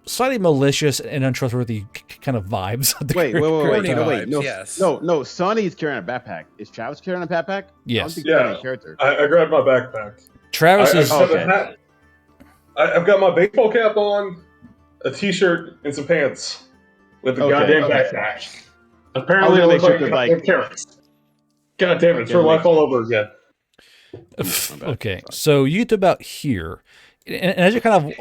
slightly malicious and untrustworthy kind of vibes. at the Wait, current Corny time. wait. No, vibes, yes. no. Sonny's carrying a backpack. Is Travis carrying a backpack? I don't Yes. think he's carrying Yeah. a character. I grabbed my backpack. Travis I is have Okay. a hat. I've got my baseball cap on, a t-shirt, and some pants with a Okay, goddamn okay. backpack. Apparently, I I was look gonna like make a sure, goddamn carrot. God damn it, it's for life all over again. My bad. okay. Sorry. So you get to about here, and as you're kind of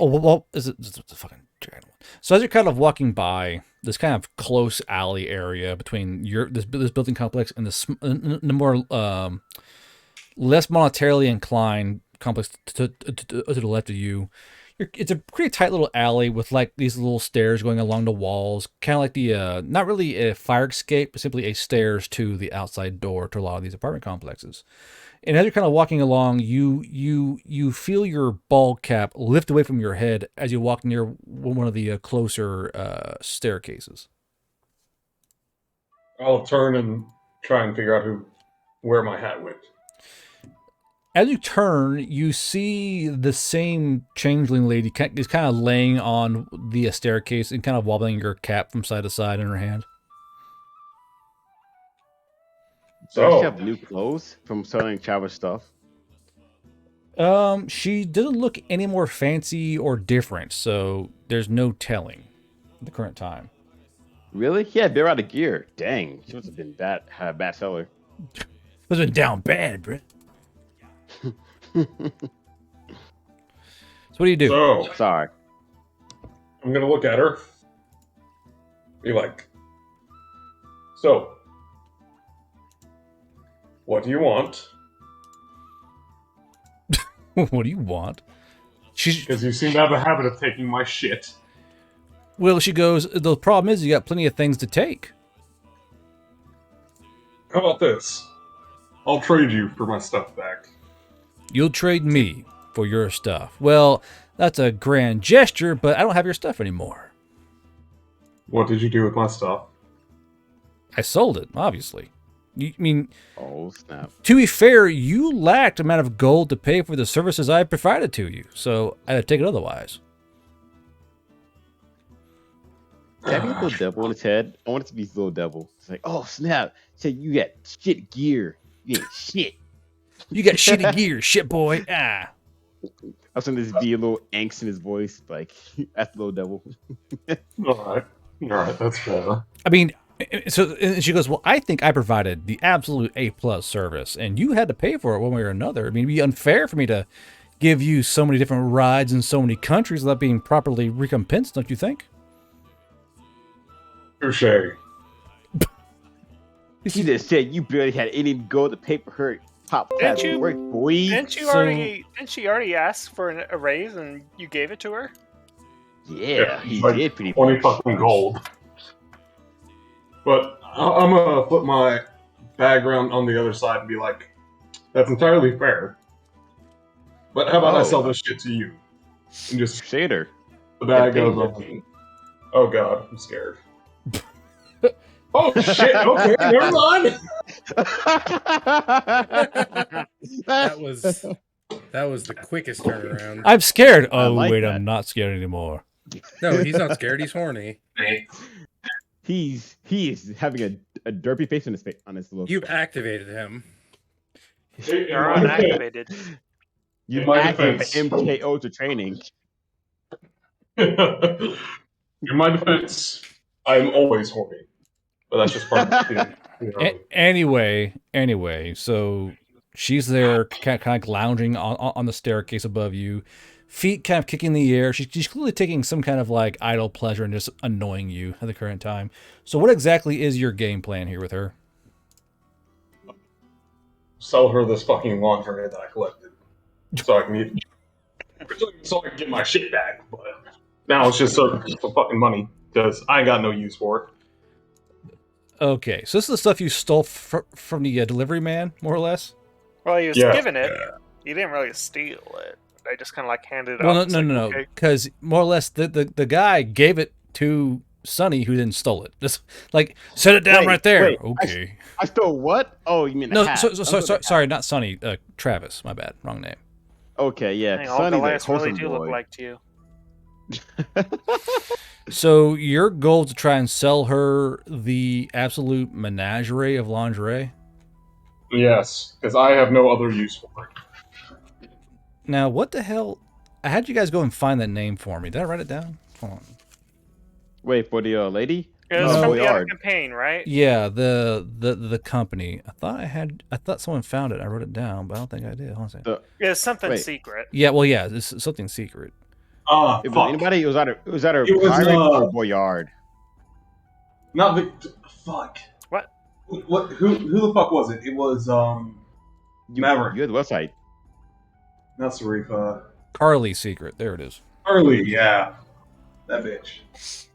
it's a fucking dragon. So as you're kind of walking by this kind of close alley area between this building complex and the more less monetarily inclined complex to the left of you. It's a pretty tight little alley with like these little stairs going along the walls, kind of like the not really a fire escape, but simply a stairs to the outside door to a lot of these apartment complexes. And as you're kind of walking along, you feel your ball cap lift away from your head as you walk near one of the closer staircases. I'll turn and try and figure out where my hat went. As you turn, you see the same changeling lady is kind of laying on the staircase and kind of wobbling her cap from side to side in her hand. Does she have new clothes from selling travel stuff? She doesn't look any more fancy or different, so there's no telling at the current time. Really? Yeah, they're out of gear. Dang, she must have been a bad seller. Must have been down bad, bro. So what do you do? So, Sorry. I'm gonna look at her. Be like, so, what do you want? What do you want? Because you seem to have a habit of taking my shit. Well, she goes, the problem is you got plenty of things to take. How about this? I'll trade you for my stuff back. You'll trade me for your stuff. Well, that's a grand gesture, but I don't have your stuff anymore. What did you do with my stuff? I sold it, obviously. I mean, Oh, snap. to be fair, you lacked amount of gold to pay for the services I provided to you, so I had to take it otherwise. Can I be a little devil in his head? I want it to be a little devil. It's like, oh, snap. Say you got shit gear. You ain't shit. You got shitty gear, shit boy. Ah. I was going to be a little angst in his voice, like, that's the little devil. Alright, that's fair. I mean, so and she goes, well, I think I provided the absolute A+ service, and you had to pay for it one way or another. I mean, it'd be unfair for me to give you so many different rides in so many countries without being properly recompensed, don't you think? Touche. She just said you barely had any gold to pay for her top class Didn't you- work, boy. Didn't she already ask for a raise and you gave it to her? Yeah, he like did pretty 20 much. fucking gold. But I'm gonna flip my bag around on the other side and be like, that's entirely fair. But how about I sell this shit to you? And just Shader. the bag Yeah, goes on. Oh god, I'm scared. Oh shit, okay, never mind. That was the quickest turnaround. I'm scared. I Oh, like wait, that. I'm not scared anymore. No, he's not scared. He's horny. He is having a derpy face on his look. You've activated him. You're unactivated. You my acted defense. MKO to training. In my defense, I'm always horny. But that's just part of the Anyway, so she's there, kind of lounging on the staircase above you, feet kind of kicking the air. She's clearly taking some kind of like idle pleasure and just annoying you at the current time. So what exactly is your game plan here with her? Sell her this fucking lingerie that I collected. So I can get my shit back. But now it's just for fucking money. Because I ain't got no use for it. Okay, so this is the stuff you stole from the delivery man, more or less? Well, he was Yeah. given it. He didn't really steal it. They just kind of like handed it Well, off. no, because more or less the guy gave it to Sonny, who then stole it. Just like set it down Wait, right there. wait, Okay. I stole what? Oh, you mean the No, hat. sorry, not Sonny. Travis. My bad. Wrong name. Okay, yeah. All Sonny's a Goliaths really wholesome do boy. look like to you. So your goal is to try and sell her the absolute menagerie of lingerie. Yes, because I have no other use for it. Now, what the hell? I had you guys go and find that name for me. Did I write it down? Hold on. Wait, for the lady? It was No. from the other Boyard. campaign, right? Yeah, the company. I thought someone found it. I wrote it down, but I don't think I did. Hold on a second. It was something Wait. secret. Yeah, well, yeah, this is something secret. It was Fuck. anybody? It was either It was, pirate or Boyard. Not the fuck. What? What? Who the fuck was it? It was Never. You had the website. Not Sarifa. Carly's secret. There it is. Early, yeah. That bitch.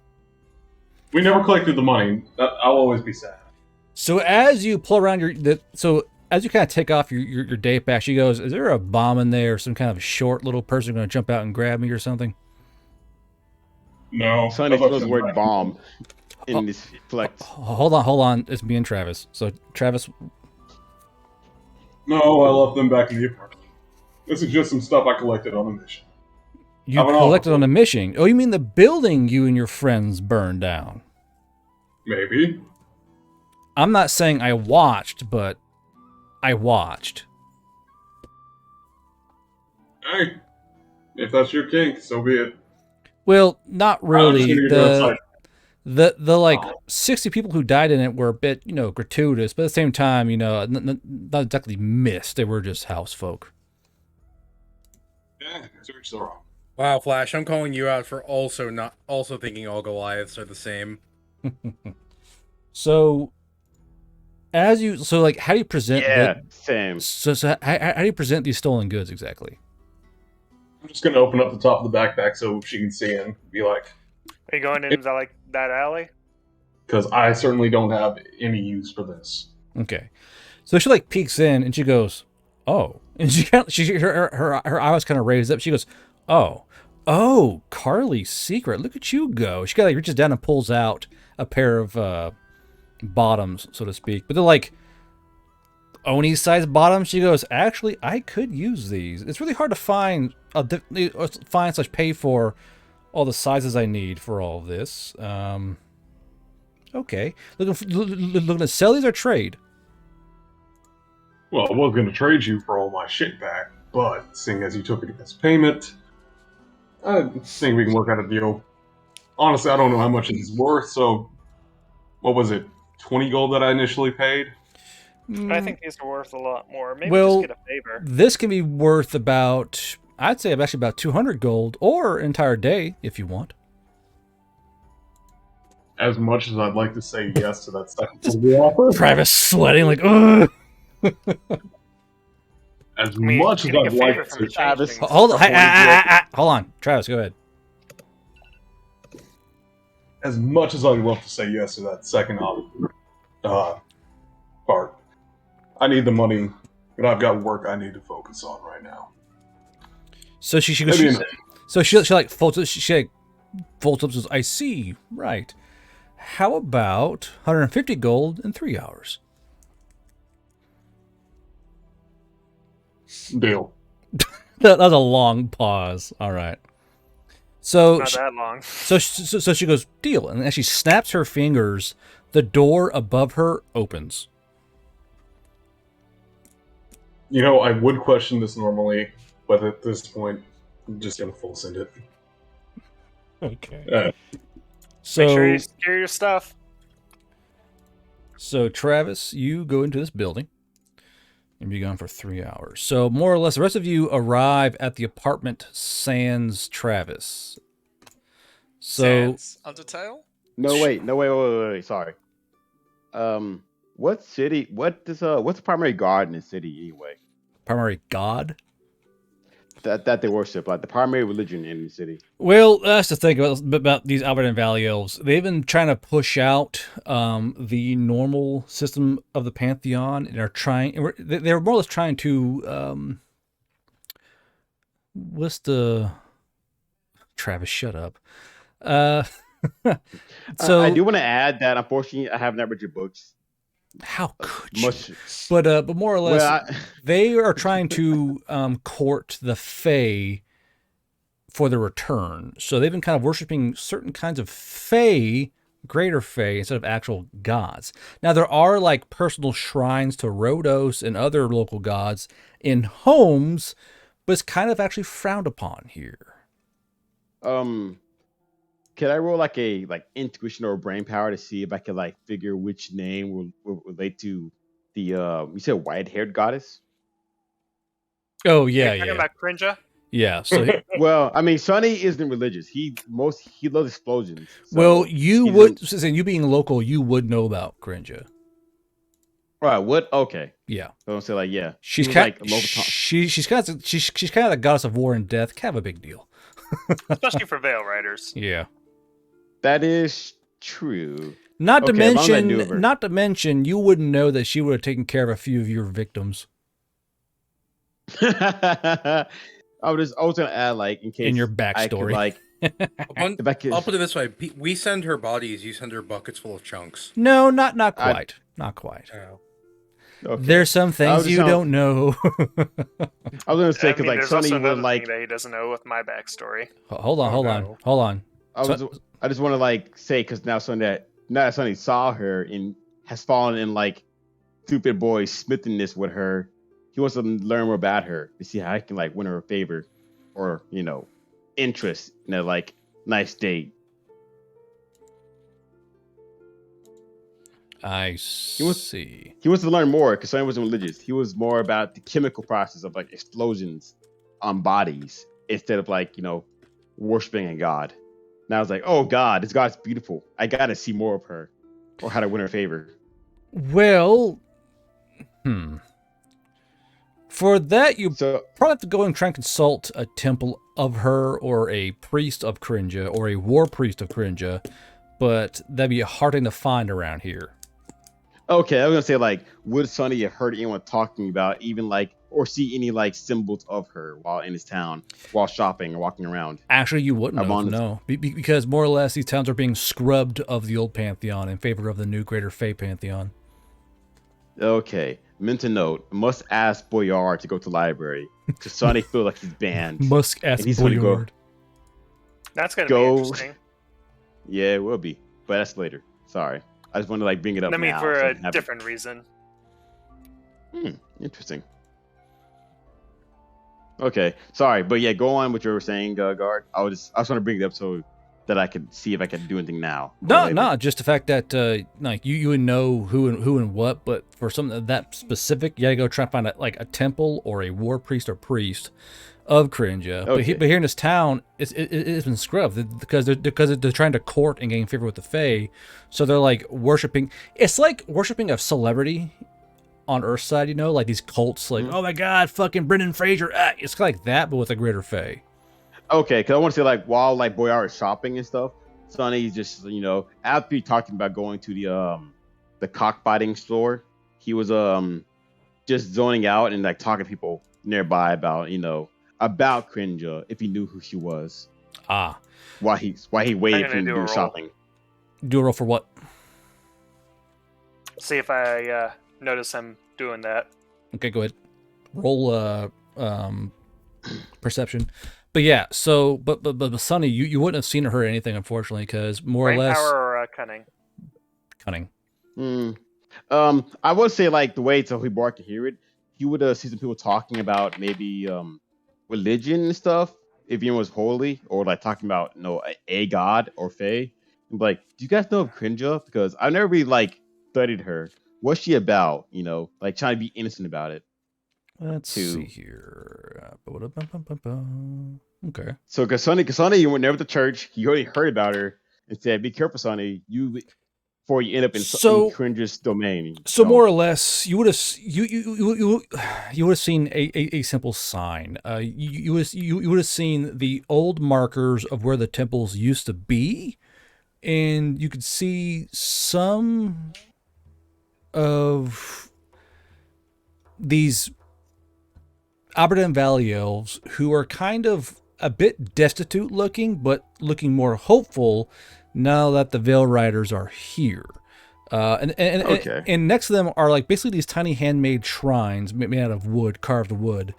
We never collected the money. I'll always be sad. So as you pull around as you kind of take off your day pack, she goes, "Is there a bomb in there? Some kind of short little person going to jump out and grab me or something?" No. Sonny throws the word bomb in this flex. Hold on. It's me and Travis. So Travis, No, I left them back in the apartment. This is just some stuff I collected on a mission. you I'm an collected officer. on a mission. Oh, you mean the building you and your friends burned down? Maybe. I'm not saying I watched, but I watched. Hey, if that's your kink, so be it. Well, not really. I'm just gonna go outside. The like 60 people who died in it were a bit, gratuitous, but at the same time, not exactly missed. They were just house folk. Yeah, search the wrong. Wow, Flash, I'm calling you out for also thinking all Goliaths are the same. So, how do you present? Yeah, same. So how do you present these stolen goods exactly? I'm just gonna open up the top of the backpack so she can see and be like, Are you going into like that alley? because I certainly don't have any use for this. Okay, so she like peeks in and she goes, "Oh," and her eyes kind of raised up. She goes, "Oh, Carly's secret. Look at you go." She kind of reaches down and pulls out a pair of bottoms, so to speak, but they're like Oni size bottoms. She goes, "Actually, I could use these. It's really hard to find pay for all the sizes I need for all of this." Okay, looking to sell these or trade? Well, I was gonna trade you for all my shit back, but seeing as you took it as payment, I think we can work out a deal. Honestly, I don't know how much it is worth, so what was it, 20 gold that I initially paid? I think these are worth a lot more. Maybe Well, just get a favor. this can be worth about, I'd say actually about 200 gold or an entire day if you want. As much as I'd like to say yes to that second offer, Travis sweating like, ugh. as mean, much as getting a I'd favor like from to, the Travis. changelings Hold on, is hold on, Travis, go ahead. as much as I'd love to say yes to that second part, I need the money, but I've got work I need to focus on right now. So she Maybe goes, enough. so she like folds up, she like folds up and says, "I see, right. How about 150 gold in 3 hours?" Deal. That was a long pause. All right. So not that long. So she goes, "Deal." And as she snaps her fingers, the door above her opens. You know, I would question this normally, but at this point, I'm just gonna full send it. Okay. Make sure you secure your stuff. So Travis, you go into this building and be gone for 3 hours. So more or less, the rest of you arrive at the apartment sans Travis. So Sans Undertale? No, wait. Sorry. What city? What's the primary god in the city anyway? primary god. That they worship, like the primary religion in the city. Well, that's the thing about these Albertan Valley elves. They've been trying to push out the normal system of the pantheon, and are trying. They're more or less trying to. What's the? Travis, shut up. So I do want to add that unfortunately I have not read your books. How could you? Much. But more or less, Well, they are trying to court the Fae for the return. So they've been kind of worshiping certain kinds of Fae, greater Fae, instead of actual gods. Now there are like personal shrines to Rhodos and other local gods in homes, but it's kind of actually frowned upon here. Can I roll like a intuition or brain power to see if I can like figure which name will relate to the you said white haired goddess? Oh You're yeah, talking yeah, about Crinja? yeah. So Well, I mean, Sonny isn't religious. He loves explosions. So well, you he would, doesn't- saying you being local, you would know about Crinja. All right, what? Okay. Yeah. So I'll say like, yeah. She's She was, kind like, local Tom- she's kind of the goddess of war and death. Kind of a big deal. Especially for Veil Riders. Yeah. That is true. Not to Okay, as long as I knew of her. mention, you wouldn't know that she would have taken care of a few of your victims I was gonna add like in case in your I could, backstory. like if I could. I'll put it this way: we send her bodies, you send her buckets full of chunks. No, not quite. Not quite. Okay. There's some I things was you just don't know. I was gonna say I because mean, like there's Sonny also would another like. thing that he doesn't know with my backstory. Hold on. no. I just want to like say because now Sonny saw her and has fallen in like stupid boy smithiness with her. He wants to learn more about her to see how he can like win her favor, or interest in a like nice date. I see. He wants to learn more because Sonny wasn't religious. He was more about the chemical process of like explosions on bodies instead of like worshiping a god. Now it's like, oh God, this god's beautiful. I gotta see more of her, or how to win her favor. Well, for that, you So probably have to go and try and consult a temple of her, or a priest of Crinja, or a war priest of Crinja, but that'd be a hard thing to find around here. okay, I was gonna say like, would Sonny have heard anyone talking about even like, or see any like symbols of her while in his town, while shopping or walking around? Actually, you wouldn't have, Among- no. Because more or less, these towns are being scrubbed of the old Pantheon in favor of the new Greater Fey Pantheon. Okay, mental note: must ask Boyard to go to library. So Sonny feel like he's banned. Musk ass And he's gonna go- Boyard. That's gonna Go- be interesting. Yeah, it will be, but that's later. Sorry, I just want to like bring it up. I mean, now, for so I a can have it. different reason. Interesting. Okay, sorry, but yeah, go on with what you were saying, Guard. I was trying to bring it up so that I could see if I could do anything now. No, just the fact that like you would know who and what, but for something that specific, you gotta go try and find a temple or a war priest or priest of Crinja. Okay. But here in this town, it's been scrubbed because they're trying to court and gain favor with the Fae, so they're like worshiping. It's like worshiping a celebrity on Earthside, like these cults, like oh my God, fucking Brendan Fraser. It's kind of like that, but with a greater Fae. Okay, because I want to say like while like Boyard is shopping and stuff, Sonny's just after he talking about going to the cockfighting store, he was just zoning out and like talking to people nearby about about Crinja if he knew who she was. Why he waited for him to do shopping. Do a roll for what? See if I notice him doing that. Okay, go ahead. Roll perception. But yeah, so but Sonny, you wouldn't have seen her or anything, unfortunately, because more or less power or cunning. Cunning. I would say like the way so he Bart could hear it, he would see some people talking about maybe religion and stuff. If anyone was holy or like talking about a god or fae, and be like, do you guys know of Crinja? Because I've never really like studied her. What's she about? Like trying to be innocent about it. Let's see here. Okay. So, because Sonny, you were never at the church. You already heard about her and said, "Be careful, Sonny. Before you end up in Cringe's domain." So more or less, you would have you would have seen a simple sign. You would have seen the old markers of where the temples used to be, and you could see some of these Aberdeen Valley elves who are kind of a bit destitute looking, but looking more hopeful now that the Veil Riders are here. And next to them are like basically these tiny handmade shrines made out of wood, carved wood.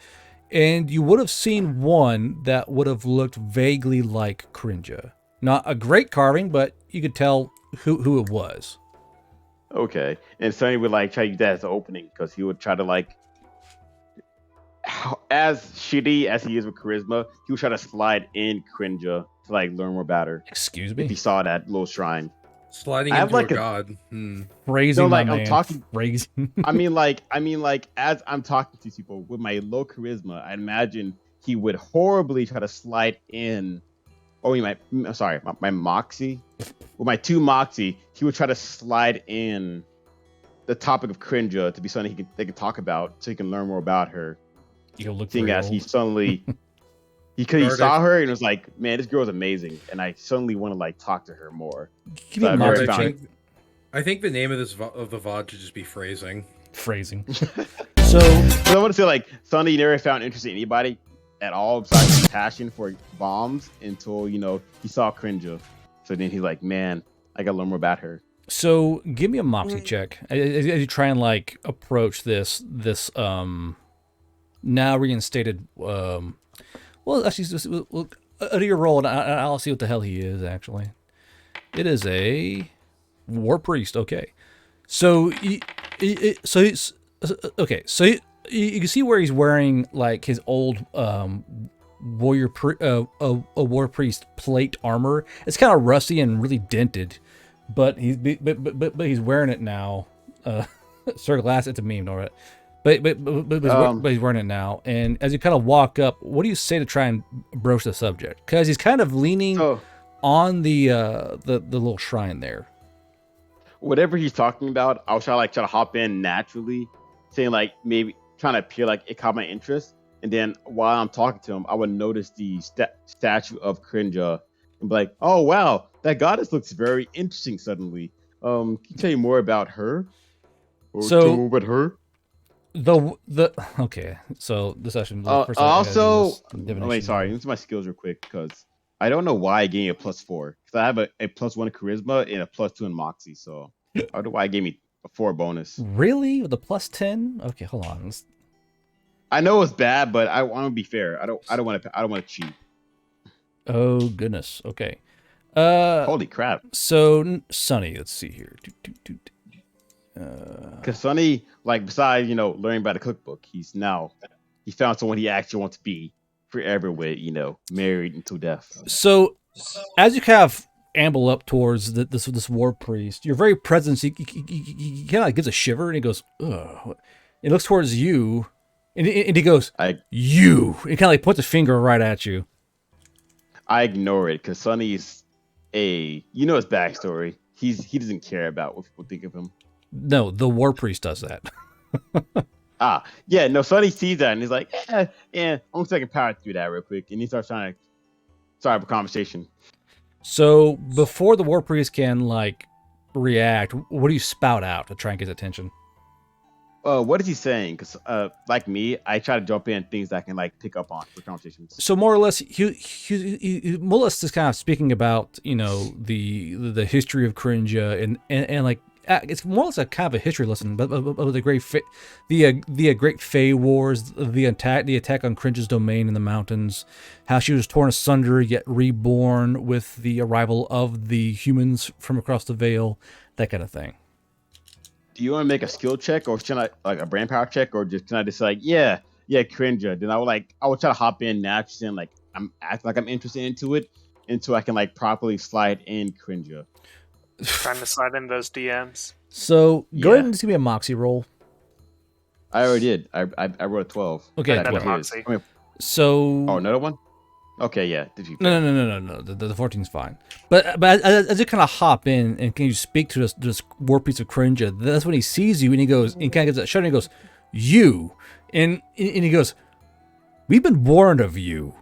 And you would have seen one that would have looked vaguely like Crinja. Not a great carving, but you could tell who it was. Okay. And Sonny would like try to use that as an opening because he would try to like, as shitty as he is with charisma, he would try to slide in Crinja to like learn more about her. Excuse me? If he saw that little shrine. Sliding I have into like a god. Phrasing, No, like, my I'm man. talking- Phrasing. I mean like as I'm talking to people with my low charisma, I imagine he would horribly try to slide in. Oh, my moxie. With my 2 moxie, he would try to slide in the topic of Crinja to be something they can talk about, so he can learn more about her. You look Seeing very as he old. suddenly he saw her and was like, "Man, this girl's amazing," and I suddenly want to like talk to her more. Give me a I've Moxie already check. found- I think the name of the VOD should just be phrasing. Phrasing. So I want to say like Sonny never found interest in anybody at all besides his passion for bombs until he saw Crinja. So then he's like, "Man, I gotta learn more about her." So give me a Moxie check as you try and like approach this now reinstated. Well, actually, do your roll and I'll see what the hell he is. Actually, it is a war priest. Okay, so he's okay. So you can see where he's wearing like his old war priest plate armor. It's kind of rusty and really dented. But he's wearing it now. Sir Glass, it's a meme, all right. But he's wearing it now. And as you kind of walk up, what do you say to try and broach the subject? Because he's kind of leaning on the little shrine there. Whatever he's talking about, I'll try to hop in naturally, saying like maybe trying to appear like it caught my interest. And then while I'm talking to him, I would notice the statue of Crinja and be like, "Oh wow, that goddess looks very interesting suddenly. Can you tell you more about her?" Tell me more about her. Okay, so this session. Also, wait, sorry, into my skills real quick because I don't know why it gave me a +4 because I have a +1 in charisma and a +2 in moxie. So I don't know why it gave me a 4 bonus. Really, with a +10? Okay, hold on. I know it's bad, but I want to be fair. I don't want to cheat. Oh goodness. Okay. Holy crap. So Sonny, let's see here. Because Sonny, like, besides learning about the cookbook, he found someone he actually wants to be forever with, married until death. So as you kind of amble up towards this war priest, your very presence, he kind of like gives a shiver and he goes, "Ugh." He looks towards you and he goes, "You." He kind of like points a finger right at you. I ignore it because Sonny's his backstory. He doesn't care about what people think of him. No, the war priest does that. Yeah, no, Sonny sees that and he's like, I'm gonna take a power through that real quick. And he starts trying to start up a conversation. So before the war priest can like react, what do you spout out to try and get his attention? What is he saying? Because like me, I try to jump in things that I can like pick up on for conversations. So more or less, he more or less is kind of speaking about the history of Crinja and like it's more or less a kind of a history lesson, but the great great Fey Wars, the attack on Crinja's domain in the mountains, how she was torn asunder yet reborn with the arrival of the humans from across the veil, that kind of thing. Do you want to make a skill check or should I like a brain power check or can I just like yeah Crinja? Then I would try to hop in naturally and like I'm acting like I'm interested into it until I can like properly slide in Crinja. Trying to slide in those DMs. So go ahead and just give me a moxie roll. I already did. I wrote a 12. Okay, Another 12. moxie. So another one. Okay, yeah. Did you? No. The 14's fine. But as you kind of hop in and can you speak to this war piece of Crinja, that's when he sees you and he goes, and kind of gets that shut and he goes, "You," and he goes, "We've been warned of you."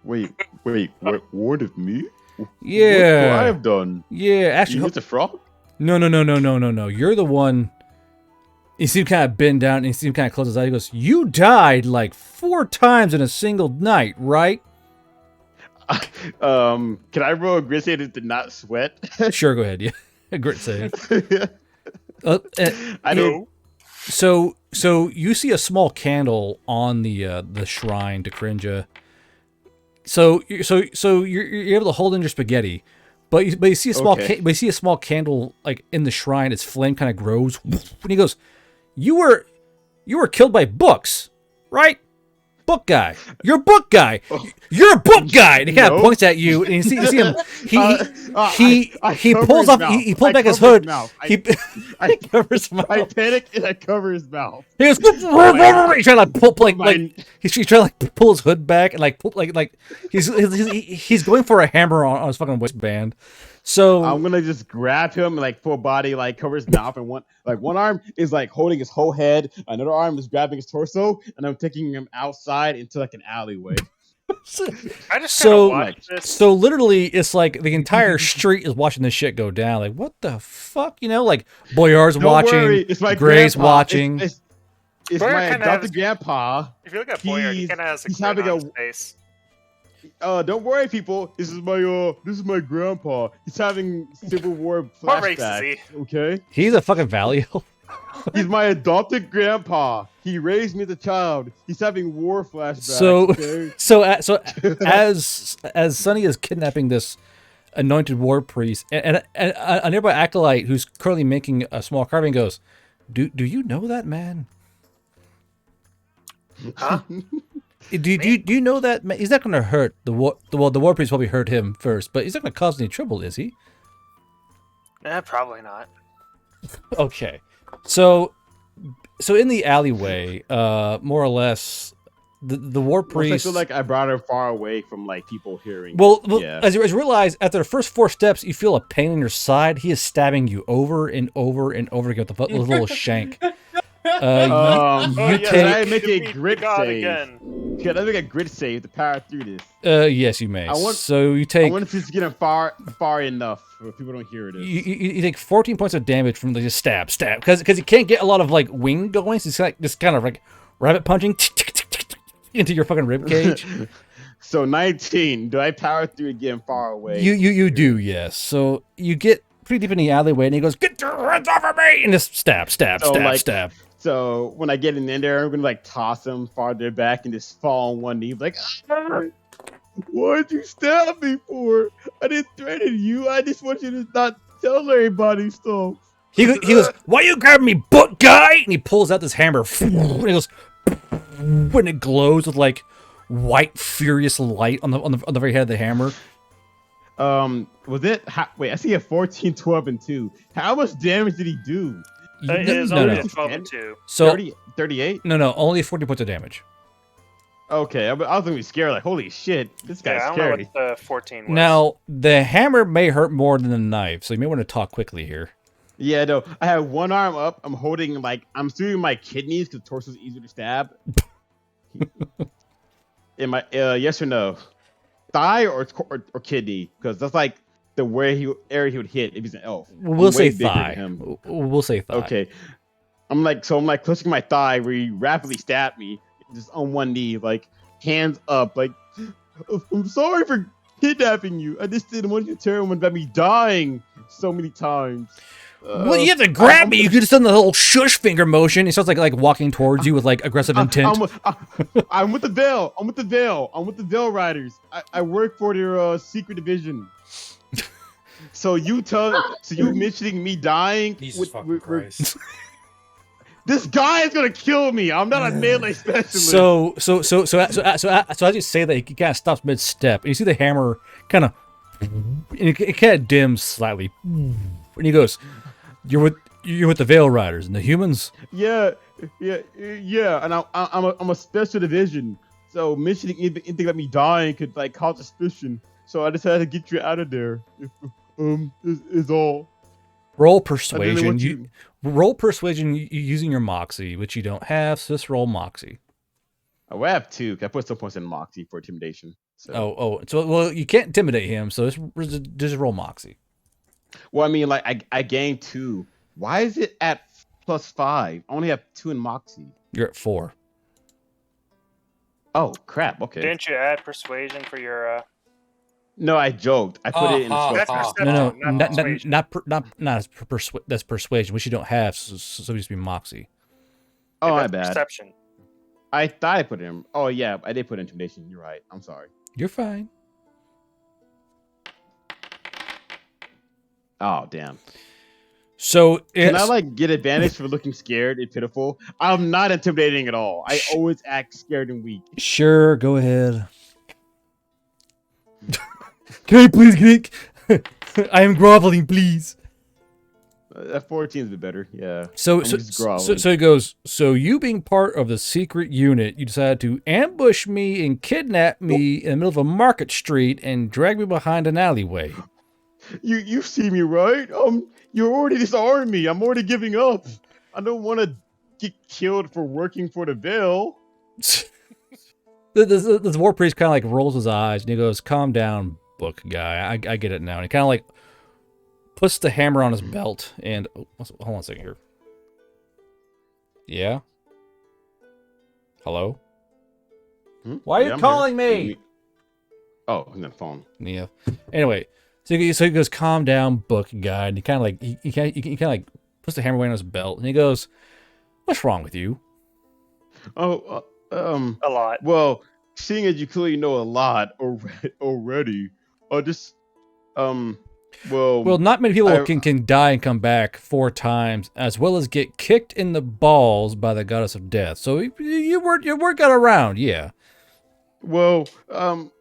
Wait, what warned of me? Yeah. What I have done? Yeah, actually, you used a frog? No. You're the one. You see him kind of bend down and you see him kind of close his eyes. He goes, "You died like 4 times in a single night, right?" Can I roll a grit save that did not sweat? Sure, go ahead. Yeah, grit save. I know. So you see a small candle on the shrine to Crinja. So you're able to hold in your spaghetti, but you see a small candle like in the shrine. Its flame kind of grows, and he goes, You were killed by books, right? Book guy. You're a book guy. You're a book guy. And he kind of points at you, and you see him. He pulls off. He pulls back his hood. He covers his mouth. I panic and I cover his mouth. He goes. He's trying to like pull he's trying to like pull his hood back and like pull, like he's going for a hammer on his fucking waistband. So I'm gonna just grab him and like full body, like cover his mouth, and one arm is like holding his whole head, another arm is grabbing his torso, and I'm taking him outside into like an alleyway. I just kind of so watch this. so literally, it's like the entire street is watching this shit go down. Like, what the fuck, you know? Like Boyard's Don't watching, worry, it's my Gray's grandpa. watching. It's Boyard my kinda adopted has- grandpa. If you look at Boyard, he he's- kind of has a he's grin having on a- his face. Don't worry, people. This is my grandpa. He's having Civil War What race is flashbacks. Okay, He's a fucking Valio. he's my adopted grandpa. He raised me as a child. He's having war flashbacks. So- okay? So as Sonny is kidnapping this anointed war priest, and a nearby acolyte who's currently making a small carving goes, "Do you know that man? Huh? Do you know that man? He's not going to hurt the war priest probably hurt him first, but he's not going to cause any trouble, is he?" Probably not. Okay, so in the alleyway, more or less, the war Once I priest. feel like I brought her far away from like people hearing. Well, yeah. as you realize, after the first 4 steps, you feel a pain in your side. He is stabbing you over and over and over again with a little shank. You Oh, take- yes, Can I make defeat a the grit god save? again. Can I make a grit save to power through this? yes, you may. I want- So you I take want to just get him far enough where people don't hear this. you take 14 points of damage from the just stab because you can't get a lot of like wing going. So it's like this kind of like rabbit punching into your fucking rib cage. So 19. Do I power through and get him far away? You do, yes. So you get pretty deep in the alleyway, and he goes, "Get your hands off of me!" And just stab. So, like- Stab. So when I get in there, I'm gonna like toss him farther back and just fall on one knee, like, "Ah, what'd you stab me for? I didn't threaten you. I just want you to not tell everybody stuff." He goes, "Why you grabbing me, butt guy?" And he pulls out this hammer, and he goes, when it glows with like white furious light on the very head of the hammer. Was it? Wait, I see a 14, 12, and 2. How much damage did he do? It is no, only no. a 12 and 2. So 30, 38? no, only 40 points of damage. Okay, I was gonna be scared. Like, holy shit, this Yeah, guy's I don't know scary. what the 14 was. Now the hammer may hurt more than the knife, so you may want to talk quickly here. Yeah, no, I have one arm up. I'm holding I'm shooting my kidneys because torso's easier to stab. In my yes or no, thigh or kidney? Because that's like the area he would hit if he's an elf. We'll I'm say way bigger than thigh. him. We'll say thigh. Okay, I'm clutching my thigh where he rapidly stabbed me, just on one knee, like hands up, like, "I'm sorry for kidnapping you. I just didn't want you to tell everyone about me dying so many times." Well, you have to grab me. You could just done the whole shush finger motion. It sounds like walking towards you with like aggressive intent. I'm with the Veil. I'm with the Veil Riders. I work for their secret division. So you mentioning me dying? Jesus fucking Christ. This guy is gonna kill me. I'm not a melee specialist. So as you say that, he kind of stops mid step, and you see the hammer kind of, and it kind of dims slightly, and he goes, "You're with the Veil Riders and the humans." Yeah. And I'm a special division. So mentioning anything about me dying could like cause suspicion. So I just had to get you out of there. Is all. Roll I persuasion. really want You roll persuasion using your moxie, which you don't have. So just roll moxie. Oh, I have 2. I put some points in Moxie for intimidation. So. So you can't intimidate him. So just roll moxie. Well, I mean, like I gained 2. Why is it at +5? I only have 2 in Moxie. You're at 4. Oh crap! Okay. Didn't you add persuasion for your? No, I joked. I put it in. Oh, That's oh. perception, No, not persuasion. that's persuasion, which you don't have. So it used to be moxie. Oh, my That's bad. Perception. I thought I put it in. Oh yeah, I did put intimidation. You're right. I'm sorry. You're fine. Oh damn. So Can I it's like get advantage for looking scared and pitiful? I'm not intimidating at all. I always act scared and weak. sure. Go ahead. Can I please get? I am groveling, please. That 14 is a bit better. Yeah. So I'm just groveling. he goes. So you being part of the secret unit, you decided to ambush me and kidnap me in the middle of a market street and drag me behind an alleyway. You see me, right? You already disarmed me. I'm already giving up. I don't want to get killed for working for the Veil. This war priest kind of like rolls his eyes and he goes, "Calm down, book guy. I get it now." And he kind of like puts the hammer on his belt and hold on a second here. Yeah. Hello. Why are you I'm calling here. me? Oh, I'm gonna phone. Yeah. Anyway, so he goes, "Calm down, book guy," and he kind of like he kind of like puts the hammer away on his belt and he goes, "What's wrong with you?" Oh, A lot. well, seeing as you clearly know a lot already, just Well, not many people can die and come back 4 times, as well as get kicked in the balls by the goddess of death. So you work got around, yeah. well,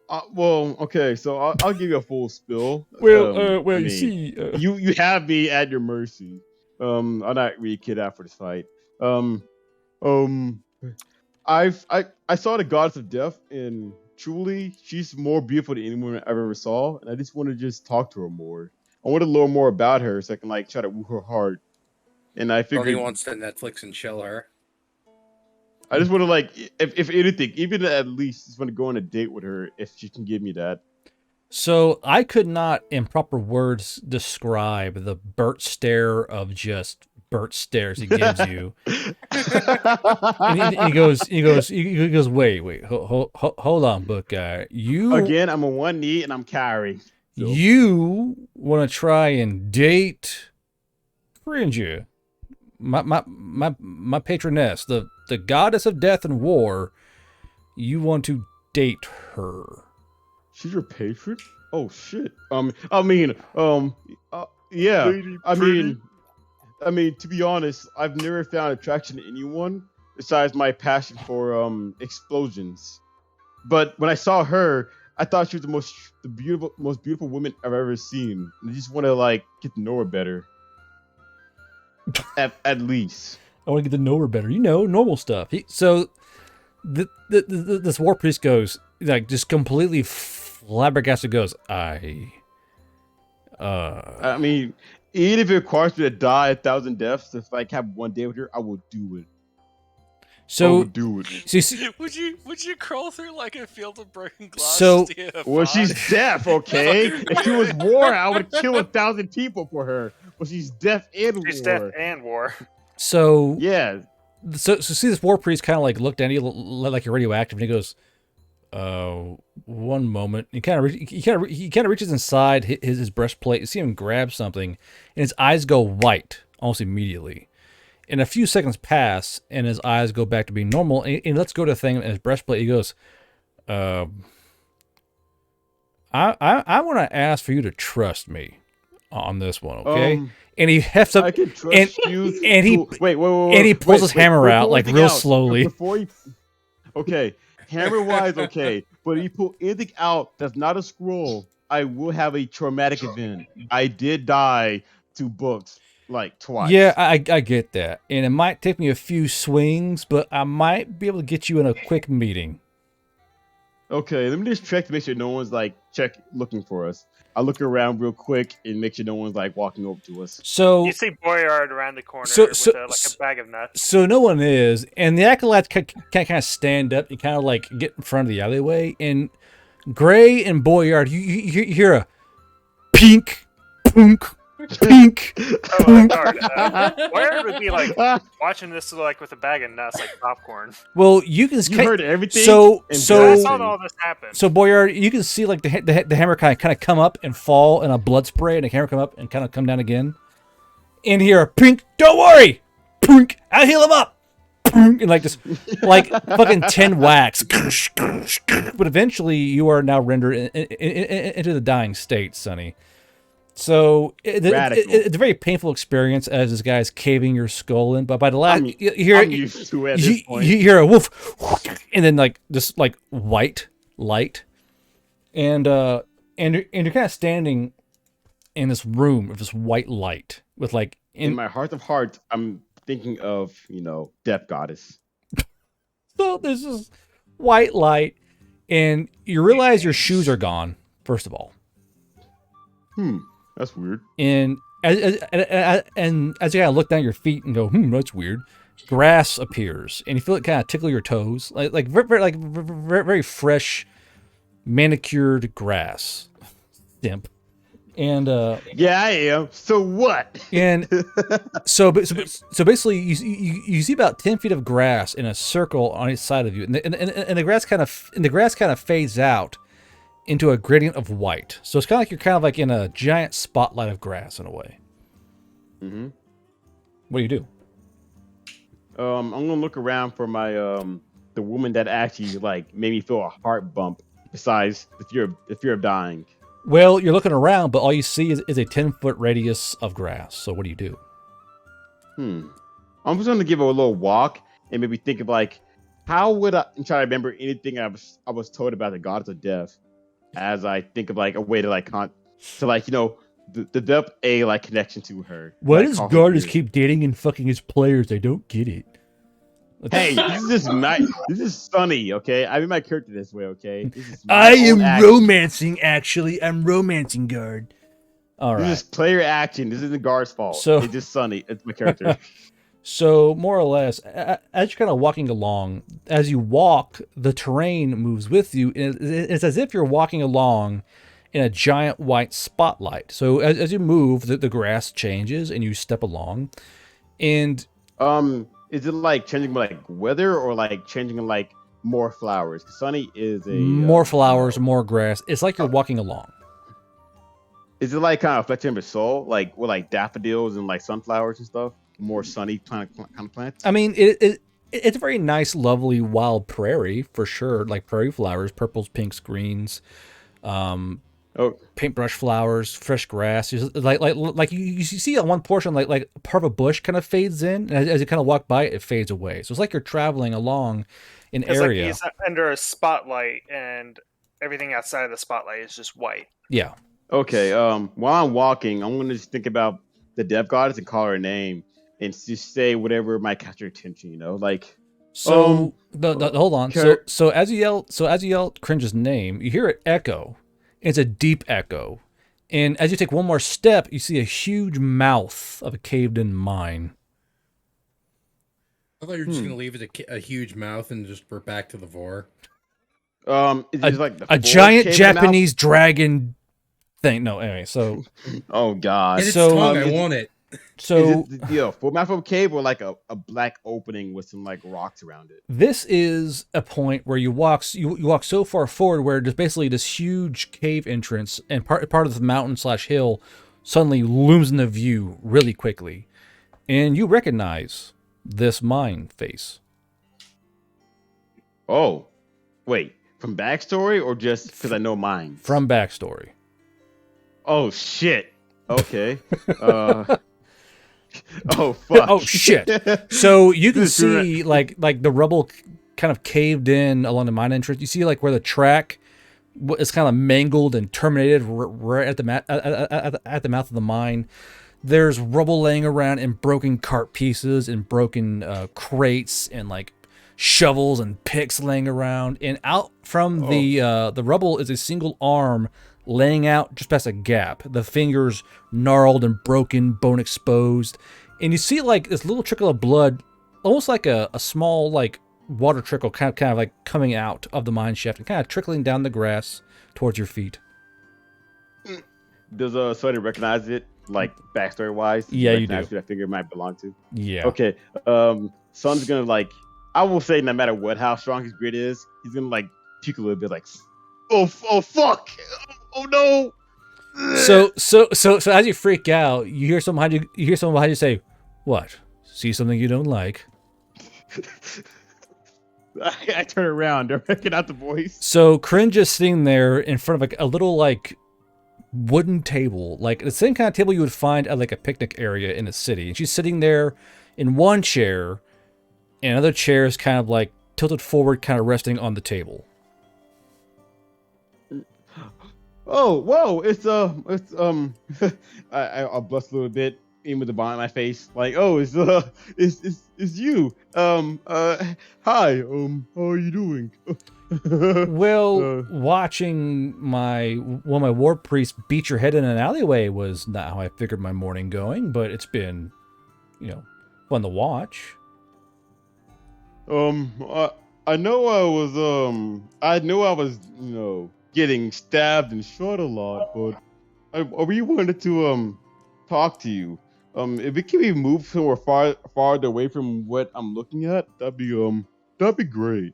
okay. So I'll give you a full spill. You see, you have me at your mercy. I'm not really kid out for this fight. Um, I saw the goddess of death, and truly, she's more beautiful than anyone I ever saw. And I just want to just talk to her more. I want to learn more about her so I can like try to woo her heart. And I Tony figured wants to Netflix and chill her. I just want to like, if anything, even at least, just want to go on a date with her if she can give me that. So I could not, in proper words, describe the Bert stare of just Bert stares he gives you. And he goes, wait, hold on, book guy. You Again, I'm on one knee and I'm carrying. So. You want to try and date Cringia, my patroness, the goddess of death and war. You want to date her. She's your patron? Oh shit. Yeah. Lady I mean, to be honest, I've never found attraction to anyone besides my passion for explosions. But when I saw her, I thought she was the most beautiful woman I've ever seen. And I just want to like get to know her better. At least. I want to get to know her better. You know, normal stuff. This war priest goes like just completely flabbergasted. Goes, I mean, even if it requires me to die 1,000 deaths, if I have one day with her, I will do it. So I will do it. Would you crawl through like a field of broken glass? Well, she's deaf, okay? If she was war, I would kill 1,000 people for her. Well, she's deaf and war. She's deaf and war. So yeah. So see, this war priest kind of like looked at you like you're radioactive, and he goes, one moment. He kind of reaches inside his breastplate. You see him grab something, and his eyes go white almost immediately. And a few seconds pass, and his eyes go back to being normal. And let's go to the thing in his breastplate. He goes, I want to ask for you to trust me on this one, okay? And he hefts up, I can trust you. And he wait, and he pulls his hammer out like real slowly. Okay, hammer wise, okay, but if you pull anything out that's not a scroll, I will have a traumatic event. I did die to books like twice. Yeah, I get that, and it might take me a few swings, but I might be able to get you in a quick meeting. Okay, let me just check to make sure no one's like looking for us. I'll look around real quick and make sure no one's like walking over to us. So you see Boyard around the corner with a bag of nuts. So no one is, and the acolytes can kind of stand up and kind of like get in front of the alleyway. And Gray and Boyard, you hear a pink, punk, pink. Boyard would be like watching this like with a bag of nuts, like popcorn. Well, you heard everything. So I saw all this happen. So Boyard, you can see like the hammer kind of come up and fall in a blood spray, and the hammer come up and kind of come down again. And here, pink. Don't worry, pink. I'll heal him up. Pink, and like this, like fucking 10 whacks. But eventually, you are now rendered into the dying state, Sonny. So it's a very painful experience as this guy's caving your skull in. But by the last, you hear a woof, and then like this like white light, and you're kind of standing in this room with this white light with like in my heart of hearts, I'm thinking of Death Goddess. So there's this white light, and you realize your shoes are gone. First of all. That's weird. And as you kind of look down at your feet and go, that's weird. Grass appears, and you feel it kind of tickle your toes, like very fresh, manicured grass. Simp. And Yeah, I am. So what? and so basically, you see about 10 feet of grass in a circle on each side of you, and the grass kind of fades out into a gradient of white. So it's kind of like you're kind of like in a giant spotlight of grass in a way. Mm-hmm. What do you do? I'm gonna look around for my the woman that actually like made me feel a heart bump. Besides the fear of dying. Well, you're looking around, but all you see is a 10-foot radius of grass. So what do you do? I'm just gonna give it a little walk and maybe think of like, how would I try to remember anything I was told about the goddess of death, as I think of like a way to like the depth like connection to her. Why like, does Gardas keep dating and fucking his players? I don't get it. Hey, this is just nice. This is sunny, okay? I made my character this way, okay? This is I am romancing, actually. I'm romancing, Guard. All right. This is player action. This isn't Guard's fault. So, it's just sunny. It's my character. So, more or less, as you're kind of walking along, as you walk, the terrain moves with you. It's as if you're walking along in a giant white spotlight. So, as you move, the grass changes and you step along. And is it like changing like weather or like changing like more flowers? Sunny is a more flowers, more grass. It's like you're walking along. Is it like kind of reflecting your soul, like with like daffodils and like sunflowers and stuff? More sunny kind of plants. I mean, it's a very nice, lovely wild prairie for sure. Like prairie flowers, purples, pinks, greens. Paintbrush flowers, fresh grass. Like you see on one portion, like part of a bush kind of fades in, and as you kind of walk by it fades away. So it's like you're traveling along an area. It's like he's under a spotlight, and everything outside of the spotlight is just white. Yeah. Okay. While I'm walking, I'm gonna just think about the death goddess and call her name, and just say whatever might catch your attention. You know, like. So hold on. So as you yell Cringe's name, you hear it echo. It's a deep echo. And as you take one more step, you see a huge mouth of a caved-in mine. I thought you were just going to leave it a huge mouth and just we're back to the vor. Is it like a giant Japanese dragon thing. No, anyway, so... Oh, God. It's tongue, I want it. So, full mouth of a cave or like a black opening with some like rocks around it. This is a point where you walk so far forward where there's basically this huge cave entrance, and part of the mountain/hill suddenly looms into view really quickly, and you recognize this mine face. Oh, wait, from backstory or just because I know mine? From backstory. Oh shit. Okay. Oh fuck! Oh shit! So you can see like the rubble kind of caved in along the mine entrance. You see like where the track is kind of mangled and terminated right at the mouth of the mine. There's rubble laying around and broken cart pieces and broken crates and like shovels and picks laying around. And out from the rubble is a single arm laying out just past a gap, the fingers gnarled and broken, bone exposed, and you see like this little trickle of blood, almost like a small like water trickle, kind of like coming out of the mine shaft and kind of trickling down the grass towards your feet. Does somebody recognize it, like backstory wise? Yeah, you do. Who that figure might belong to? Yeah. Okay. Son's gonna like. I will say, no matter what, how strong his grit is, he's gonna like puke a little bit, like, oh fuck. Oh no! So as you freak out, you hear someone behind you say, "What? See something you don't like?" I turn around to recognize the voice. So Cringe is sitting there in front of a little like wooden table, like the same kind of table you would find at like a picnic area in a city, and she's sitting there in one chair, and another chair is kind of like tilted forward, kind of resting on the table. Oh, whoa! It's I'll bust a little bit. in with the bonnet on my face, like, "Oh, it's you. Hi. How are you doing?" Well, watching one of my war priests beat your head in an alleyway was not how I figured my morning going, but it's been, fun to watch. I know I know I was, getting stabbed and shot a lot, but I really wanted to talk to you. If we can move somewhere farther away from what I'm looking at, that'd be great.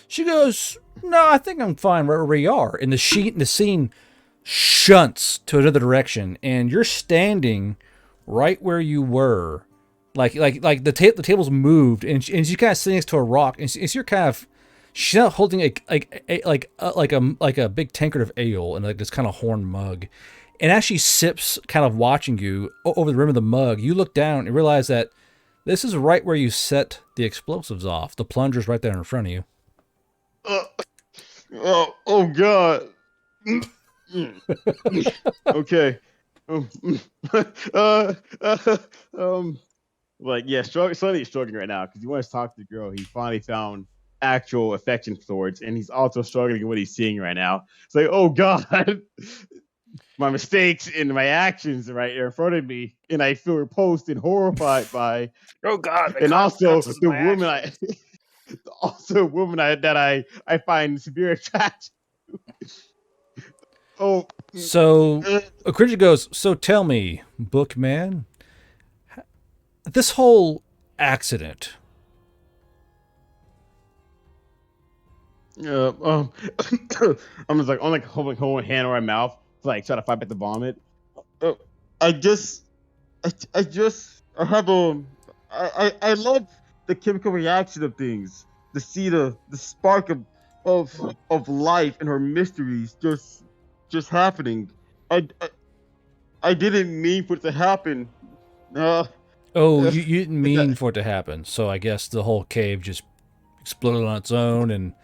She goes, "No, I think I'm fine right where we are." And the scene shunts to another direction, and you're standing right where you were, like the tables moved, and she's kind of sitting next to a rock, and you're kind of. She's not holding like a big tankard of ale and like this kind of horn mug. And as she sips, kind of watching you over the rim of the mug, you look down and realize that this is right where you set the explosives off. The plunger's right there in front of you. Oh God. Okay. Like, yeah, Sonny's struggling right now because he wants to talk to the girl he finally found actual affection towards, and he's also struggling with what he's seeing right now. It's like, oh God, my mistakes and my actions are right here in front of me, and I feel repulsed and horrified by. Oh God, and also consequences of the my woman actions. also a woman that I find severe attraction to. Oh, So Cringy goes, "So tell me, Bookman, this whole accident." I'm just like holding a hand on my mouth, like trying to fight back the vomit. I love the chemical reaction of things. To see the spark of life and her mysteries just happening. I didn't mean for it to happen. You didn't mean for it to happen. So I guess the whole cave just exploded on its own, and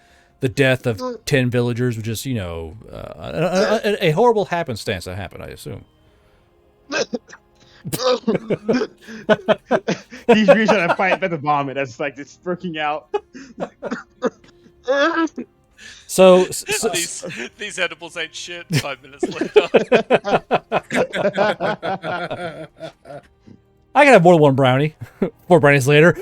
the death of 10 villagers was just, a horrible happenstance that happened, I assume. He's really trying to fight back the vomit. That's like just freaking out. So These edibles ain't shit. 5 minutes later. I can have more than one brownie. 4 brownies later.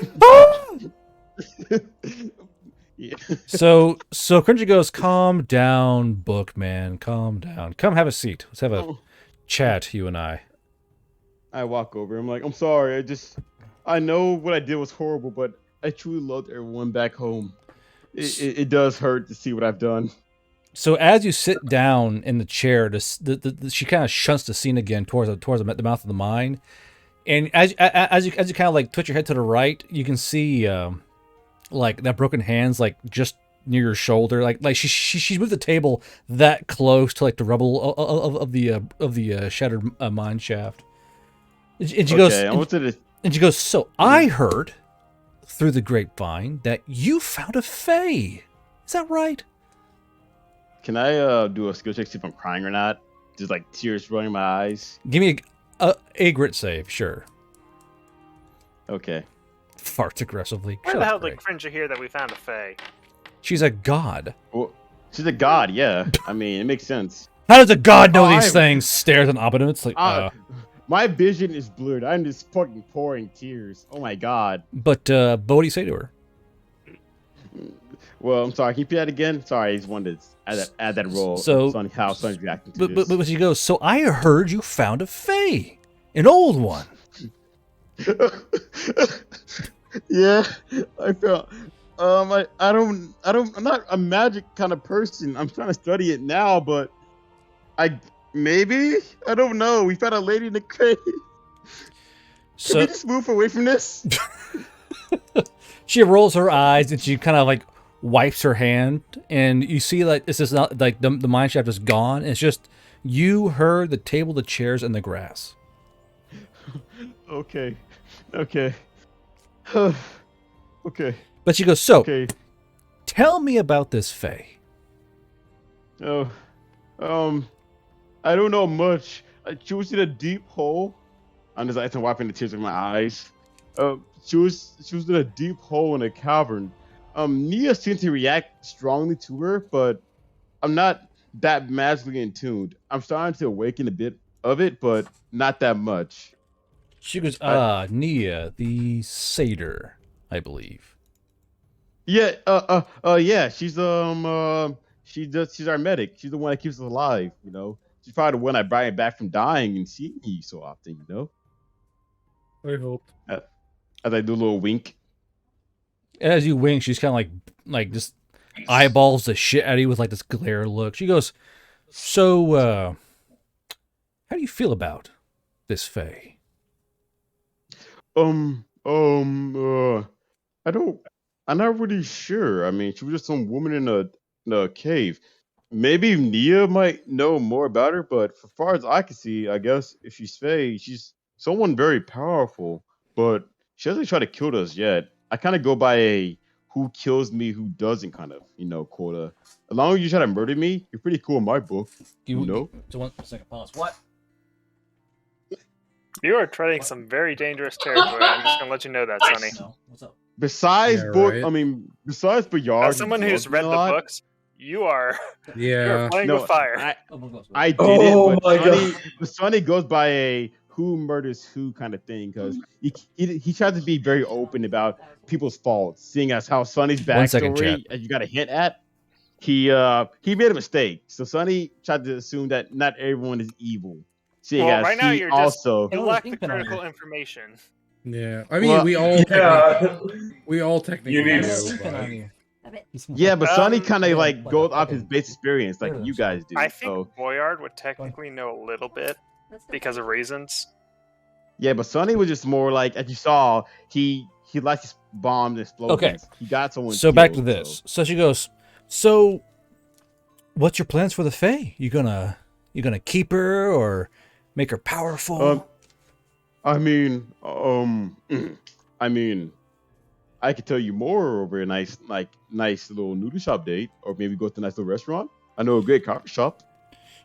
Yeah. So Cringy goes, "Calm down, Bookman. Calm down. Come have a seat. Let's have a chat, you and I." I walk over. I'm like, "I'm sorry. I know what I did was horrible, but I truly loved everyone back home. It does hurt to see what I've done." So as you sit down in the chair, she kind of shunts the scene again towards the mouth of the mine, and as you kind of like twitch your head to the right, you can see like that broken hand's like just near your shoulder, like she's moved the table that close to like the rubble of the shattered mine shaft. And she goes, and she goes, "So I heard through the grapevine that you found a fae. Is that right?" Can I do a skill check to see if I'm crying or not? Just like tears rolling in my eyes. Give me a grit save, sure. Okay. Farts aggressively. Where the hell did Cringe hear that we found a fae? She's a god. Well, she's a god, yeah. I mean, it makes sense. How does a god know these things? Stares at Abadum. It's like, my vision is blurred. I'm just fucking pouring tears. Oh my god. But what do you say to her? Well, I'm sorry. Can you repeat that again? Sorry, I just wanted to add that roll. So how Sonny's reacting to this. But she goes, "So I heard you found a fae, an old one." Yeah, I felt. I'm not a magic kind of person. I'm trying to study it now, but I don't know. We found a lady in the cave. Can we just move away from this? She rolls her eyes and she kind of like wipes her hand, and you see like it's just not like the mine shaft is gone. It's just you, her, the table, the chairs, and the grass. Okay. Okay. But she goes, "So, tell me about this fae." I don't know much. She was in a deep hole, I'm just like wiping the tears from my eyes. She was in a deep hole in a cavern. Nia seemed to react strongly to her, but I'm not that magically in tuned. I'm starting to awaken a bit of it, but not that much. She goes, Nia, the satyr, I believe. Yeah, yeah. She's she's our medic. She's the one that keeps us alive. You know, she's probably the one that brought me back from dying and seeing you so often. You know, I hope. As I do a little wink. As you wink, she's kind of like just eyeballs the shit out of you with like this glare look. She goes, so, how do you feel about this Fae? I don't. I'm not really sure. I mean, she was just some woman in a cave. Maybe Nia might know more about her, but as far as I can see, I guess if she's Faye, she's someone very powerful. But she hasn't tried to kill us yet. I kind of go by a who kills me, who doesn't kind of, quota. As long as you try to murder me, you're pretty cool in my book. You know? So 1 second, pause. What? You are treading some very dangerous territory. I'm just gonna let you know that, Sonny. No, what's up? Besides Yeah, book, right. besides Bayard, As someone who's read the books, you are Yeah. playing with fire. I did Oh it, my but Sonny goes by a who murders who kind of thing because he tries to be very open about people's faults, seeing as how Sonny's 1 second, backstory, as you got a hint at, he made a mistake. So Sonny tried to assume that not everyone is evil. Seeing Well, as right now he you're also You lack the critical information. Yeah. I mean, Well, we all technically You need- do. yeah, but Sonny Um, kind of like goes off his base experience like you guys do. I think So Boyard would technically know a little bit because of reasons. yeah, but Sonny was just more like, as you saw, he likes his bombs and explosions. Okay. He got someone. So back to killed, this. So she goes, so what's your plans for the Fae? You gonna keep her or make her powerful? I mean, I could tell you more over a nice little noodle shop date, or maybe go to a nice little restaurant. I know a great coffee shop.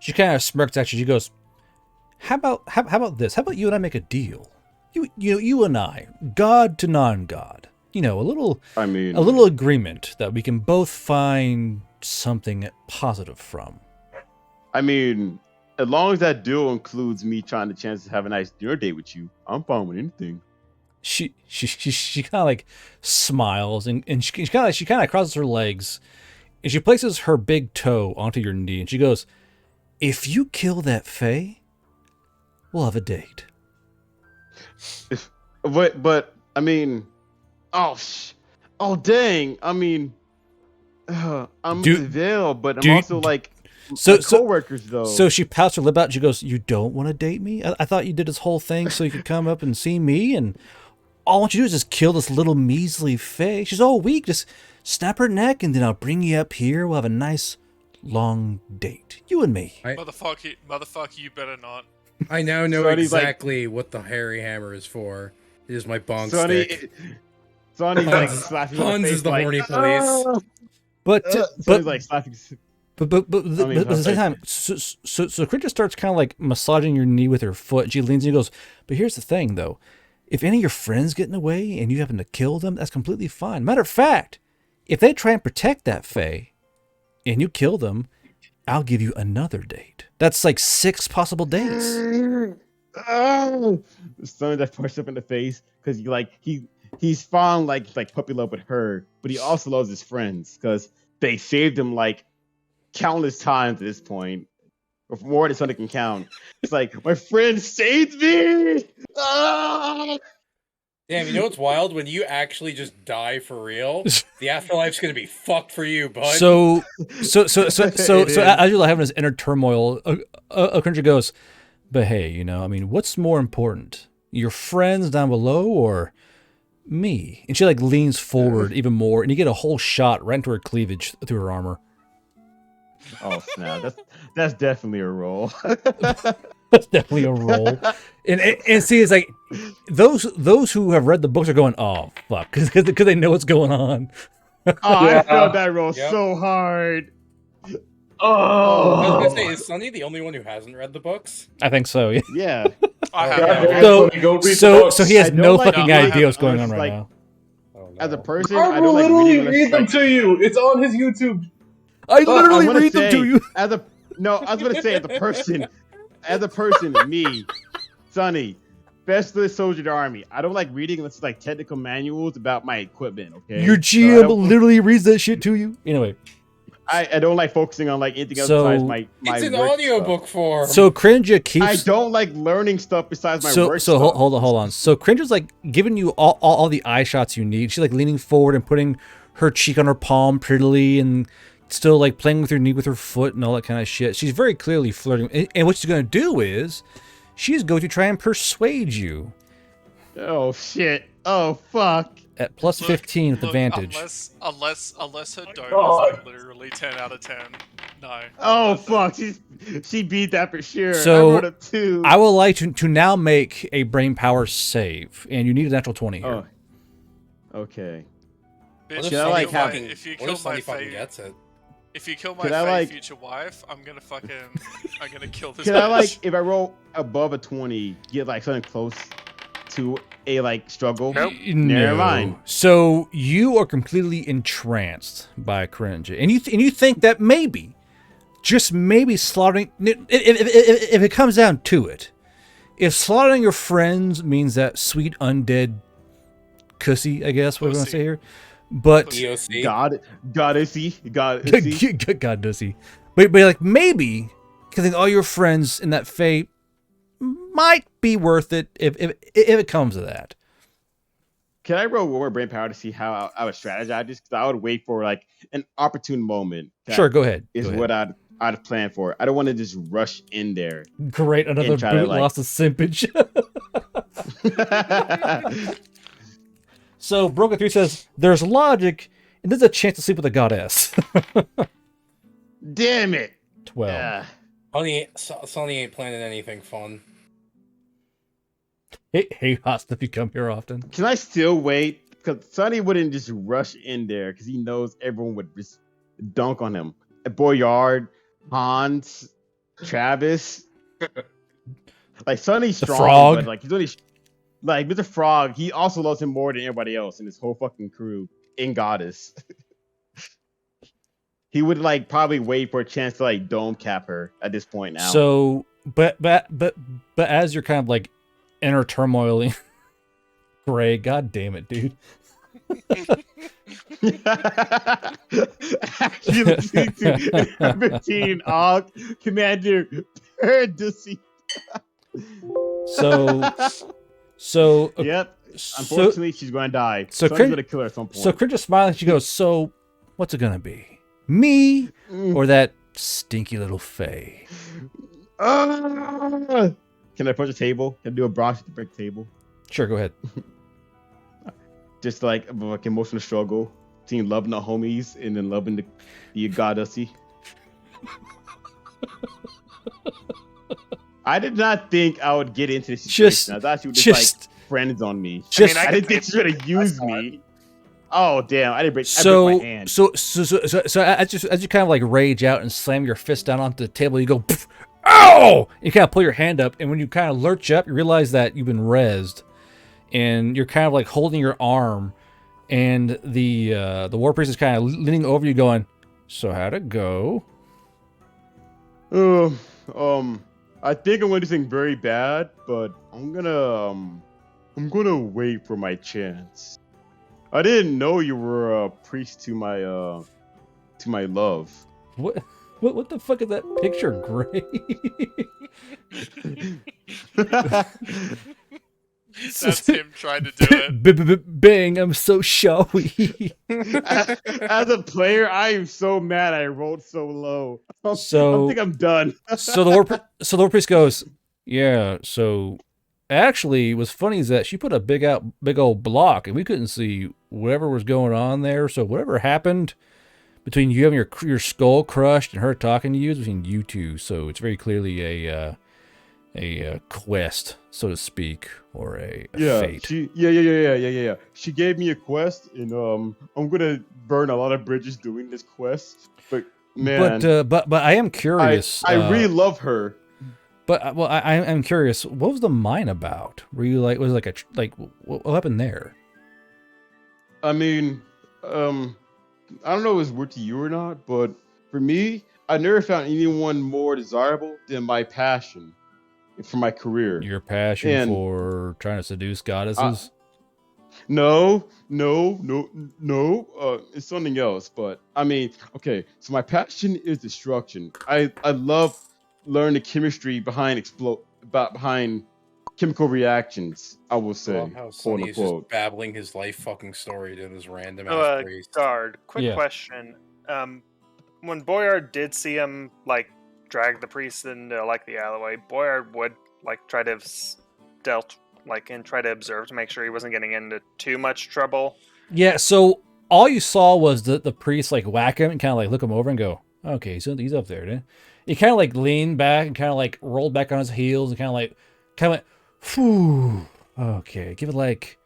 She kind of smirks at you. She goes, how about this? How about you and I make a deal? You and I, god to non-god. A little agreement that we can both find something positive from. I mean, as long as that deal includes me trying the chance to have a nice dinner date with you, I'm fine with anything. She kind of like smiles and she kind of crosses her legs and she places her big toe onto your knee and she goes, if you kill that Fae, we'll have a date. But I mean, oh dang! I mean, I'm Do- the veil, but I'm do- also like So coworkers though. So she pouts her lip out and she goes, you don't want to date me? I thought you did this whole thing so you could come up and see me, and all I want you to do is just kill this little measly Fae. She's all weak. Just snap her neck and then I'll bring you up here. We'll have a nice long date. You and me. Motherfucker, you better not. I now know Sonny's like- exactly what the hairy hammer is for. It is my bong Sonny, stick. Sonny's like Hans- slapping her Hans face is the like, horny police. "Ah!" But Sonny's like slapping. But at the same time, so Creature starts kind of like massaging your knee with her foot. She leans and goes, but here's the thing, though. If any of your friends get in the way and you happen to kill them, that's completely fine. Matter of fact, if they try and protect that Fae and you kill them, I'll give you another date. That's like 6 possible dates. Oh, Sonny that pushed up in the face because he's found like puppy love with her, but he also loves his friends because they saved him like countless times at this point, or more than Sonny can count. It's like, my friend saved me. Ah! Damn, you know what's wild? When you actually just die for real, the afterlife's gonna be fucked for you, bud. So is. as you're having this inner turmoil, Creature goes, but hey, what's more important? Your friends down below or me? And she like leans forward even more, and you get a whole shot right into her cleavage through her armor. Oh snap! That's definitely a roll. That's definitely a roll. And see, it's like those who have read the books are going, oh fuck, because they know what's going on. Oh, I felt that roll Yep. so hard. I was gonna Oh, say, is Sunny the only one who hasn't read the books? I think so. Yeah. Yeah. I have. God damn, So- Sonny, go read the So books. he has I don't no like fucking No, I idea what's haven't. going on It's right like- now. Oh, no. As a person, I I will don't like literally reading unless read it's them like. to you. It's on his YouTube. I I literally wanna read them say, to you. I was gonna say as a person, me, Sonny, Specialist Soldier Army. I don't like reading unless it's like technical manuals about my equipment. Okay. Your So I GM don't- literally reads that shit to you. Anyway, I don't like focusing on like anything else So- besides my It's an work audiobook form. so Cringe stuff. I keeps. don't like learning stuff besides my So work so stuff. hold on. So Cringe is like giving you all the eye shots you need. She's like leaning forward and putting her cheek on her palm prettily and still like playing with her knee with her foot and all that kind of shit. She's very clearly flirting. And what she's going to do is she's going to try and persuade you Oh shit. Oh fuck. at plus 15 with advantage. Unless her dome Oh. is like literally 10 out of 10. No. Oh fuck. She beat that for sure. So, I wrote a 2. I would like to now make a brain power save, and you need a natural 20 here. Oh. Okay. Bitch, What if if you I like kill my- having- if you What kill if my Sunny fucking fate, gets it? if you kill my Could I, fate like- future wife, I'm gonna fucking I'm gonna kill this Can I bitch. like if I roll above a 20, get like something close to a like struggle? Nope. Never mind. So you are completely entranced by Cringe, and you think that maybe, just maybe slaughtering. If it comes down to it, if slaughtering your friends means that sweet undead cussy, I guess what we're gonna Pussy. say here, but EOC. Goddessy. God does he? But like maybe killing all your friends in that fate might be worth it if it comes to that. Can I roll one more brain power to see how I would strategize this? Because I would wait for like an opportune moment. That Sure, go ahead. Is Go ahead. what I'd plan for. I don't want to just rush in there. Great, another try to, boot like- lost of simpage. So Broken 3 says, there's logic, and there's a chance to sleep with a goddess. Damn it. 12. Yeah. Sonny ain't planning anything fun. Hey, Host, if you come here often. Can I still wait? Because Sonny wouldn't just rush in there because he knows everyone would just dunk on him. Boyard, Hans, Travis. Like Sonny's The strong, Frog. but like he's only like Mr. Frog. He also loves him more than everybody else in this whole fucking crew in Goddess. He would like probably wait for a chance to like dome cap her at this point now. So, but as you're kind of like inner turmoiling, Gray, god damn it, dude. Actually, listening to 15 Commander Paradisi. So Yep. so Unfortunately, she's going to die. so Someone's Crin- going to kill her at some point. so Cringe is smiling. She goes, "So, what's it gonna be? Me or that stinky little Fae?" Ah! Can I punch a table? Can I do a Bronx to break table? Sure, go ahead. Just like emotional struggle between loving the homies and then loving the goddessy. I did not think I would get into this situation. I thought she would just like friends on me. Just, I didn't think she was gonna use me. Oh damn! I broke my hand. So as you kind of like rage out and slam your fist down onto the table, you go, "Ow!" You kind of pull your hand up, and when you kind of lurch up, you realize that you've been rezzed, and you're kind of like holding your arm, and the war priest is kind of leaning over you, going, "So how'd it go?" I think I'm gonna do something very bad, but I'm gonna wait for my chance. I didn't know you were a priest to my love. What the fuck is that picture, Gray? That's him trying to do it. Bang! I'm so showy. As a player, I am so mad I rolled so low. So- I think I'm done. So the war priest goes, "Yeah. So actually, what's funny is that she put a big old block, and we couldn't see whatever was going on there. So whatever happened between you having your skull crushed and her talking to you is between you two. So it's very clearly a quest, so to speak, or a fate." Yeah. She gave me a quest, and I'm gonna burn a lot of bridges doing this quest. But Man, but I am curious. I really love her. But well, I'm curious. What was the mine about? Were you like, was it like what happened there? I mean, I don't know if it's weird to you or not, but for me, I never found anyone more desirable than my passion for my career. Your passion And for trying to seduce goddesses? no, it's something else. But I mean, okay, so my passion is destruction. I love learning the chemistry behind behind chemical reactions. I will I say, love how quote Sonny is unquote. just babbling his life fucking story to this random So, ass priest. Guard, quick Yeah. question. When Boyard did see him, like, drag the priest into, like, the alleyway, Boyard would, like, try to have dealt, like, and try to observe to make sure he wasn't getting into too much trouble. Yeah. So all you saw was the priest like whack him and kind of like look him over and go, okay, so he's up there. Then he kind of like leaned back and kind of like rolled back on his heels and kind of went, phew. Okay, give it like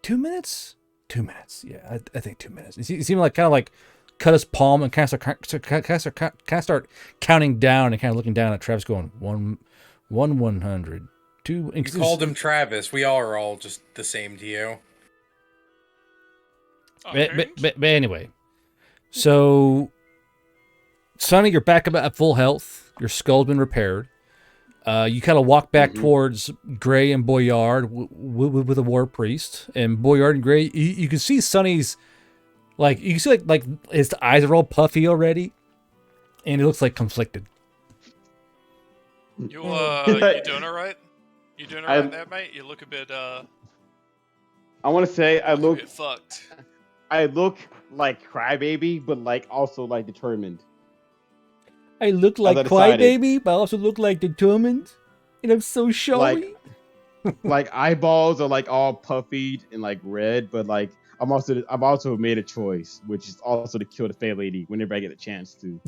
2 minutes. 2 minutes. Yeah, I think 2 minutes. He seemed like kind of like cut his palm and kind of start counting down and kind of looking down at Travis, going 100, 2. You called him Travis. We all are all just the same to you. But anyway, so Sonny, you're back about at full health. Your skull's been repaired. You kind of walk back towards Gray and Boyard with a war priest, and Boyard and Gray. You can see Sonny's like you can see like his eyes are all puffy already, and it looks like conflicted. You doing all right? You doing all right there, mate? You look a bit I want to say a bit fucked. I look like Crybaby, but like also like determined. I look like Crybaby, but I also look like determined, and I'm so showy. Like eyeballs are like all puffy and like red, but like I've also made a choice, which is also to kill the Fae Lady whenever I get a chance to.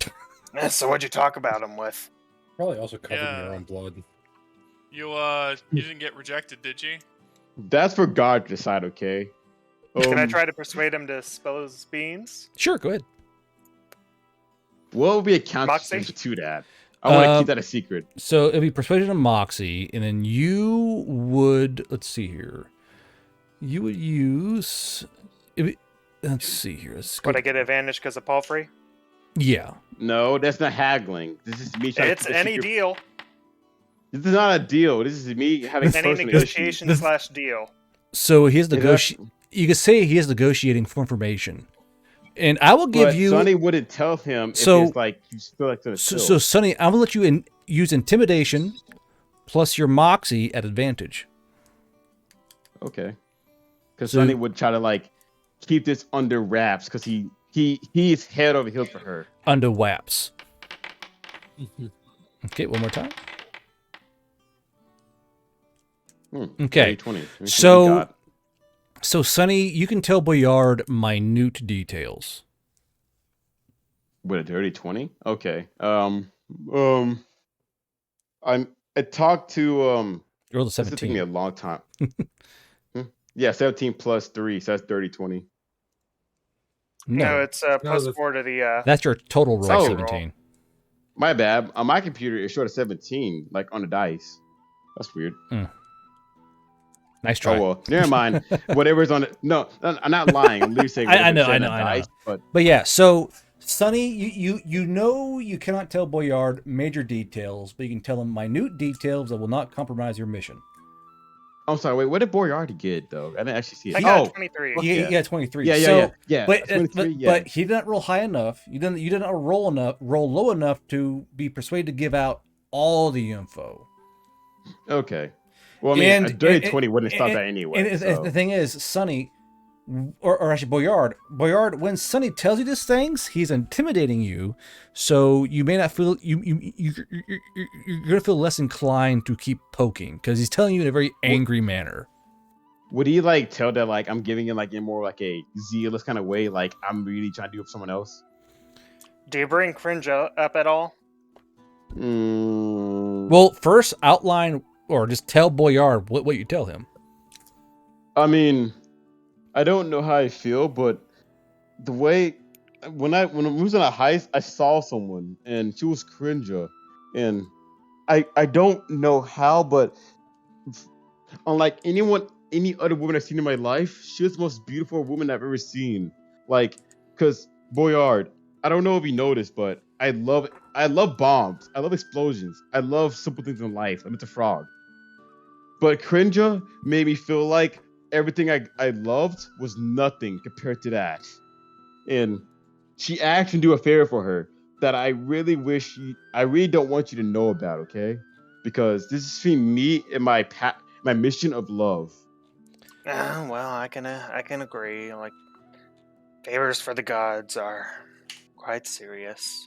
So what'd you talk about him with? Probably also covered in your own blood. You didn't get rejected, did you? That's for God to decide, okay? Can I try to persuade him to spill his beans? Sure, go ahead. What would be a counter to that? I want to keep that a secret. So it'd be persuasion of Moxie, and then you would let's see here. You would use. Let's see here. Would I get advantage because of palfrey? Yeah. No, that's not haggling. This is me trying It's to any deal. This is not a deal. This is me having Any negotiation / deal. So he's you could say he is negotiating for information, and I will give you. Sonny wouldn't tell him if it's like you feel like So Sonny, I will let you use intimidation plus your moxie at advantage. Okay. Because Sonny would try to like keep this under wraps because he's head over heels for her. Under wraps. Okay, one more time. Okay. 20. So Sonny, you can tell Boyard minute details. With a dirty 20? Okay. I talked to Roll the this took 17. me a long time. Yeah, 17 plus 3, so that's dirty 20. No, it's plus 4 to the. That's your total roll. Oh. 17. My bad. On my computer, it showed a 17, like on the dice. That's weird. Nice try. Oh well, never mind. Whatever's on it. No, I'm not lying. I'm literally saying. I know. Dice, But yeah, so Sonny, you know you cannot tell Boyard major details, but you can tell him minute details that will not compromise your mission. I'm sorry. Wait, what did Boyard get though? I didn't actually see it. I got 23. He got 23. Yeah. But he didn't roll high enough. You didn't roll low enough to be persuaded to give out all the info. Okay. Well, I mean, a dirty 20 wouldn't have stopped that anyway. And the thing is, Sonny, or actually Boyard, when Sonny tells you these things, he's intimidating you, so you may not feel you're gonna feel less inclined to keep poking because he's telling you in a very angry manner. Would he like tell that like I'm giving it like in more like a zealous kind of way, like I'm really trying to do it for someone else? Do you bring Cringe up at all? Well, first outline or just tell Boyard what you tell him. I mean, I don't know how I feel, but the way when I was on a heist, I saw someone and she was Cringer, and I don't know how, but unlike any other woman I've seen in my life, she was the most beautiful woman I've ever seen. Like, cause Boyard, I don't know if you noticed, but I love bombs, I love explosions, I love simple things in life. I'm a frog, but Cringer made me feel like everything I loved was nothing compared to that, and she asked me to do a favor for her that I really don't want you to know about, okay? Because this is between me and my mission of love. Well, I can agree. Like, favors for the gods are quite serious,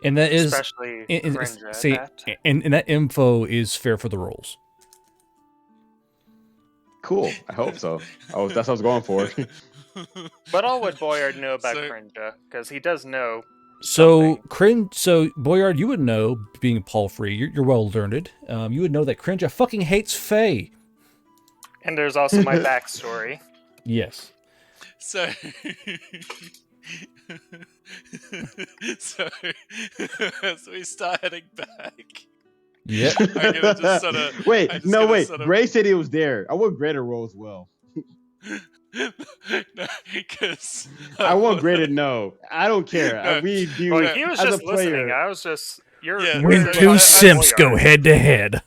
And that is, especially Cringe at see, that. and that info is fair for the rolls. Cool. I hope so. That's what I was going for. But all would Boyard know about So- Cringe, because he does know. So something. so Boyard, you would know, being Paul Free, you're well learned. You would know that Cringe fucking hates Faye. And there's also my backstory. Yes. So, so, so we start heading back. Yep. I'm gonna just sort of Wait. Gray said he was there. I want Gray to roll as well. because I want Gray to know. I don't care. No. We do. Well, he was as just a player. listening. I was just. You're. Yeah, you're When so- two I- simps go Boyard. head to head.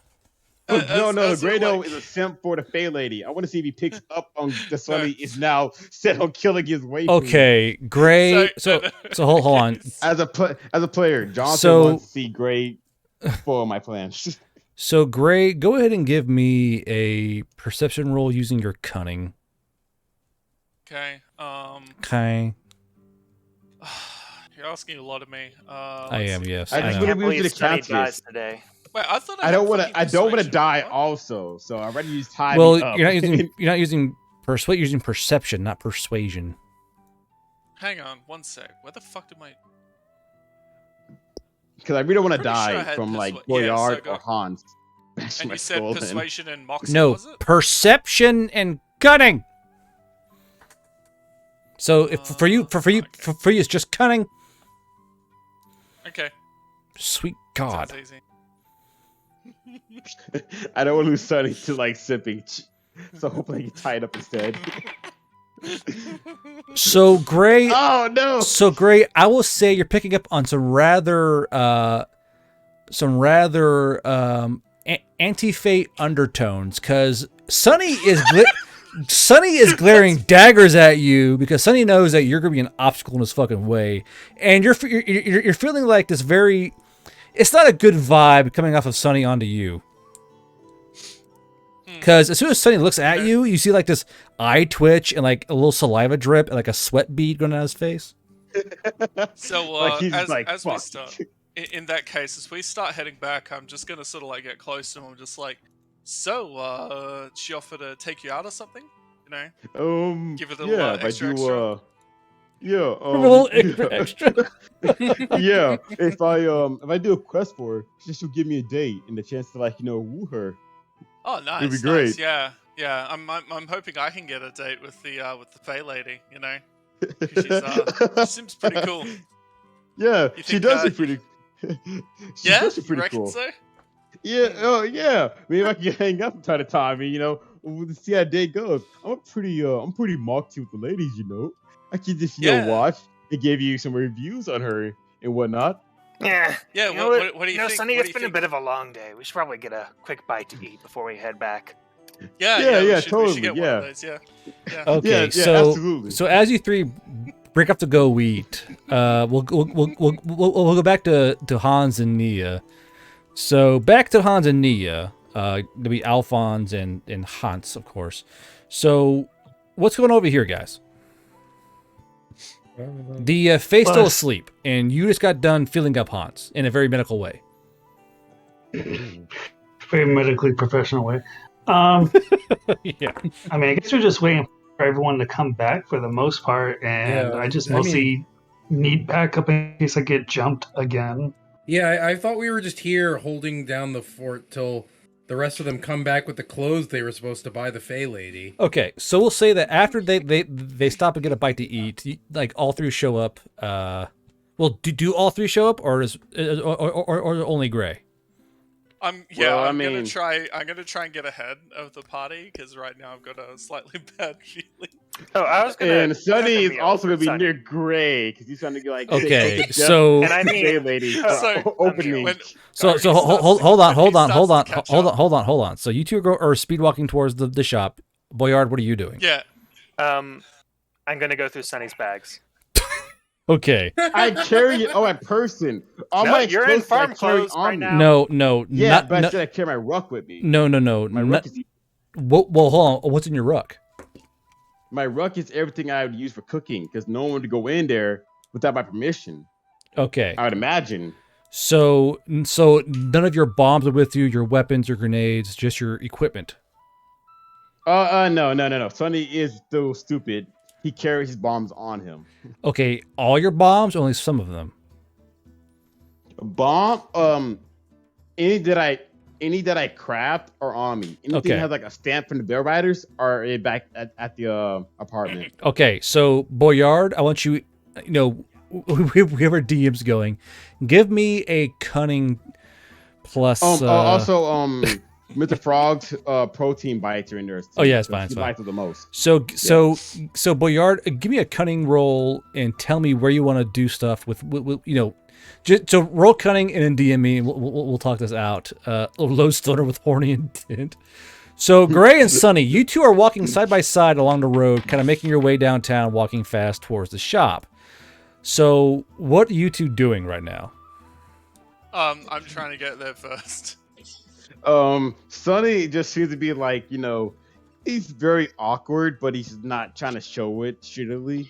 No, as Grado like- is a simp for the Fey Lady. I want to see if he picks up on the Sonny is now set on killing his waifu. Okay, Gray. So hold on. As a player, Johnson So- wants to see Gray spoil my plans. So Gray, go ahead and give me a perception roll using your cunning. Okay. Okay. You're asking a lot of me. I am. Yes. I I just know. wanna Can't be believe the Sonny couches. dies today. Wait, I thought I don't want want to. I don't want to die also. So I'd rather use time. Well, up. you're not using persuade. You're using perception, not persuasion. Hang on, one sec. Where the fuck did my? Because I really don't want to Pretty sure I die had from like yeah, so I Boyard or got- Hans. Bash And my you said skull in. persuasion and moxie, No, was it? perception and cunning. So if for you, okay. it's just cunning. Okay. Sweet God. Sounds easy. I don't want to lose Sonny to like sipping, so hopefully I get tied up instead. So Gray. Oh no! So Gray, I will say you're picking up on some rather anti-fate undertones, because Sonny is glaring daggers at you because Sonny knows that you're gonna be an obstacle in his fucking way, and you're feeling like this very. It's not a good vibe coming off of Sonny onto you. Because as soon as Sonny looks at you, you see like this eye twitch and like a little saliva drip and like a sweat bead going down his face. So Like, he's just like, as we "Fuck." start, in that case, as we start heading back, I'm just gonna sort of like get close to him. I'm just like, so she offered to take you out or something, you know? Give it a little, yeah, extra, if I do, extra. yeah, A little extra. yeah. If I do a quest for her, she'll give me a date and the chance to like woo her. Oh, nice. It'd be nice, great. Yeah, yeah. I'm hoping I can get a date with the Fey lady. You know, 'cause she seems pretty cool. Yeah, You she think, does seem pretty. She Yeah, does seem you pretty reckon cool. so? Yeah, oh yeah. Maybe I can hang out from time to time. And, we'll see how day goes. I'm pretty moxie with the ladies. I can just Yeah. watch and give you some reviews on her and whatnot. Yeah. Yeah. You know What do you think? Sonny, What do it's you been a think? bit of a long day. We should probably get a quick bite to eat before we head back. Yeah, Yeah, we yeah, should totally, get one yeah. of those. Yeah. Yeah. Okay, Yeah, so absolutely. as you three break up to go eat, we'll go back to Hans and Nia. So back to Hans and Nia. There'll be Alphonse and Hans, of course. So what's going on over here, guys? The Faye's still asleep, and you just got done filling up Hans in a very medical way. Very medically professional way. Yeah. I mean, I guess we're just waiting for everyone to come back for the most part, and Yeah, I just I mean- mostly need backup in case I get jumped again. Yeah, I thought we were just here holding down the fort till The rest of them come back with the clothes they were supposed to buy the Fey lady. Okay, so we'll say that after they stop and get a bite to eat, like all three show up. Well, do all three show up, or or only Gray? I'm gonna try and get ahead of the party because right now I've got a slightly bad feeling. Oh, I was gonna. And Sunny have a is meal also for gonna be Sunny. near Gray because he's trying to get like Okay, take a so- And I mean, Fey lady So, opening. when- So Gary hold starts on, to- hold when on, he hold on, starts to hold on, catch hold up- on, hold on. So you two are speed walking towards the shop. Boyard, what are you doing? Yeah, I'm gonna go through Sunny's bags. Okay. I carry it on my person. All No, my you're in explosives I farm carry clothes on right me. now. No, Yeah, not, but I no, said I carry my ruck with me. no. My ruck is Well, hold on. What's in your ruck? my ruck is everything I would use for cooking because no one would go in there without my permission. Okay. I would imagine. So none of your bombs are with you, your weapons, your grenades, just your equipment. No. Sonny is still stupid. He carries his bombs on him. Okay, all your bombs, only some of them. Bomb, any that I craft are on me. Anything Okay. that has like a stamp from the Bell Riders are back at the apartment. Okay, so Boyard, I want you, we have our DMs going. Give me a cunning plus. Also, Mr. Frog's protein bites are in there. Too, Oh, yeah, it's so fine, He it's fine. bites the most. So Boyard, give me a cunning roll and tell me where you want to do stuff with just so roll cunning and then DM me. And we'll talk this out. Low stoner with horny intent. So Gray and Sunny, you two are walking side by side along the road, kind of making your way downtown, walking fast towards the shop. So what are you two doing right now? I'm trying to get there first. Sonny just seems to be like, he's very awkward, but he's not trying to show it shittily,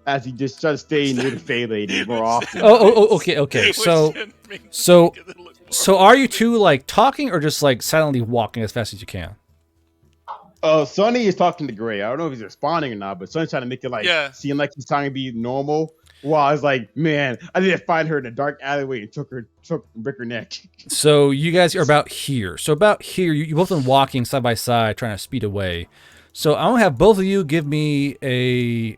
as he just tries to stay near the Fey lady more often. Okay. Which So didn't make me so make it look more so are you two like talking or just like silently walking as fast as you can? Sonny is talking to Gray. I don't know if he's responding or not, but Sonny's trying to make it seem like he's trying to be normal. Well, I was like, man, I didn't find her in a dark alleyway and break her neck. So you guys are about here. So about here, you both been walking side by side, trying to speed away. So I'm gonna have both of you give me a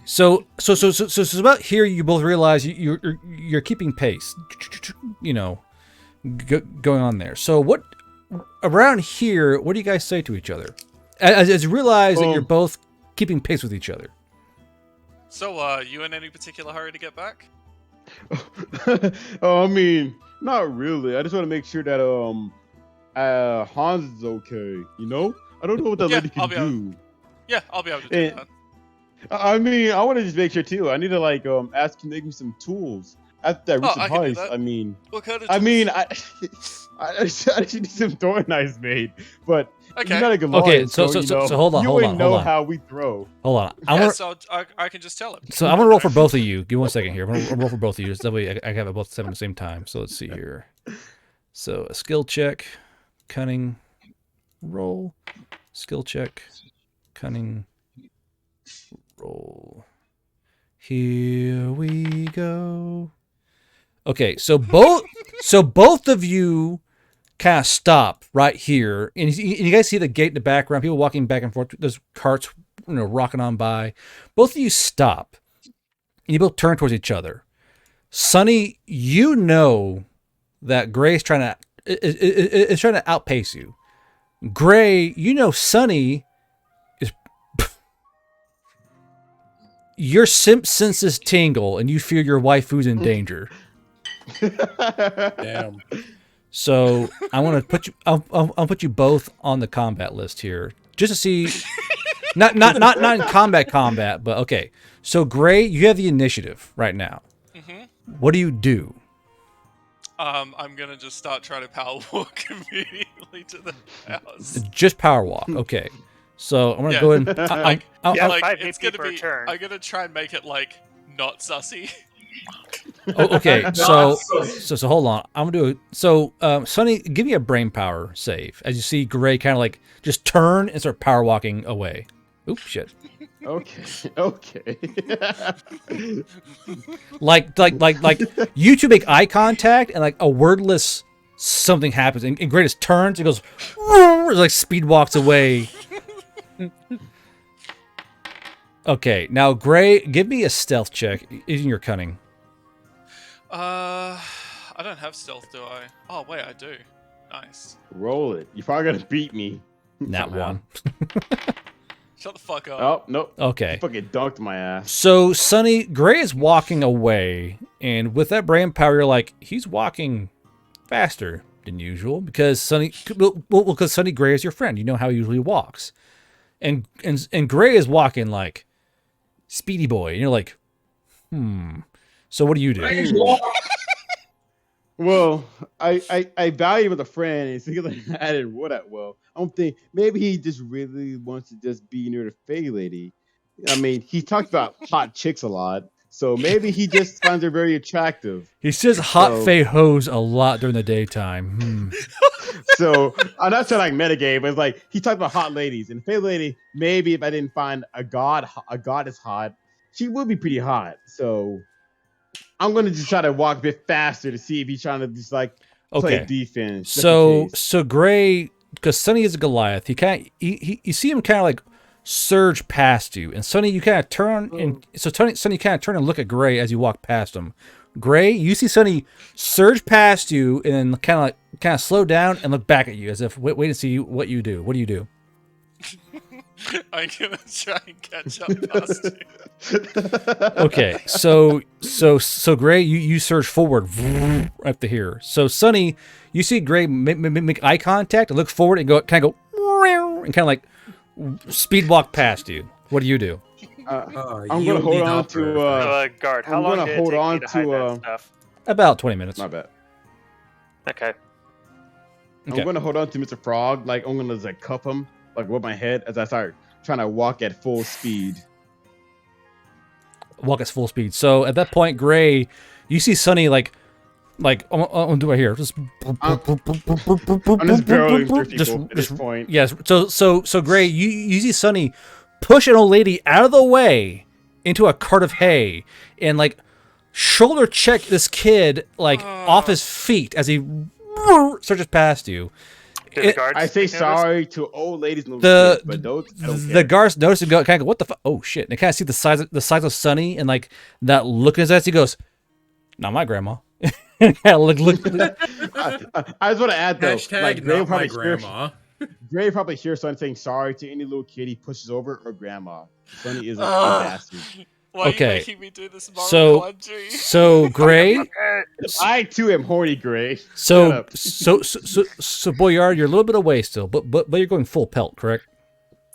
So about here, you both realize you're keeping pace, going on there. So what around here? What do you guys say to each other as you realize that you're both keeping pace with each other? So, you in any particular hurry to get back? I mean, not really. I just want to make sure that Hans is okay. I don't know what that lady can do. Yeah, I'll be able to do that. I mean, I want to just make sure too. I need to ask him to make me some tools after that recent I can do heist. that. I mean, What kind of I tools? mean, I should need some throwing knives made, but Okay. you're not a good Okay, lawyer, so hold on, you hold ain't on, know hold on. how we throw. Hold on. So I can just tell him. So I'm gonna roll for both of you. Give me 1 second here. I'm gonna roll for both of you. So that way I have it both 7 at the same time. So let's see here. So a skill check, cunning, roll, skill check, cunning, roll. Here we go. Okay, so both of you kind of stop right here, and you guys see the gate in the background. People walking back and forth. There's carts, rocking on by. Both of you stop, and you both turn towards each other. Sonny, you know that Gray's trying to outpace you. Gray, you know Sonny is. Your simp senses tingle, and you feel your waifu's in danger. Damn. So I want to put you. I'll put you both on the combat list here, just to see. Not in combat, but okay. So Gray, you have the initiative right now. Mm-hmm. What do you do? I'm gonna just start trying to power walk immediately to the house. Just power walk. Okay. So I'm gonna go ahead and It's gonna be. I'm gonna try and make it not sussy. okay. So hold on. I'm gonna do it. So Sonny, give me a brain power save as you see Gray kind of just turn and start power walking away. Oops, shit. Okay. Like you two make eye contact and a wordless something happens, and Gray just turns and goes, like speed walks away. Okay, now Gray, give me a stealth check using your cunning. I don't have stealth, do I? Oh wait, I do. Nice. Roll it. You're probably gonna beat me. Nat somehow. 1. Shut the fuck up. Oh no. Okay. You fucking dunked my ass. So, Sonny, Gray is walking away, and with that brain power, you're like, he's walking faster than usual because Sonny Gray is your friend. You know how he usually walks, and Gray is walking like Speedy Boy, and you're like, So what do you do? Well, I value him as a friend, and since I didn't wood at well, I don't think maybe he just really wants to just be near the Fae lady. I mean, he talked about hot chicks a lot, so maybe he just finds her very attractive. He says hot Fae hoes a lot during the daytime. So I'm not saying like metagame, but it's like he talked about hot ladies, and Fae lady. Maybe if I didn't find a goddess hot, she would be pretty hot. So I'm gonna just try to walk a bit faster to see if he's trying to just like play defense. So Gray, because Sonny is a Goliath, you see him kind of like surge past you, and Sonny, you kind of turn and Sonny kind of turn and look at Gray as you walk past him. Gray, you see Sonny surge past you and then kind of slow down and look back at you as if wait to see what you do. What do you do? I'm gonna try and catch up past you. Okay, so Gray, you surge forward up to here. So Sonny, you see Gray make eye contact and look forward and go kind of like speed walk past you. What do you do? I'm gonna hold on to guard. How long did it take you to hide that stuff? About 20 minutes. My bad. Okay. I'm gonna hold on to Mr. Frog. Like I'm gonna like cuff him like with my head as I start trying to walk at full speed. Walk at full speed. So at that point, Gray, you see Sonny like I'm gonna do it here. Just I'm just barreling through people at this point. Yes. So Gray, you see Sonny push an old lady out of the way into a cart of hay and like shoulder check this kid like off his feet as he surges past you. I say sorry to old ladies and little kids, but those the guards notice and go kind of go, what the fuck? Oh shit! And they kind of see the size of Sonny and like that look in his eyes. He goes, "Not my grandma." And kind of look. I just want to add though, Hashtag like not my grandma. Gray probably hears Sonny saying sorry to any little kid he pushes over or grandma. Sonny is a bastard. Why are you Okay. making me do this moral quandary? So Gray, I too am horny, Gray. so Boyard, you're a little bit away still, but you're going full pelt, correct?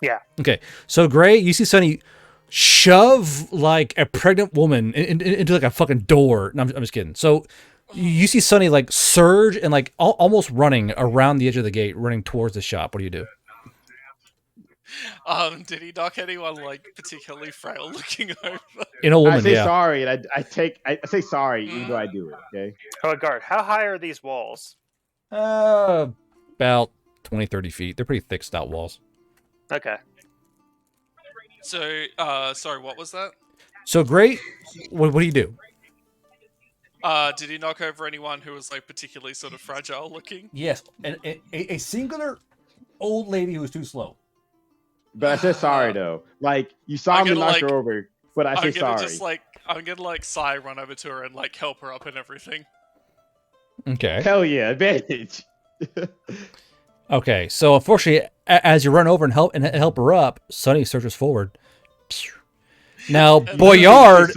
Yeah. Okay. So Gray, you see Sonny shove like a pregnant woman into like a fucking door. No, I'm just kidding. So you see Sonny like surge and like almost running around the edge of the gate, running towards the shop. What do you do? Did he knock anyone like particularly frail looking over? In a woman, I say yeah. sorry, and I say sorry even though I do it. Okay. Oh, guard. How high are these walls? About 20, 30 feet. They're pretty thick, stout walls. Okay. So, sorry, what was that? So Gray, what do you do? Did he knock over anyone who was like particularly sort of fragile looking? Yes, and a singular old lady who was too slow. But I said sorry though. Like you saw me knock her over, but I say sorry. I'm gonna like sigh, run over to her and like help her up and everything. Okay. Hell yeah, advantage. Okay, so unfortunately, as you run over and help her up, Sonny surges forward. Now, Boyard,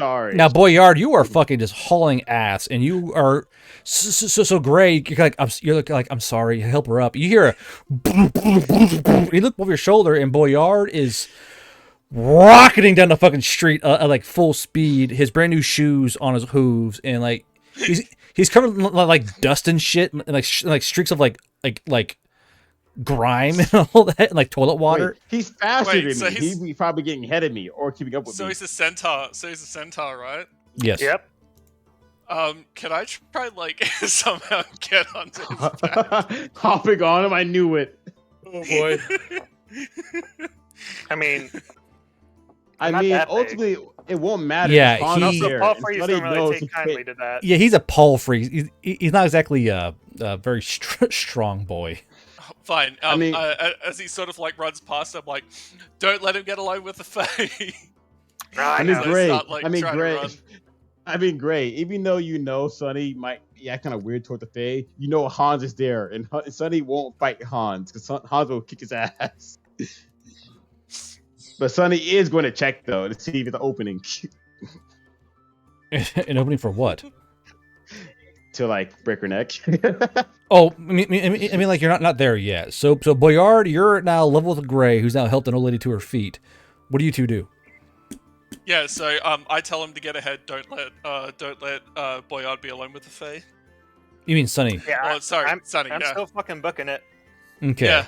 you are fucking just hauling ass, and you are so Gray. You're like I'm sorry. Help her up. You hear you look over your shoulder, and Boyard is rocketing down the fucking street at like full speed. His brand new shoes on his hooves, and like he's covered in like dust and shit, and like streaks of like grime and all that, and like toilet water. Wait, he's faster than me. He's probably getting ahead of me or keeping up with me. So he's a centaur. right? Yes. Yep. Can I try like somehow get onto his back? Hopping on him, I knew it. Oh boy. I mean, ultimately, it won't matter. Yeah, Hans he- is Also, there, Paul and Freeze Sonny don't really knows take he kindly can't- to that. Yeah, he's a Paul freak. He's not exactly a very strong boy. Fine. I mean- As he sort of like runs past, I'm like, don't let him get alone with the Fae. I I mean, know. So Gray. start, like, I mean, trying to Gray. run. I mean, Gray. Even though you know Sonny might act kind of weird toward the Fae, you know Hans is there, and Sonny won't fight Hans because Hans will kick his ass. But Sonny is going to check though to see if it's an opening An opening for what? to like break her neck. Oh, I mean, like you're not there yet. So Boyard, you're now level with Gray, who's now helped an old lady to her feet. What do you two do? Yeah, so I tell him to get ahead. Don't let Boyard be alone with the Fae. You mean Sunny? Yeah, Oh, sorry, I'm, Sonny. I'm yeah. still fucking booking it. Okay. Yeah.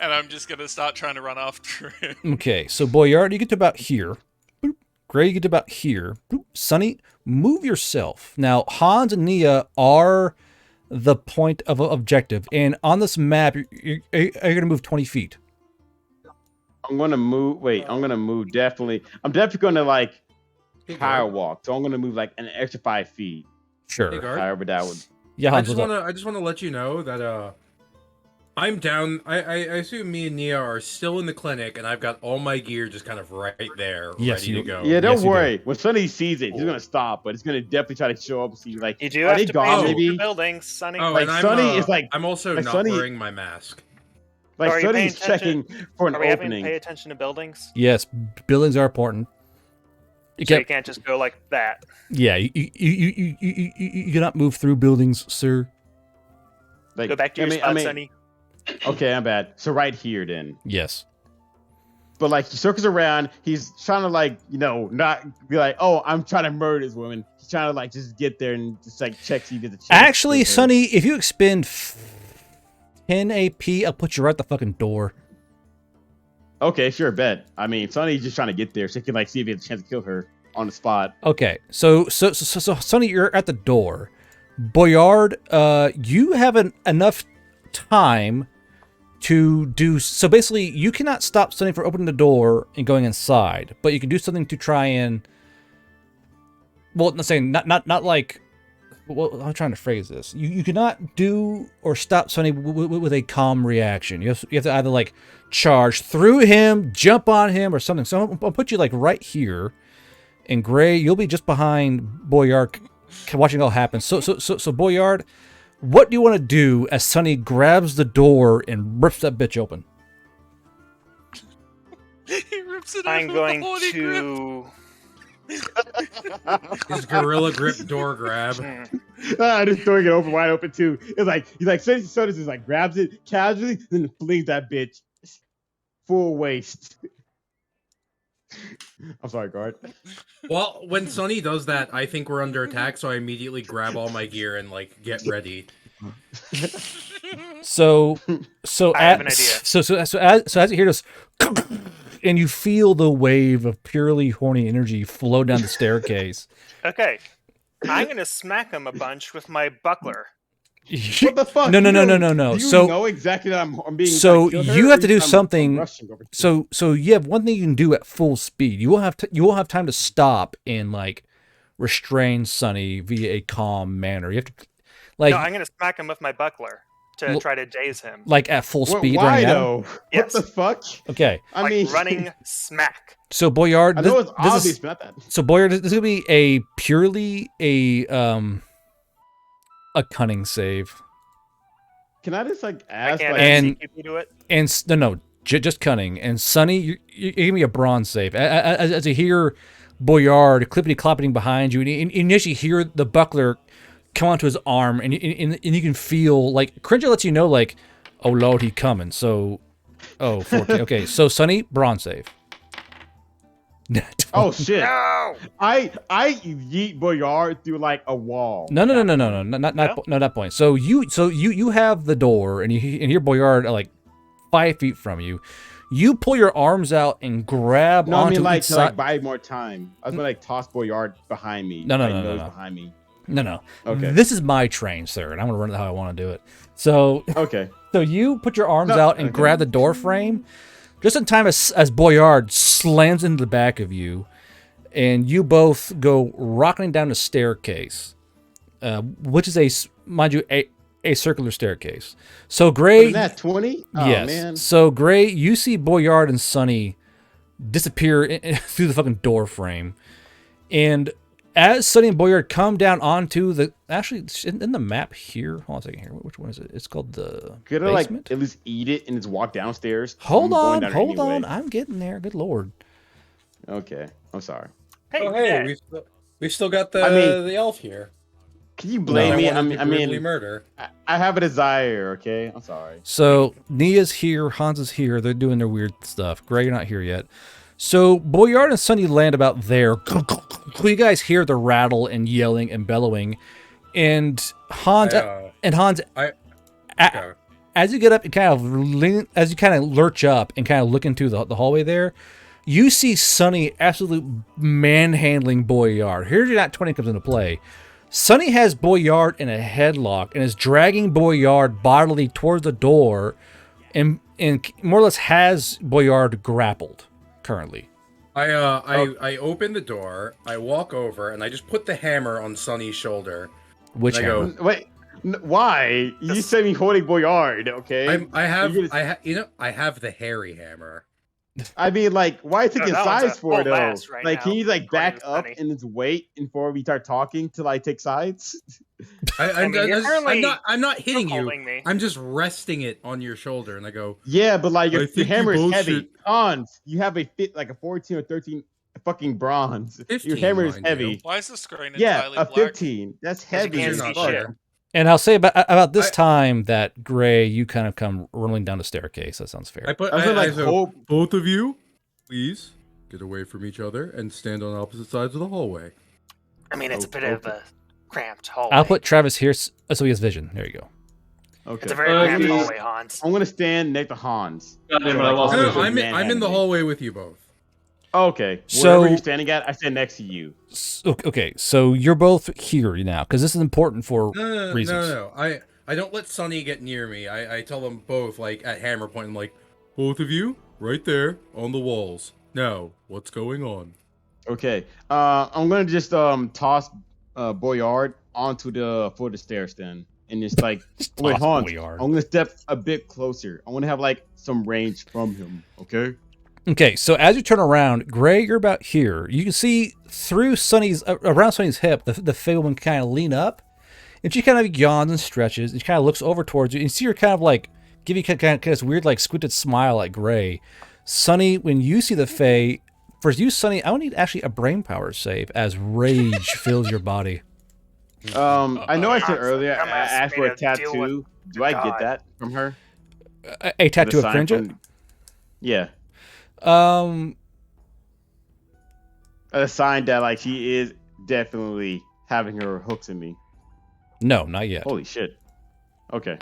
And I'm just gonna start trying to run after him. Okay. So Boyard, you get to about here. Boop. Gray, you get to about here. Boop. Sunny, move yourself. Now Hans and Nia are the point of objective, and on this map, you're going to move 20 feet. I'm gonna move. Wait, I'm gonna move. Definitely. I'm definitely gonna like Hey, power guard. walk. So I'm gonna move like an extra 5 feet. Sure. Hey, guard. However that would. Yeah, I Hans. just what's up? wanna I just wanna let you know that I'm down. I assume me and Nia are still in the clinic, and I've got all my gear just kind of right there, Yes, ready you- to go. Yeah, don't Yes, you do. worry. When Sonny sees it, he's gonna stop, but it's gonna definitely try to show up and see like, You do are have they to gone? pay attention Maybe to buildings, Sonny. Oh, Like, and I'm, Sonny is like- I'm also like not Sonny- wearing my mask. like Are you paying Sonny's checking for an Are we having to opening. pay attention to buildings? Yes, buildings are important. You So you can't, can't just go like that. yeah, you cannot move through buildings, sir. Like, Go back to your spot, Sonny. Okay, I'm bad. So right here then. Yes. But like he circles around, he's trying to like, not be like, oh, I'm trying to murder this woman. He's trying to like just get there and just like check see if there's a chance. Actually, to kill her. Sonny, if you expend 10 AP, I'll put you right at the fucking door. Okay, sure, bet. I mean, Sonny's just trying to get there so he can like see if he has a chance to kill her on the spot. Okay, so Sonny, you're at the door. Boyard, you have enough time to do so. Basically, you cannot stop Sonny from opening the door and going inside, but you can do something to try and. Well, not saying not like. Well, I'm trying to phrase this. You cannot do or stop Sonny with a calm reaction. You have to either like charge through him, jump on him, or something. So I'll put you like right here. And Gray, you'll be just behind Boyard, watching it all happen. So Boyard, what do you want to do as Sonny grabs the door and rips that bitch open? He rips it I'm open with going the horny grip. to. His gorilla grip door grab. Just throwing it open, wide open too. It's like he's like Sonny just like grabs it casually, then flings that bitch full waist. I'm sorry, guard. Well, when Sonny does that, I think we're under attack, so I immediately grab all my gear and like get ready. So I have an idea. So as you hear this, and you feel the wave of purely horny energy flow down the staircase. Okay. I'm going to smack him a bunch with my buckler. What the fuck? No. Do you So know exactly that I'm being. so trying to kill you her, have or to do I'm something- rushing over to- So you have one thing you can do at full speed. You won't have time to stop and like restrain Sonny via a calm manner. You have to like No, I'm going to smack him with my buckler to L- try to daze him. like at full speed. Why running at him? though? Yes. What the fuck? Okay. I Like mean, running smack. So Boyard, I know it's this obvious, is, but not that. so Boyard, this is gonna be a purely a cunning save. Can I just like I ask? can't Like, And- CQB do it. And no, just cunning. And Sonny, you give me a bronze save. As you hear Boyard clippity clopping behind you, and you actually hear the buckler come onto his arm, and you can feel like Cringer lets you know like, oh lord, he coming. So, 14. Okay, so Sonny, bronze save. oh shit! No! I yeet Boyard through like a wall. No, not that point. So you have the door, and you hear Boyard like 5 feet from you. You pull your arms out and grab No, I onto mean like each to side. like buy more time. I was gonna like toss Boyard behind me. No, like, no. nose behind me. No. Okay. This is my train, sir, and I'm gonna run it how I want to do it. So Okay. you put your arms No, out and okay. grab the door frame, just in time as Boyard slams into the back of you, and you both go rocketing down the staircase, which is mind you, a circular staircase. So Gray, Isn't that 20? Oh, yes. man. So Gray, you see Boyard and Sunny disappear through the fucking door frame, and as Sunny and Boyard come down onto actually in the map here. Hold on a second here. Which one is it? It's called the Could I like basement. at least eat it and just walk downstairs? Hold I'm going on, down hold anyway. on. I'm getting there. Good lord. Okay, I'm sorry. Hey, Oh, hey, Dad. we still got the I mean- the elf here. Can you blame No. me? That wanted to brutally mean, murder. I have a desire. Okay, I'm sorry. So Nia's here, Hans is here. They're doing their weird stuff. Gray, you're not here yet. So Boyard and Sunny land about there. You guys hear the rattle and yelling and bellowing, and Hans Okay. as you get up and as you kind of lurch up and kind of look into the hallway there, you see Sunny absolute manhandling Boyard. Here's your Nat 20 comes into play. Sunny has Boyard in a headlock and is dragging Boyard bodily towards the door, and more or less has Boyard grappled currently. I open the door, I walk over, and I just put the hammer on Sunny's shoulder. Which And I hammer? go, Wait, why? You said me holding Boyard, okay? I have You're gonna- I have the hairy hammer. I mean, like, why taking that one's sides a for it, full though? mass right Like, can now, you, like, according back to up Sunny. and just wait before we start talking till I take sides? I'm currently not hitting you. holding me. I'm just resting it on your shoulder, and I go, Yeah, but, like, I your think hammer you is both heavy. should- Hans, you have a 14 or 13 fucking bronze. 15, Your hammer is mind you. heavy. Why is the screen Yeah, entirely a black? 15. That's Because you heavy can't as see not fuck. shit. there. And I'll say about this I- time that Gray, you kind of come rolling down the staircase. That sounds fair. I put I was gonna, like, so, hold... both of you, please get away from each other and stand on opposite sides of the hallway. I mean, it's a bit of a cramped hallway. I'll put Travis here so he has vision. There you go. Okay. It's a very cramped yeah. hallway, Hans. I'm gonna stand next to Hans. God damn it, I lost No, Hans no, is I'm in the manhandling. hallway with you both. Okay. So- Wherever you're standing at, I stand next to you. Okay, so you're both here now because this is important for reasons. No. I don't let Sunny get near me. I tell them both, like, at hammer point, I'm like, both of you, right there, on the walls. Now, what's going on? Okay. I'm gonna just toss Boyard onto the foot of the stairs then, and just like wait, toss Hans. Boyard. I'm gonna step a bit closer. I want to have like some range from him. Okay. Okay, so as you turn around, Gray, you're about here. You can see through around Sunny's hip, the Fey woman kind of lean up, and she kind of yawns and stretches, and she kind of looks over towards you, and you see her kind of like give you kind of this weird like squinted smile at Gray. Sunny, when you see the Fey, for you, Sunny, I would need actually a brain power save as rage fills your body. I know I said Hans, earlier I I'm gonna asked for a straight up deal with tattoo. Do I God. get that from her? A tattoo The of sign Cringe? from- Yeah. Um, A sign that like she is definitely having her hooks in me. no, not yet. Holy shit. Okay.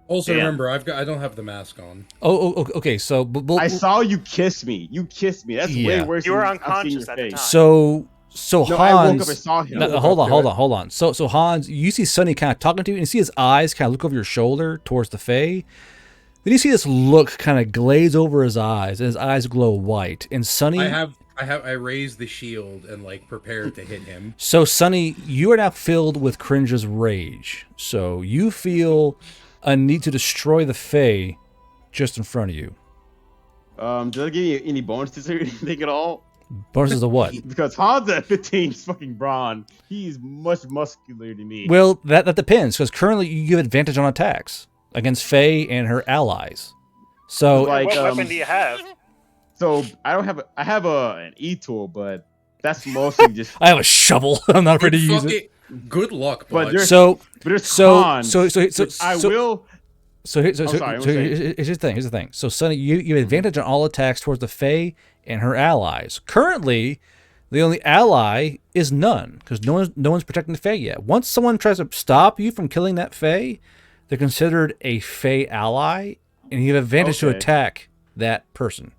Also, Damn. remember, I don't have the mask on. Oh, okay. So, I saw you kiss me. You kissed me. That's way Yeah. worse. You were than I've seen unconscious your at the face. time. so No, I woke up and Hans. saw him. No, hold on. So Hans, you see Sunny kind of talking to you, and you see his eyes kind of look over your shoulder towards the Fae. Then you see this look kind of glaze over his eyes, and his eyes glow white. And Sunny, I raised the shield and like prepared to hit him. so Sunny, you are now filled with Cringe's rage. So you feel a need to destroy the Fae just in front of you. Does that give you any bonuses or anything at all? Bonuses to what? Because Hans at 15 is fucking brawn. He's much muscular than me. Well, that depends, because currently you give advantage on attacks against Fae and her allies. So Like, What weapon do you have? So I don't have. I have an E tool, but that's mostly just. I have a shovel. I'm not ready to use Fuck it. Good luck, But bud. there's- So But there's So- cons. so- I so- will. So sorry, what was I here's the thing. Here's the thing. So Sunny, you have advantage on all attacks towards the Fae and her allies. Currently, the only ally is none, because no one's protecting the Fae yet. Once someone tries to stop you from killing that Fae, they're considered a Fae ally, and you have advantage to Okay. attack that person.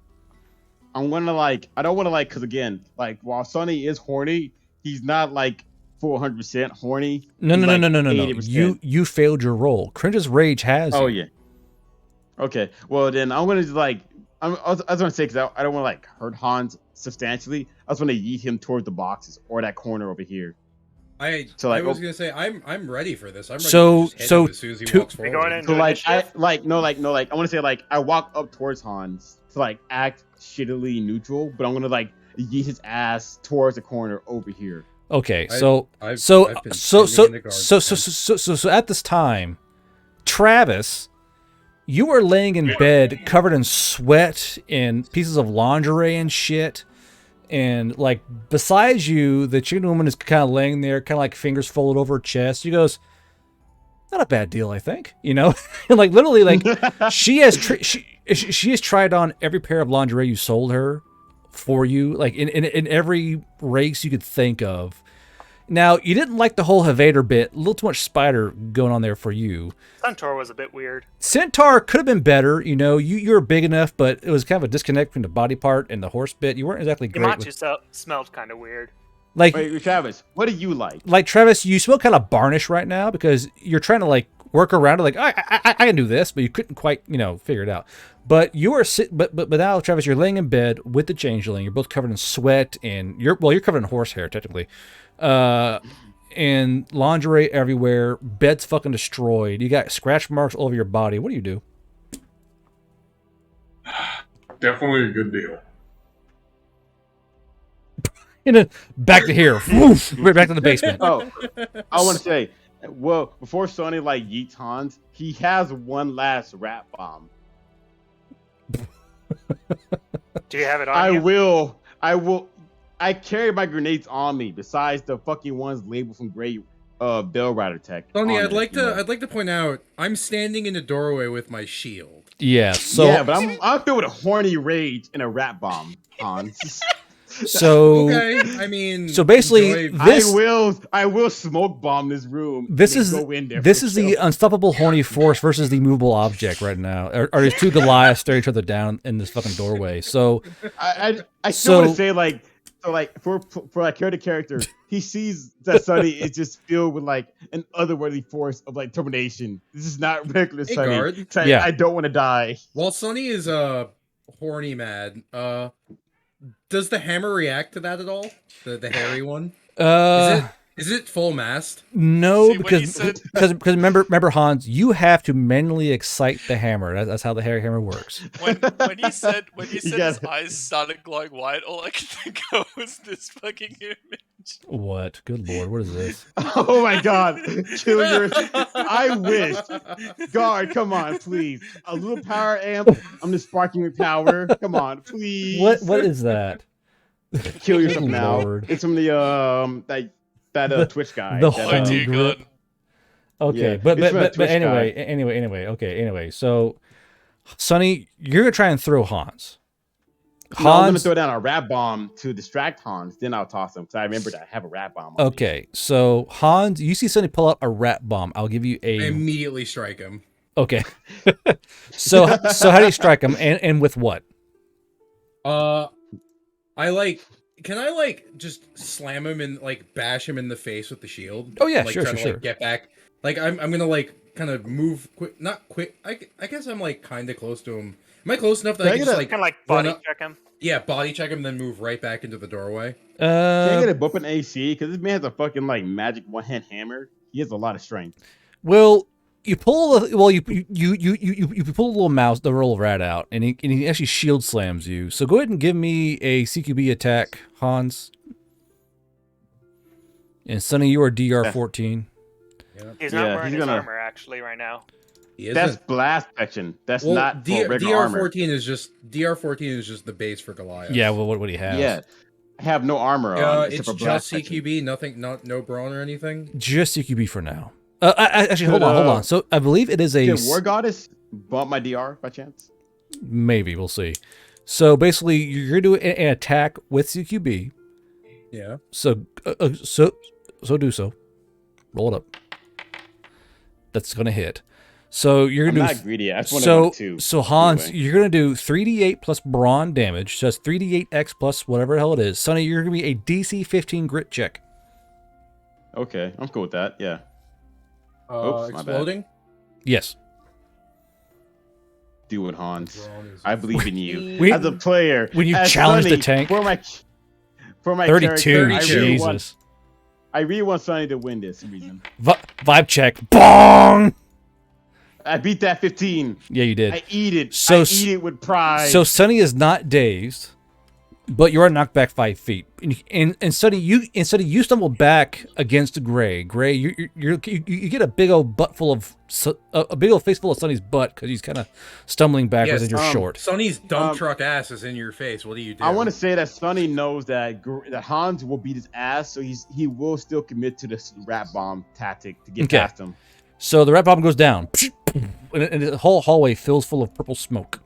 I'm gonna like. I don't want to like, because again, like while Sonny is horny, he's not like full 100% horny. No. He's, like, No. 80%. You failed your roll. Cringe's rage has. Oh you. yeah. Okay. Well then, I'm gonna just like. I was going to say, because I don't want to like hurt Hans substantially. I was going to yeet him towards the boxes or that corner over here. I like, was gonna say I'm ready for this. I'm ready So- to just hit so him as soon as he to- walks We're forward. going in. So like I Initiative? no I want to say like I walk up towards Hans to like act shittily neutral, but I'm gonna like yeet his ass towards the corner over here. Okay, I've so been so standing in the guard so at this time, Travis, you are laying in bed covered in sweat and pieces of lingerie and shit. And like besides you, the chicken woman is kind of laying there, kind of like fingers folded over her chest. She goes, "Not a bad deal, I think." You know, and like literally, like she has tried on every pair of lingerie you sold her for you, like in every race you could think of. Now, you didn't like the whole Havader bit. A little too much spider going on there for you. Centaur was a bit weird. Centaur could have been better. You know, you were big enough, but it was kind of a disconnect between the body part and the horse bit. You weren't exactly great. Yamachi smelled kind of weird. Like, Wait, Travis, what do you like? Like Travis, you smell kind of varnish right now because you're trying to like work around it. Like, I can do this, but you couldn't quite, figure it out. But you are but now, Travis, you're laying in bed with the changeling. You're both covered in sweat and you're covered in horsehair technically. And lingerie everywhere, bed's fucking destroyed. You got scratch marks all over your body. What do you do? Definitely a good deal. And then back to here, woof, right back to the basement. Oh, I want to say, well, before Sonny like yeets Hans, he has one last rat bomb. Do you have it on you? I carry my grenades on me. Besides the fucking ones labeled from Great Bell Rider Tech. Tony, on I'd it, like you know? to point out I'm standing in the doorway with my shield. Yeah. So yeah, but I'm filled with a horny rage and a rat bomb, Hans. So Okay, I mean, so basically, enjoy- this I will smoke bomb this room. this and is go in there this for is kill. the unstoppable horny force versus the movable object right now. Are these two Goliaths staring each other down in this fucking doorway? So I still So- want to say like for like character, he sees that Sonny is just filled with like an otherworldly force of like determination. This is not regular Hey, Sonny. guard. Sonny, Yeah. I don't want to die. While Sunny is horny mad, does the hammer react to that at all? The hairy one? Is it full mast? no, See, when he because remember Hans, you have to manually excite the hammer. That's how the hammer works. When he said his gotta- eyes started glowing white, all I could think of was this fucking image. What? Good lord, what is this? Oh my god. Kill your I wish. Guard, come on, please. A little power amp. I'm just sparking with power. Come on, please. What is that? Kill yourself Good now. lord. It's from the that Twitch guy. the that, whole Oh Um, dear grip. god. Okay, Yeah, but it's from that Twitch anyway. So, Sonny, you're gonna try and throw Hans. No, I'm gonna Hans. throw down a rat bomb to distract Hans. Then I'll toss him because I remember that I have a rat bomb. on me. Okay, so Hans, you see Sonny pull out a rat bomb. I'll give you I a. immediately strike him. Okay. so how do you strike him, and with what? Can I just slam him and bash him in the face with the shield? Oh, yeah, sure, try sure. to get back. I'm gonna kind of move quick, not quick. I guess I'm kind of close to him. Am I close enough that I can just Kind of like run body up- check him. Yeah, body check him, then move right back into the doorway. Can I get a bump in AC? Because this man has a fucking magic one hand hammer. He has a lot of strength. Well, you pull the you pull the little rat out, and he actually shield slams you. So go ahead and give me a CQB attack, Hans. And Sonny, you are DR 14. He's not Yeah, wearing he's his gonna- armor actually right now. He isn't. That's blast protection. That's not for regular armor. DR14 is just the base for Goliath. Yeah, well, what do you have? Yeah, I have no armor on. It's except for just blast protection. CQB, no brawn or anything. Just CQB for now. Actually, hold on. So I believe it is a Can War Goddess bump my DR by chance? maybe we'll see. So basically, you're gonna do an attack with CQB. Yeah. So do so. Roll it up. That's gonna hit. So you're I'm gonna not do. greedy. I just want to So, do two. so Hans, Anyway. you're gonna do 3d8 plus brawn damage. So that's 3d8x plus whatever the hell it is. Sonny, you're gonna be a DC 15 grit check. Okay, I'm cool with that. Yeah. Oops, my bad. Exploding. Yes. do it, Hans. I believe in you. We- As a player, when you as challenge the Sonny, tank. for my 32, character, Jesus. I really want Sonny to win this reason. Vibe check. Bong! I beat that 15. Yeah, you did. I eat it. So I eat it with pride. So Sonny is not dazed, but you are knocked back 5 feet. And Sonny, you stumble back against Gray. Gray, you get a big old butt full of a big old face full of Sonny's butt because he's kind of stumbling backwards and you're short. Sonny's dump truck ass is in your face. What do you do? I want to say that Sonny knows that Hans will beat his ass, so he will still commit to this rat bomb tactic to get past him. So the rat bomb goes down, and the whole hallway fills full of purple smoke.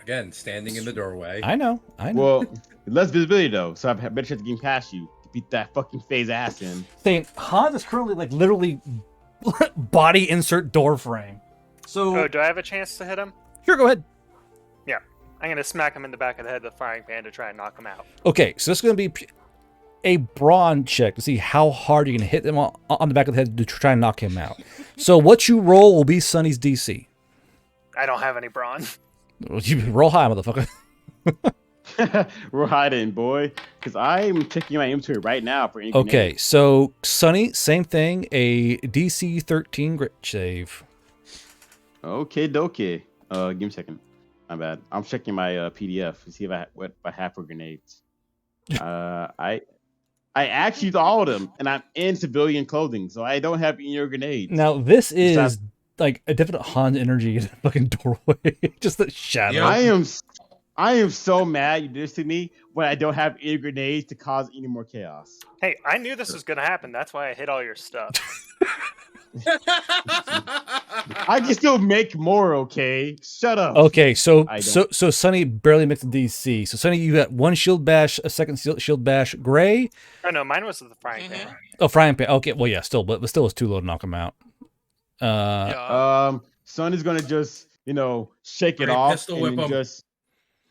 Again, standing in the doorway. I know. Well, less visibility though, so I have better chance of getting past you to beat that fucking phase ass in. Saying Hans is currently like literally body insert door frame. So Oh, do I have a chance to hit him? Sure, go ahead. Yeah. I'm going to smack him in the back of the head with a frying pan to try and knock him out. Okay, so this is going to be a brawn check to see how hard you can hit him on the back of the head to try and knock him out. So what you roll will be Sonny's DC. I don't have any brawn. You roll high, motherfucker. We're hiding, boy, because I'm checking my inventory right now for any Okay, grenades. so Sonny, same thing, a DC 13 grit save. Okay, dokie. Give me a second. My bad. I'm checking my PDF to see if I have for grenades. I actually used all of them, and I'm in civilian clothing, so I don't have any grenades. Now this is like a definite Han energy in the fucking doorway. Just that shadow. Yeah. I am so mad you did this to me when I don't have any grenades to cause any more chaos. Hey, I knew this was going to happen. That's why I hit all your stuff. I can still make more, okay? Shut up. Okay, so I don't. Sonny barely makes the DC. So Sonny, you got one shield bash, a second shield bash. Gray, Oh, no, mine was with the frying pan. oh frying pan. Okay, well yeah, still, but still was too low to knock him out. Yeah. Son is gonna just shake it Great off pistol and whip then him. just.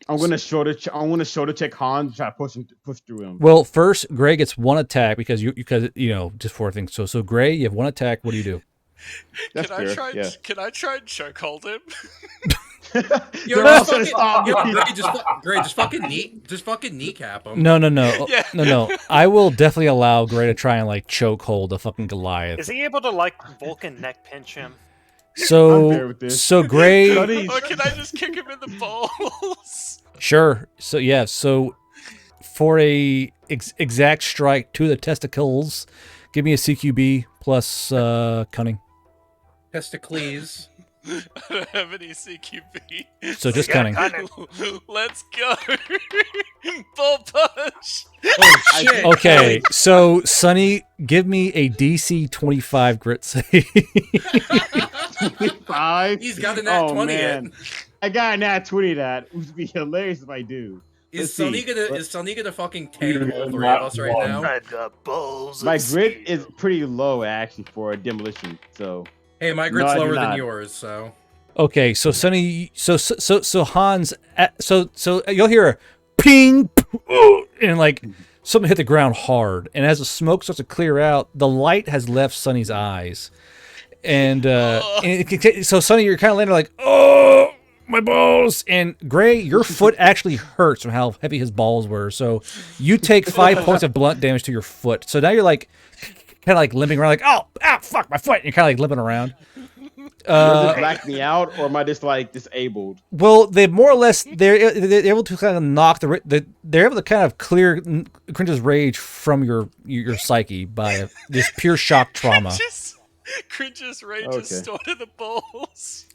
I'm gonna shoulder check Hans and try to push through him. Well, first Gray gets one attack because just for things. So Gray, you have one attack. What do you do? That's Can I fair, try? yeah. Can I try and chokehold him? Yo, They're all just gonna fucking, stop yo, me. Gray, just fucking kneecap him. No, Yeah. no. I will definitely allow Gray to try and like choke hold a fucking Goliath. Is he able to, like, Vulcan neck pinch him? I'm So fair with this. so Gray, Sonny- Or can I just kick him in the balls? sure. So yeah, so for a exact strike to the testicles, give me a CQB plus cunning. Testicles. I don't have any CQB. So just Yeah, cunning. Let's go. Bull push. Oh shit. Okay, so Sonny, give me a DC 25 grit save. 25. He's got a nat 20 in. I got a nat 20 that. It would be hilarious if I do. Is Let's see. Sonny gonna fucking tank all three of us right now? Ride the balls My of grit steel. is pretty low actually for a demolition. So Hey, my No, grit's I do lower than not. yours, so. Okay, so Sonny, so Hans, so you'll hear a ping, and like something hit the ground hard, and as the smoke starts to clear out, the light has left Sonny's eyes, and so Sonny, you're kind of landing like, oh, my balls, and Gray, your foot actually hurts from how heavy his balls were, so you take 5 points of blunt damage to your foot. So now you're like, kind of like limping around, like, oh, fuck my foot, and you're kind of like limping around. does it black me out, or am I just like disabled? Well, they more or less they're able to kind of knock they're able to kind of clear Cringe's rage from your psyche by this pure shock trauma. Cringe's rage Okay. is stored in the balls.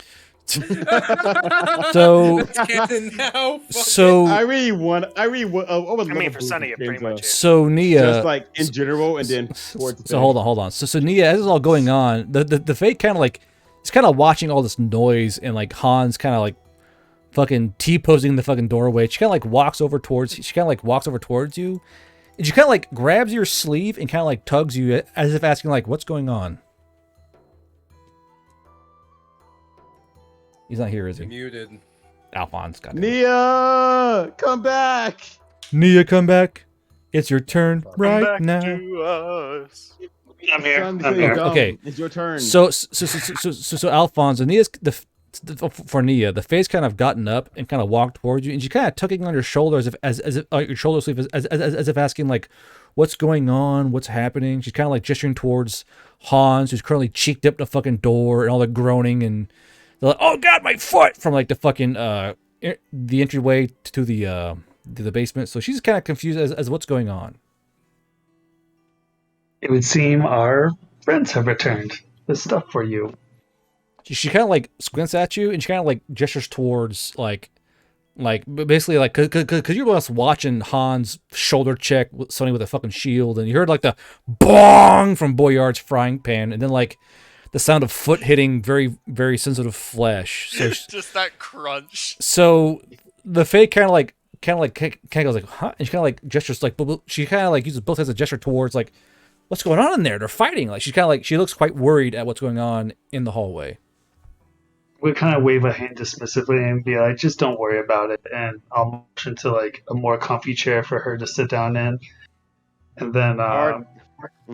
So It's canon now. Fuck so I really want. I was. I mean, for Sonny, it pretty much is. so Nia. Just like in general, and then towards the So hold on. So Nia, as it's all going on, the Fate kind of like it's kind of watching all this noise, and like Hans kind of like fucking T-posing in the fucking doorway. She kind of like walks over towards you, and she kind of like grabs your sleeve and kind of like tugs you as if asking like, "What's going on?" He's not here, is he? Muted. Alphonse got it. Nia, come back. Nia, come back. It's your turn Come right back now. to us. I'm here. Son, I'm here. dumb. Okay. It's your turn. So Alphonse, Nia's for Nia, the Fae's kind of gotten up and kind of walked towards you, and she's kind of tugging on your shoulder as if your shoulder sleeve as if asking like, "What's going on? What's happening?" She's kind of like gesturing towards Hans, who's currently cheeked up the fucking door, and all the groaning, and they're like, "Oh God, my foot!" from like the fucking the entryway to the basement. So she's kind of confused as what's going on. It would seem our friends have returned. There's stuff for you. She kind of like squints at you, and she kind of like gestures towards like basically like because you're just watching Hans shoulder check Sonny with a fucking shield, and you heard like the bong from Boyard's frying pan, and then like the sound of foot hitting very very sensitive flesh. So Just that crunch. so the Fae kind of goes like, huh? And she kind of like gestures like she kind of like uses both hands as a gesture towards like, what's going on in there? They're fighting. Like she's kind of like, she looks quite worried at what's going on in the hallway. We kind of wave a hand dismissively and be like, just don't worry about it. And I'll motion to like a more comfy chair for her to sit down in. And then I'm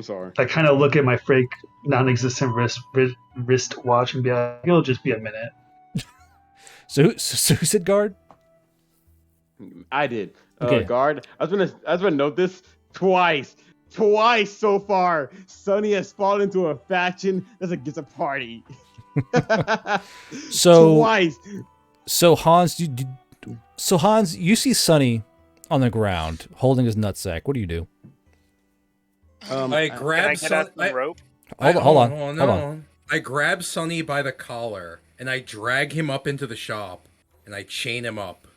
sorry. I kind of look at my fake non-existent wrist watch and be like, it'll just be a minute. So who said guard? I did. Okay. Guard. I was gonna note this twice so far. Sonny has fallen into a faction that's against a party. So twice. So Hans, you see Sonny on the ground holding his nutsack. What do you do? I Can I grab get out Sonny. the rope? Hold on. I grab Sonny by the collar and I drag him up into the shop and I chain him up.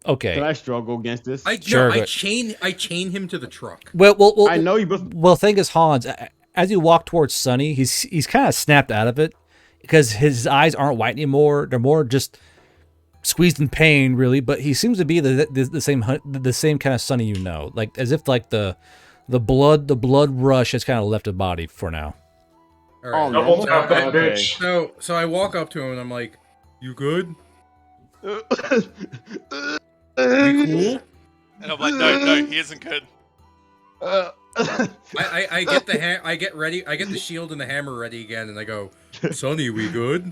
Okay. Can I struggle against this? I chain him to the truck. Well, I know you both. Well, thing is, Hans, as you walk towards Sonny, he's kind of snapped out of it because his eyes aren't white anymore. They're more just squeezed in pain, really. But he seems to be the same kind of Sonny, you know, like as if like the blood rush has kind of left his body for now. All right. Double tap that Okay. bitch. So I walk up to him and I'm like, "You good? You cool?" And I'm like, no, he isn't good. I get the shield and the hammer ready again, and I go, "Sonny, we good?"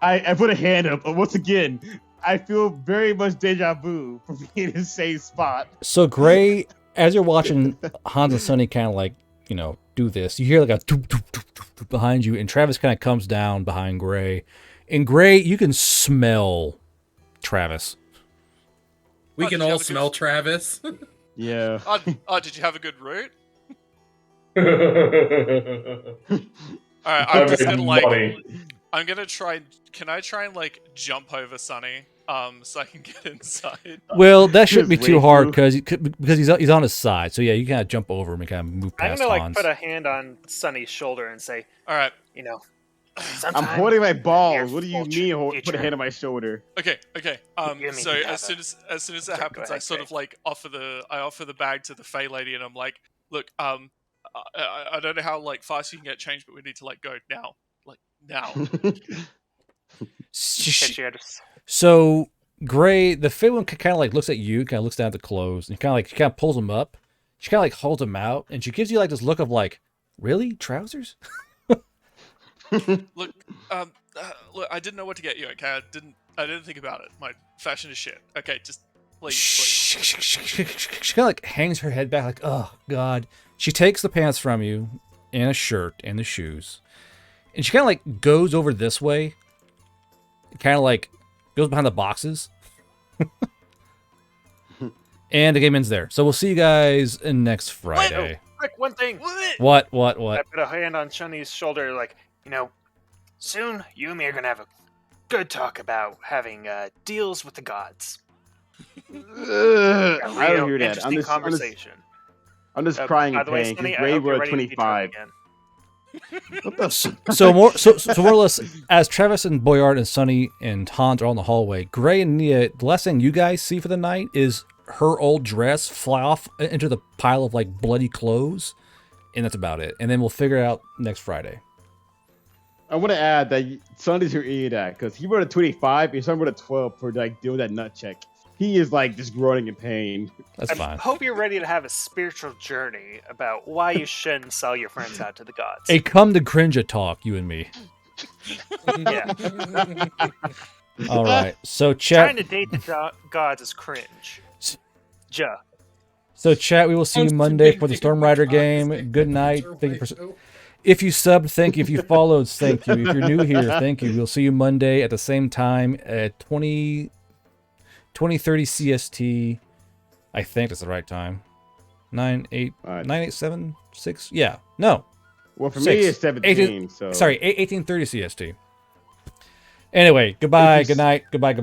I put a hand up, but once again, I feel very much deja vu for being in the same spot. So Gray, as you're watching Hans and Sonny kind of like, you know, do this, you hear like a doop, doop, doop, doop, doop behind you, and Travis kind of comes down behind Gray. And Gray, you can smell Travis. We Oh, can did you all have a smell good- Travis. Yeah. Did you have a good route? Alright, Alright, I'm just gonna like, I'm gonna try. Can I try and like jump over Sonny, so I can get inside? Well, that shouldn't be Just too wait hard through. because he's on his side. So yeah, you kind of jump over him and kind of move I'm past gonna like Hans. put a hand on Sonny's shoulder and say, All right. you know, I'm sometime holding my in the balls. near What do you future- mean? Put a hand on my shoulder. Okay. You mean So you as gotta- soon as that Okay, go happens, I ahead, sort Gray. of like offer the bag to the Fey lady, and I'm like, look, I don't know how like fast you can get changed, but we need to like go now, like now. So Gray, the fit one kind of like looks at you, kind of looks down at the clothes, and kind of pulls them up. She kind of like holds them out, and she gives you like this look of like, really, trousers? Look, look, I didn't know what to get you. Okay, I didn't think about it. My fashion is shit. Okay, just please. She kind of like hangs her head back, like, oh god. She takes the pants from you, and a shirt, and the shoes, and she kind of like goes over this way, kind of like goes behind the boxes. And the game ends there. So we'll see you guys in next Friday. Rick, one thing. What? I put a hand on Sonny's shoulder, like, you know, soon you and me are gonna have a good talk about having deals with the gods. A I don't real hear that. interesting conversation. I'm just crying By in the way, pain Sonny, because I Ray hope you're was ready to be drunk 25. again. What the? So more or less, as Travis and Boyard and Sonny and Hans are on the hallway, Gray and Nia, the last thing you guys see for the night is her old dress fly off into the pile of like bloody clothes, and that's about it. And then we'll figure it out next Friday. I want to add that Sonny's your eating that because he wrote a 25 and Sonny wrote a 12 for like doing that nut check. He is like just groaning in pain. That's I fine. hope you're ready to have a spiritual journey about why you shouldn't sell your friends out to the gods. Hey, come to Cringe talk, you and me. Yeah. All right. So Trying chat. to date the gods is cringe. Ja. So chat. We will see you Monday for the Storm Rider game. Good night. Thank you for. If you subbed, thank you. If you followed, thank you. If you're new here, thank you. We'll see you Monday at the same time at 20:30 CST. I think that's the right time. 9:8:7:6. Yeah. No. Well, for 6. me, it's 17. 18, So sorry, 18:30 CST. Anyway, goodbye, good night, goodbye.